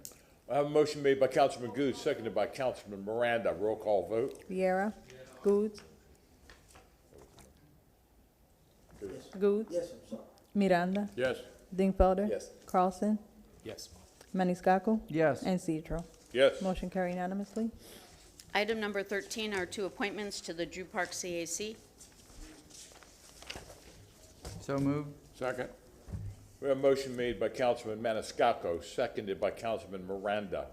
I have a motion made by Councilman Goode, seconded by Councilman Miranda. Roll call vote. Viera. Goode. Goode. Yes, I'm sorry. Miranda. Yes. Dingfelder. Yes. Carlson. Yes. Maniscalco. Yes. And Cedro. Yes. Motion carried unanimously. Item number 13 are 2 appointments to the Drew Park CAC. So moved. Second. We have a motion made by Councilman Maniscalco, seconded by Councilman Miranda.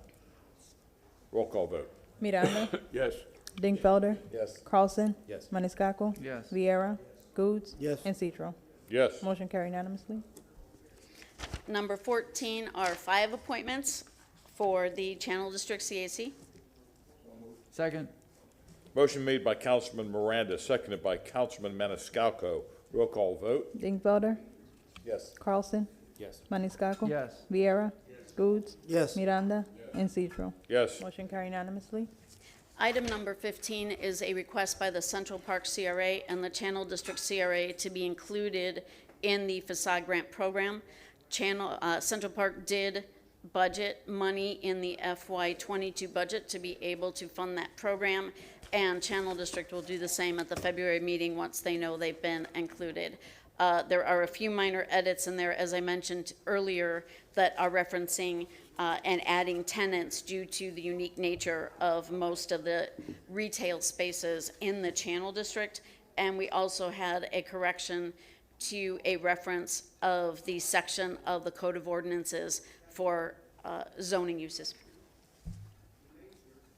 Roll call vote. Miranda. Yes. Dingfelder. Yes. Carlson. Yes. Maniscalco. Yes. Viera. Goode. Yes. And Cedro. Yes. Motion carried unanimously. Number 14 are 5 appointments for the Channel District CAC. Second. Motion made by Councilman Miranda, seconded by Councilman Maniscalco. Roll call vote. Dingfelder. Yes. Carlson. Yes. Maniscalco. Yes. Viera. Goode. Yes. Miranda. And Cedro. Yes. Motion carried unanimously. Item number 15 is a request by the Central Park CRA and the Channel District CRA to be included in the facade grant program. Central Park did budget money in the FY22 budget to be able to fund that program, and Channel District will do the same at the February meeting once they know they've been included. There are a few minor edits in there, as I mentioned earlier, that are referencing and adding tenants due to the unique nature of most of the retail spaces in the Channel District. And we also had a correction to a reference of the section of the Code of Ordinances for zoning uses.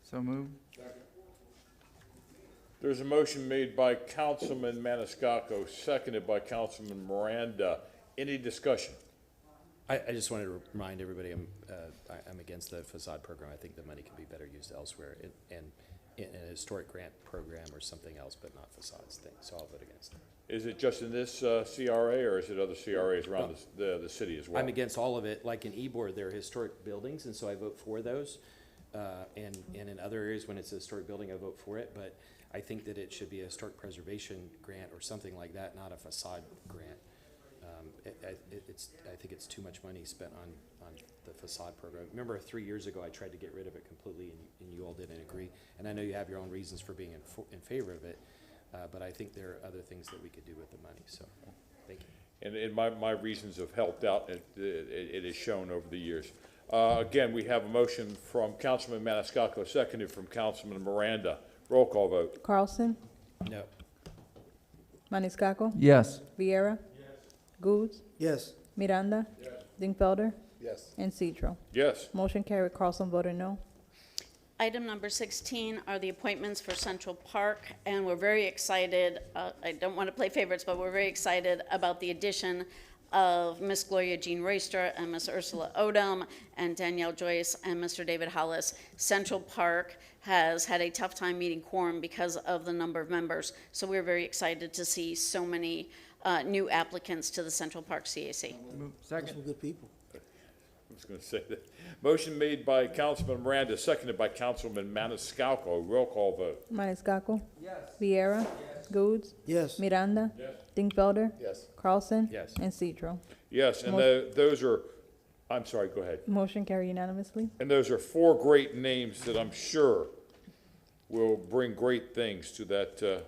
So moved. There's a motion made by Councilman Maniscalco, seconded by Councilman Miranda. Any discussion? I just wanted to remind everybody, I'm against the facade program. I think the money can be better used elsewhere and in a historic grant program or something else, but not facades thing, so I'll vote against it. Is it just in this CRA, or is it other CRAs around the city as well? I'm against all of it. Like in Ybor, they're historic buildings, and so I vote for those. And in other areas, when it's a historic building, I vote for it. But I think that it should be a historic preservation grant or something like that, not a facade grant. I think it's too much money spent on the facade program. Remember 3 years ago, I tried to get rid of it completely, and you all didn't agree. And I know you have your own reasons for being in favor of it, but I think there are other things that we could do with the money, so, thank you. And my reasons have helped out, it is shown over the years. Again, we have a motion from Councilman Maniscalco, seconded from Councilman Miranda. Roll call vote. Carlson. No. Maniscalco. Yes. Viera. Goode. Yes. Miranda. Dingfelder. Yes. And Cedro. Yes. Motion carried. Carlson voted no. Item number 16 are the appointments for Central Park, and we're very excited. I don't want to play favorites, but we're very excited about the addition of Miss Gloria Jean Royster and Miss Ursula Odom and Danielle Joyce and Mr. David Hollis. Central Park has had a tough time meeting quorum because of the number of members, so we're very excited to see so many new applicants to the Central Park CAC. Second. Some good people. I was going to say that. Motion made by Councilman Miranda, seconded by Councilman Maniscalco. Roll call vote. Maniscalco. Yes. Viera. Goode. Yes. Miranda. Yes. Dingfelder. Yes. Carlson. Yes. And Cedro. Yes, and those are, I'm sorry, go ahead. Motion carried unanimously. And those are 4 great names that I'm sure will bring great things to that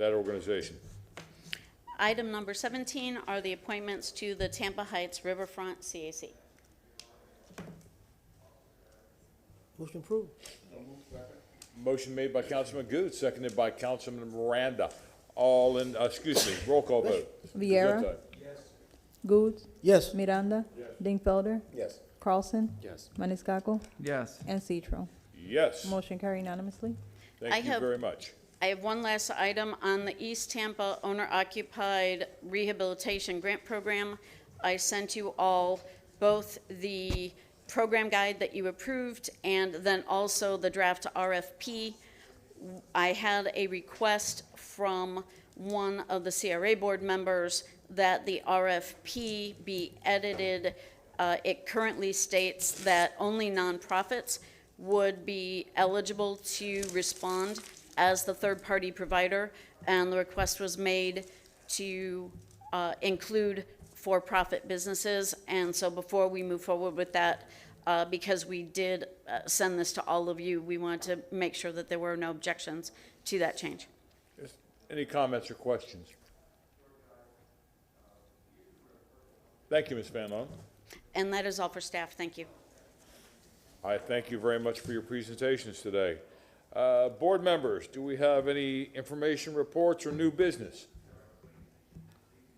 organization. Item number 17 are the appointments to the Tampa Heights Riverfront CAC. Motion approved. Motion made by Councilman Goode, seconded by Councilman Miranda. Roll call vote. Viera. Yes. Goode. Yes. Miranda. Dingfelder. Yes. Carlson. Yes. Maniscalco. Yes. And Cedro. Yes. Motion carried unanimously. Thank you very much. I have one last item on the East Tampa Owner-Occupied Rehabilitation Grant Program. I sent you all both the program guide that you approved and then also the draft RFP. I had a request from one of the CRA board members that the RFP be edited. It currently states that only nonprofits would be eligible to respond as the third-party provider, and the request was made to include for-profit businesses. And so before we move forward with that, because we did send this to all of you, we wanted to make sure that there were no objections to that change. Any comments or questions? Thank you, Ms. Van Loan. And that is all for staff. Thank you. I thank you very much for your presentations today. Board members, do we have any information reports or new business?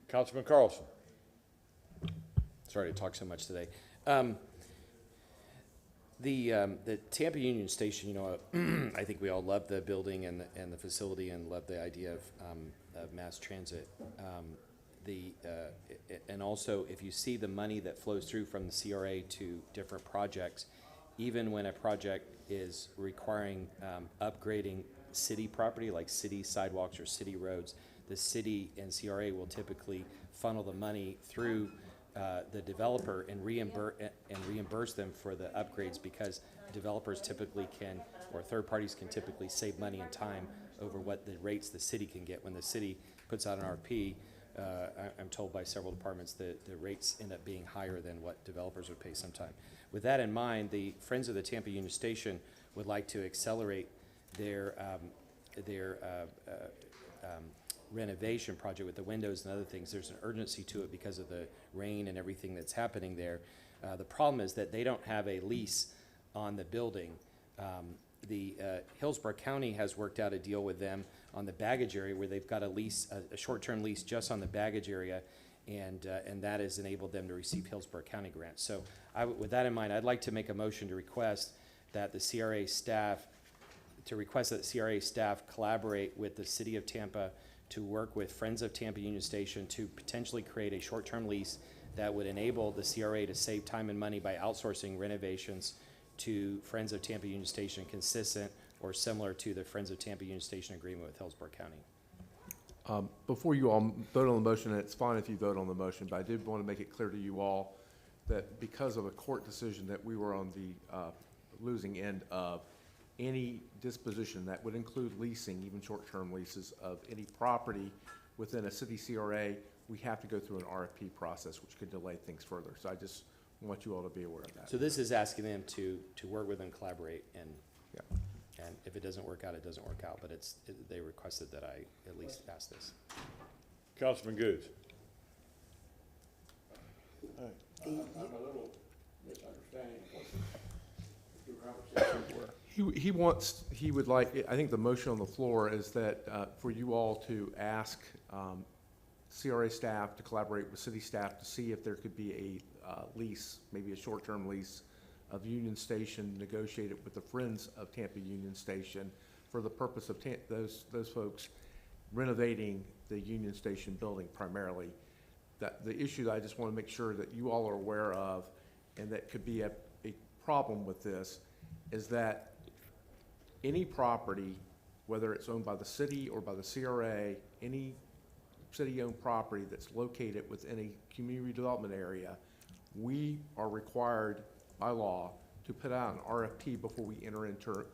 Councilman Carlson. Sorry to talk so much today. The Tampa Union Station, you know, I think we all love the building and the facility and love the idea of mass transit. And also, if you see the money that flows through from the CRA to different projects, even when a project is requiring upgrading city property, like city sidewalks or city roads, the city and CRA will typically funnel the money through the developer and reimburse them for the upgrades, because developers typically can, or third parties can typically save money and time over what the rates the city can get. When the city puts out an RFP, I'm told by several departments that the rates end up being higher than what developers would pay sometime. With that in mind, the Friends of the Tampa Union Station would like to accelerate their renovation project with the windows and other things. There's an urgency to it because of the rain and everything that's happening there. The problem is that they don't have a lease on the building. Hillsborough County has worked out a deal with them on the baggage area where they've got a lease, a short-term lease just on the baggage area, and that has enabled them to receive Hillsborough County grants. So with that in mind, I'd like to make a motion to request that the CRA staff collaborate with the City of Tampa to work with Friends of Tampa Union Station to potentially create a short-term lease that would enable the CRA to save time and money by outsourcing renovations to Friends of Tampa Union Station, consistent or similar to the Friends of Tampa Union Station agreement with Hillsborough County. Before you all vote on the motion, and it's fine if you vote on the motion, but I did want to make it clear to you all that because of a court decision that we were on the losing end of, any disposition that would include leasing, even short-term leases of any property within a city CRA, we have to go through an RFP process, which could delay things further. So I just want you all to be aware of that. So this is asking them to work with and collaborate, and if it doesn't work out, it doesn't work out, but they requested that I at least ask this. Councilman Goods. I'm a little misunderstanding what the two conversations were. He would like, I think the motion on the floor is that for you all to ask CRA staff to collaborate with city staff to see if there could be a lease, maybe a short-term lease of Union Station negotiated with the Friends of Tampa Union Station for the purpose of those folks renovating the Union Station building primarily. That the issue that I just want to make sure that you all are aware of, and that could be a problem with this, is that any property, whether it's owned by the city or by the CRA, any city-owned property that's located within a community development area, we are required by law to put out an RFP before we enter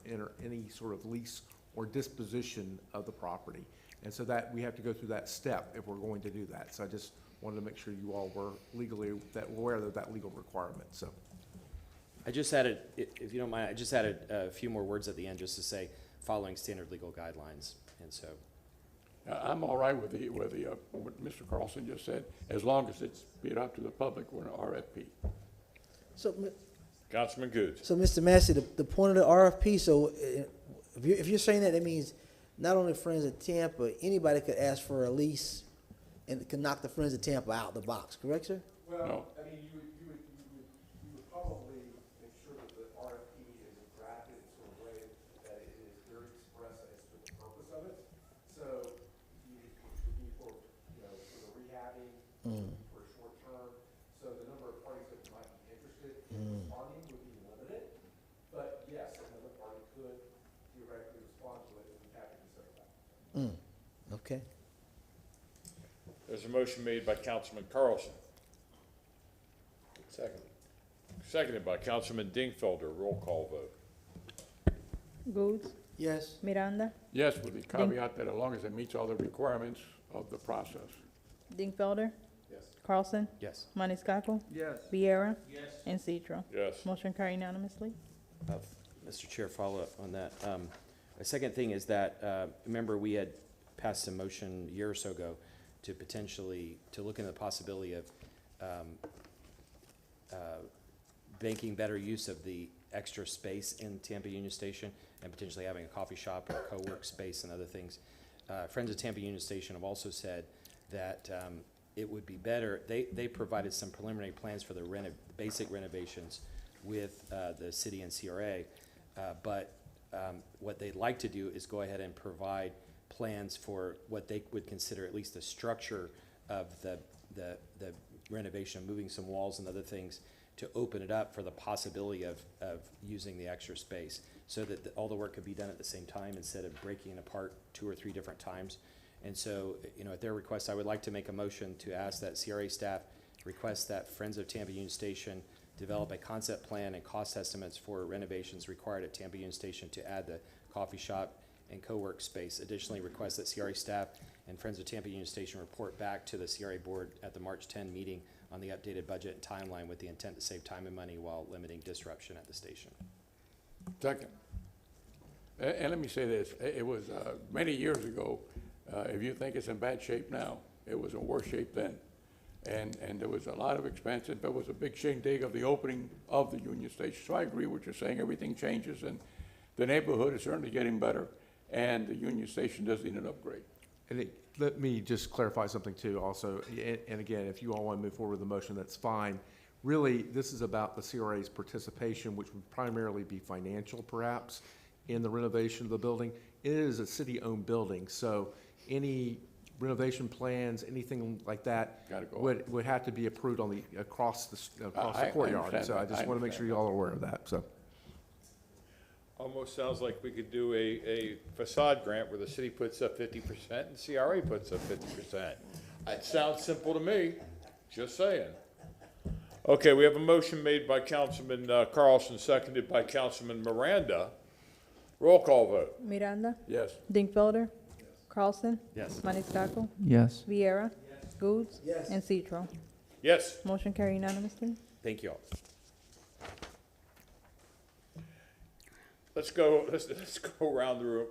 any sort of lease or disposition of the property. And so that we have to go through that step if we're going to do that. So I just wanted to make sure you all were legally aware of that legal requirement. So. I just added, if you don't mind, I just added a few more words at the end just to say following standard legal guidelines, and so. I'm all right with what Mr. Carlson just said, as long as it's beat out to the public with an RFP. So, Councilman Goods. So, Mr. Massey, the point of the RFP, so if you're saying that, that means not only Friends of Tampa, anybody could ask for a lease and can knock the Friends of Tampa out the box, correct, sir? Well, No. I mean, you would probably make sure that the RFP is drafted in sort of a way that it is very express as to the purpose of it. So you would be for the rehabbing, for short term. So the number of parties that might be interested in responding would be limited. But yes, another party could theoretically respond to it, and we'd have to consider that. Okay. There's a motion made by Councilman Carlson, Second. seconded by Councilman Dingfelder. Roll call vote. Goods, Yes. Miranda, Yes, with the caveat that as long as it meets all the requirements of the process. Dingfelder, Yes. Carlson, Yes. Maniscalco, Yes. Viera, and Citro. Yes. Motion carried unanimously. Mr. Chair, follow up on that. A second thing is that, remember, we had passed a motion a year or so ago to potentially, to look into the possibility of banking better use of the extra space in Tampa Union Station and potentially having a coffee shop or co-work space and other things. Friends of Tampa Union Station have also said that it would be better, they provided some preliminary plans for the basic renovations with the city and CRA, but what they'd like to do is go ahead and provide plans for what they would consider at least the structure of the renovation, moving some walls and other things to open it up for the possibility of using the extra space so that all the work could be done at the same time instead of breaking it apart 2 or 3 different times. And so, at their request, I would like to make a motion to ask that CRA staff request that Friends of Tampa Union Station develop a concept plan and cost estimates for renovations required at Tampa Union Station to add the coffee shop and co-work space. Additionally, request that CRA staff and Friends of Tampa Union Station report back to the CRA board at the March 10 meeting on the updated budget and timeline with the intent to save time and money while limiting disruption at the station. Second. And let me say this, it was many years ago, if you think it's in bad shape now, it was in worse shape then. And there was a lot of expense, and there was a big shindig of the opening of the Union Station. So I agree with what you're saying, everything changes, and the neighborhood is certainly getting better, and the Union Station does need an upgrade. And let me just clarify something too also, and again, if you all want to move forward with the motion, that's fine. Really, this is about the CRA's participation, which would primarily be financial perhaps, in the renovation of the building. It is a city-owned building, so any renovation plans, anything like that would have to be approved on the, across the courtyard. So I just want to make sure you all are aware of that, so. Almost sounds like we could do a facade grant where the city puts up 50% and CRA puts up 50%. It sounds simple to me, just saying. Okay, we have a motion made by Councilman Carlson, seconded by Councilman Miranda. Roll call vote. Miranda, Yes. Dingfelder, Carlson, Yes. Maniscalco, Yes. Viera, Goods, Yes. and Citro. Yes. Motion carried unanimously. Thank you all. Let's go around the room.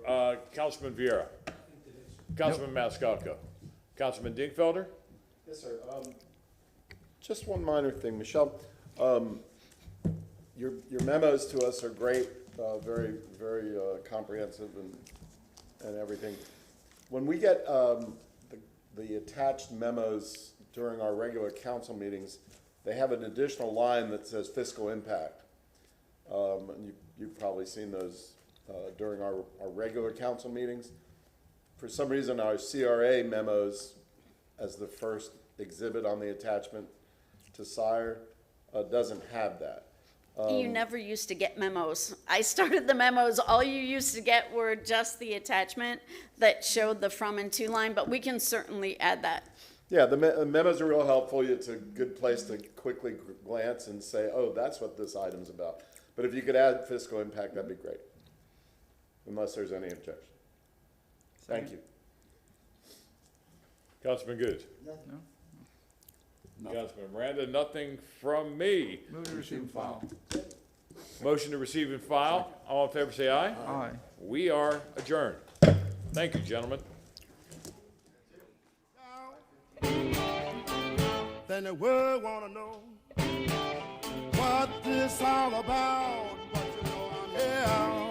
Councilman Vieira. Councilman Maniscalco. Councilman Dingfelder. Yes, sir. Just one minor thing, Michelle. Your memos to us are great, very comprehensive and everything. When we get the attached memos during our regular council meetings, they have an additional line that says fiscal impact. And you've probably seen those during our regular council meetings. For some reason, our CRA memos, as the first exhibit on the attachment to SIRE, doesn't have that. You never used to get memos. I started the memos, all you used to get were just the attachment that showed the from and to line, but we can certainly add that. Yeah, the memos are real helpful. It's a good place to quickly glance and say, oh, that's what this item's about. But if you could add fiscal impact, that'd be great, unless there's any objection. Thank you. Councilman Goods. No. Councilman Miranda, nothing from me. Move to receive and file. Motion to receive and file. All in favor say aye. Aye. We are adjourned. Thank you, gentlemen. Then the world wanna know what this all about, but you know I'm here.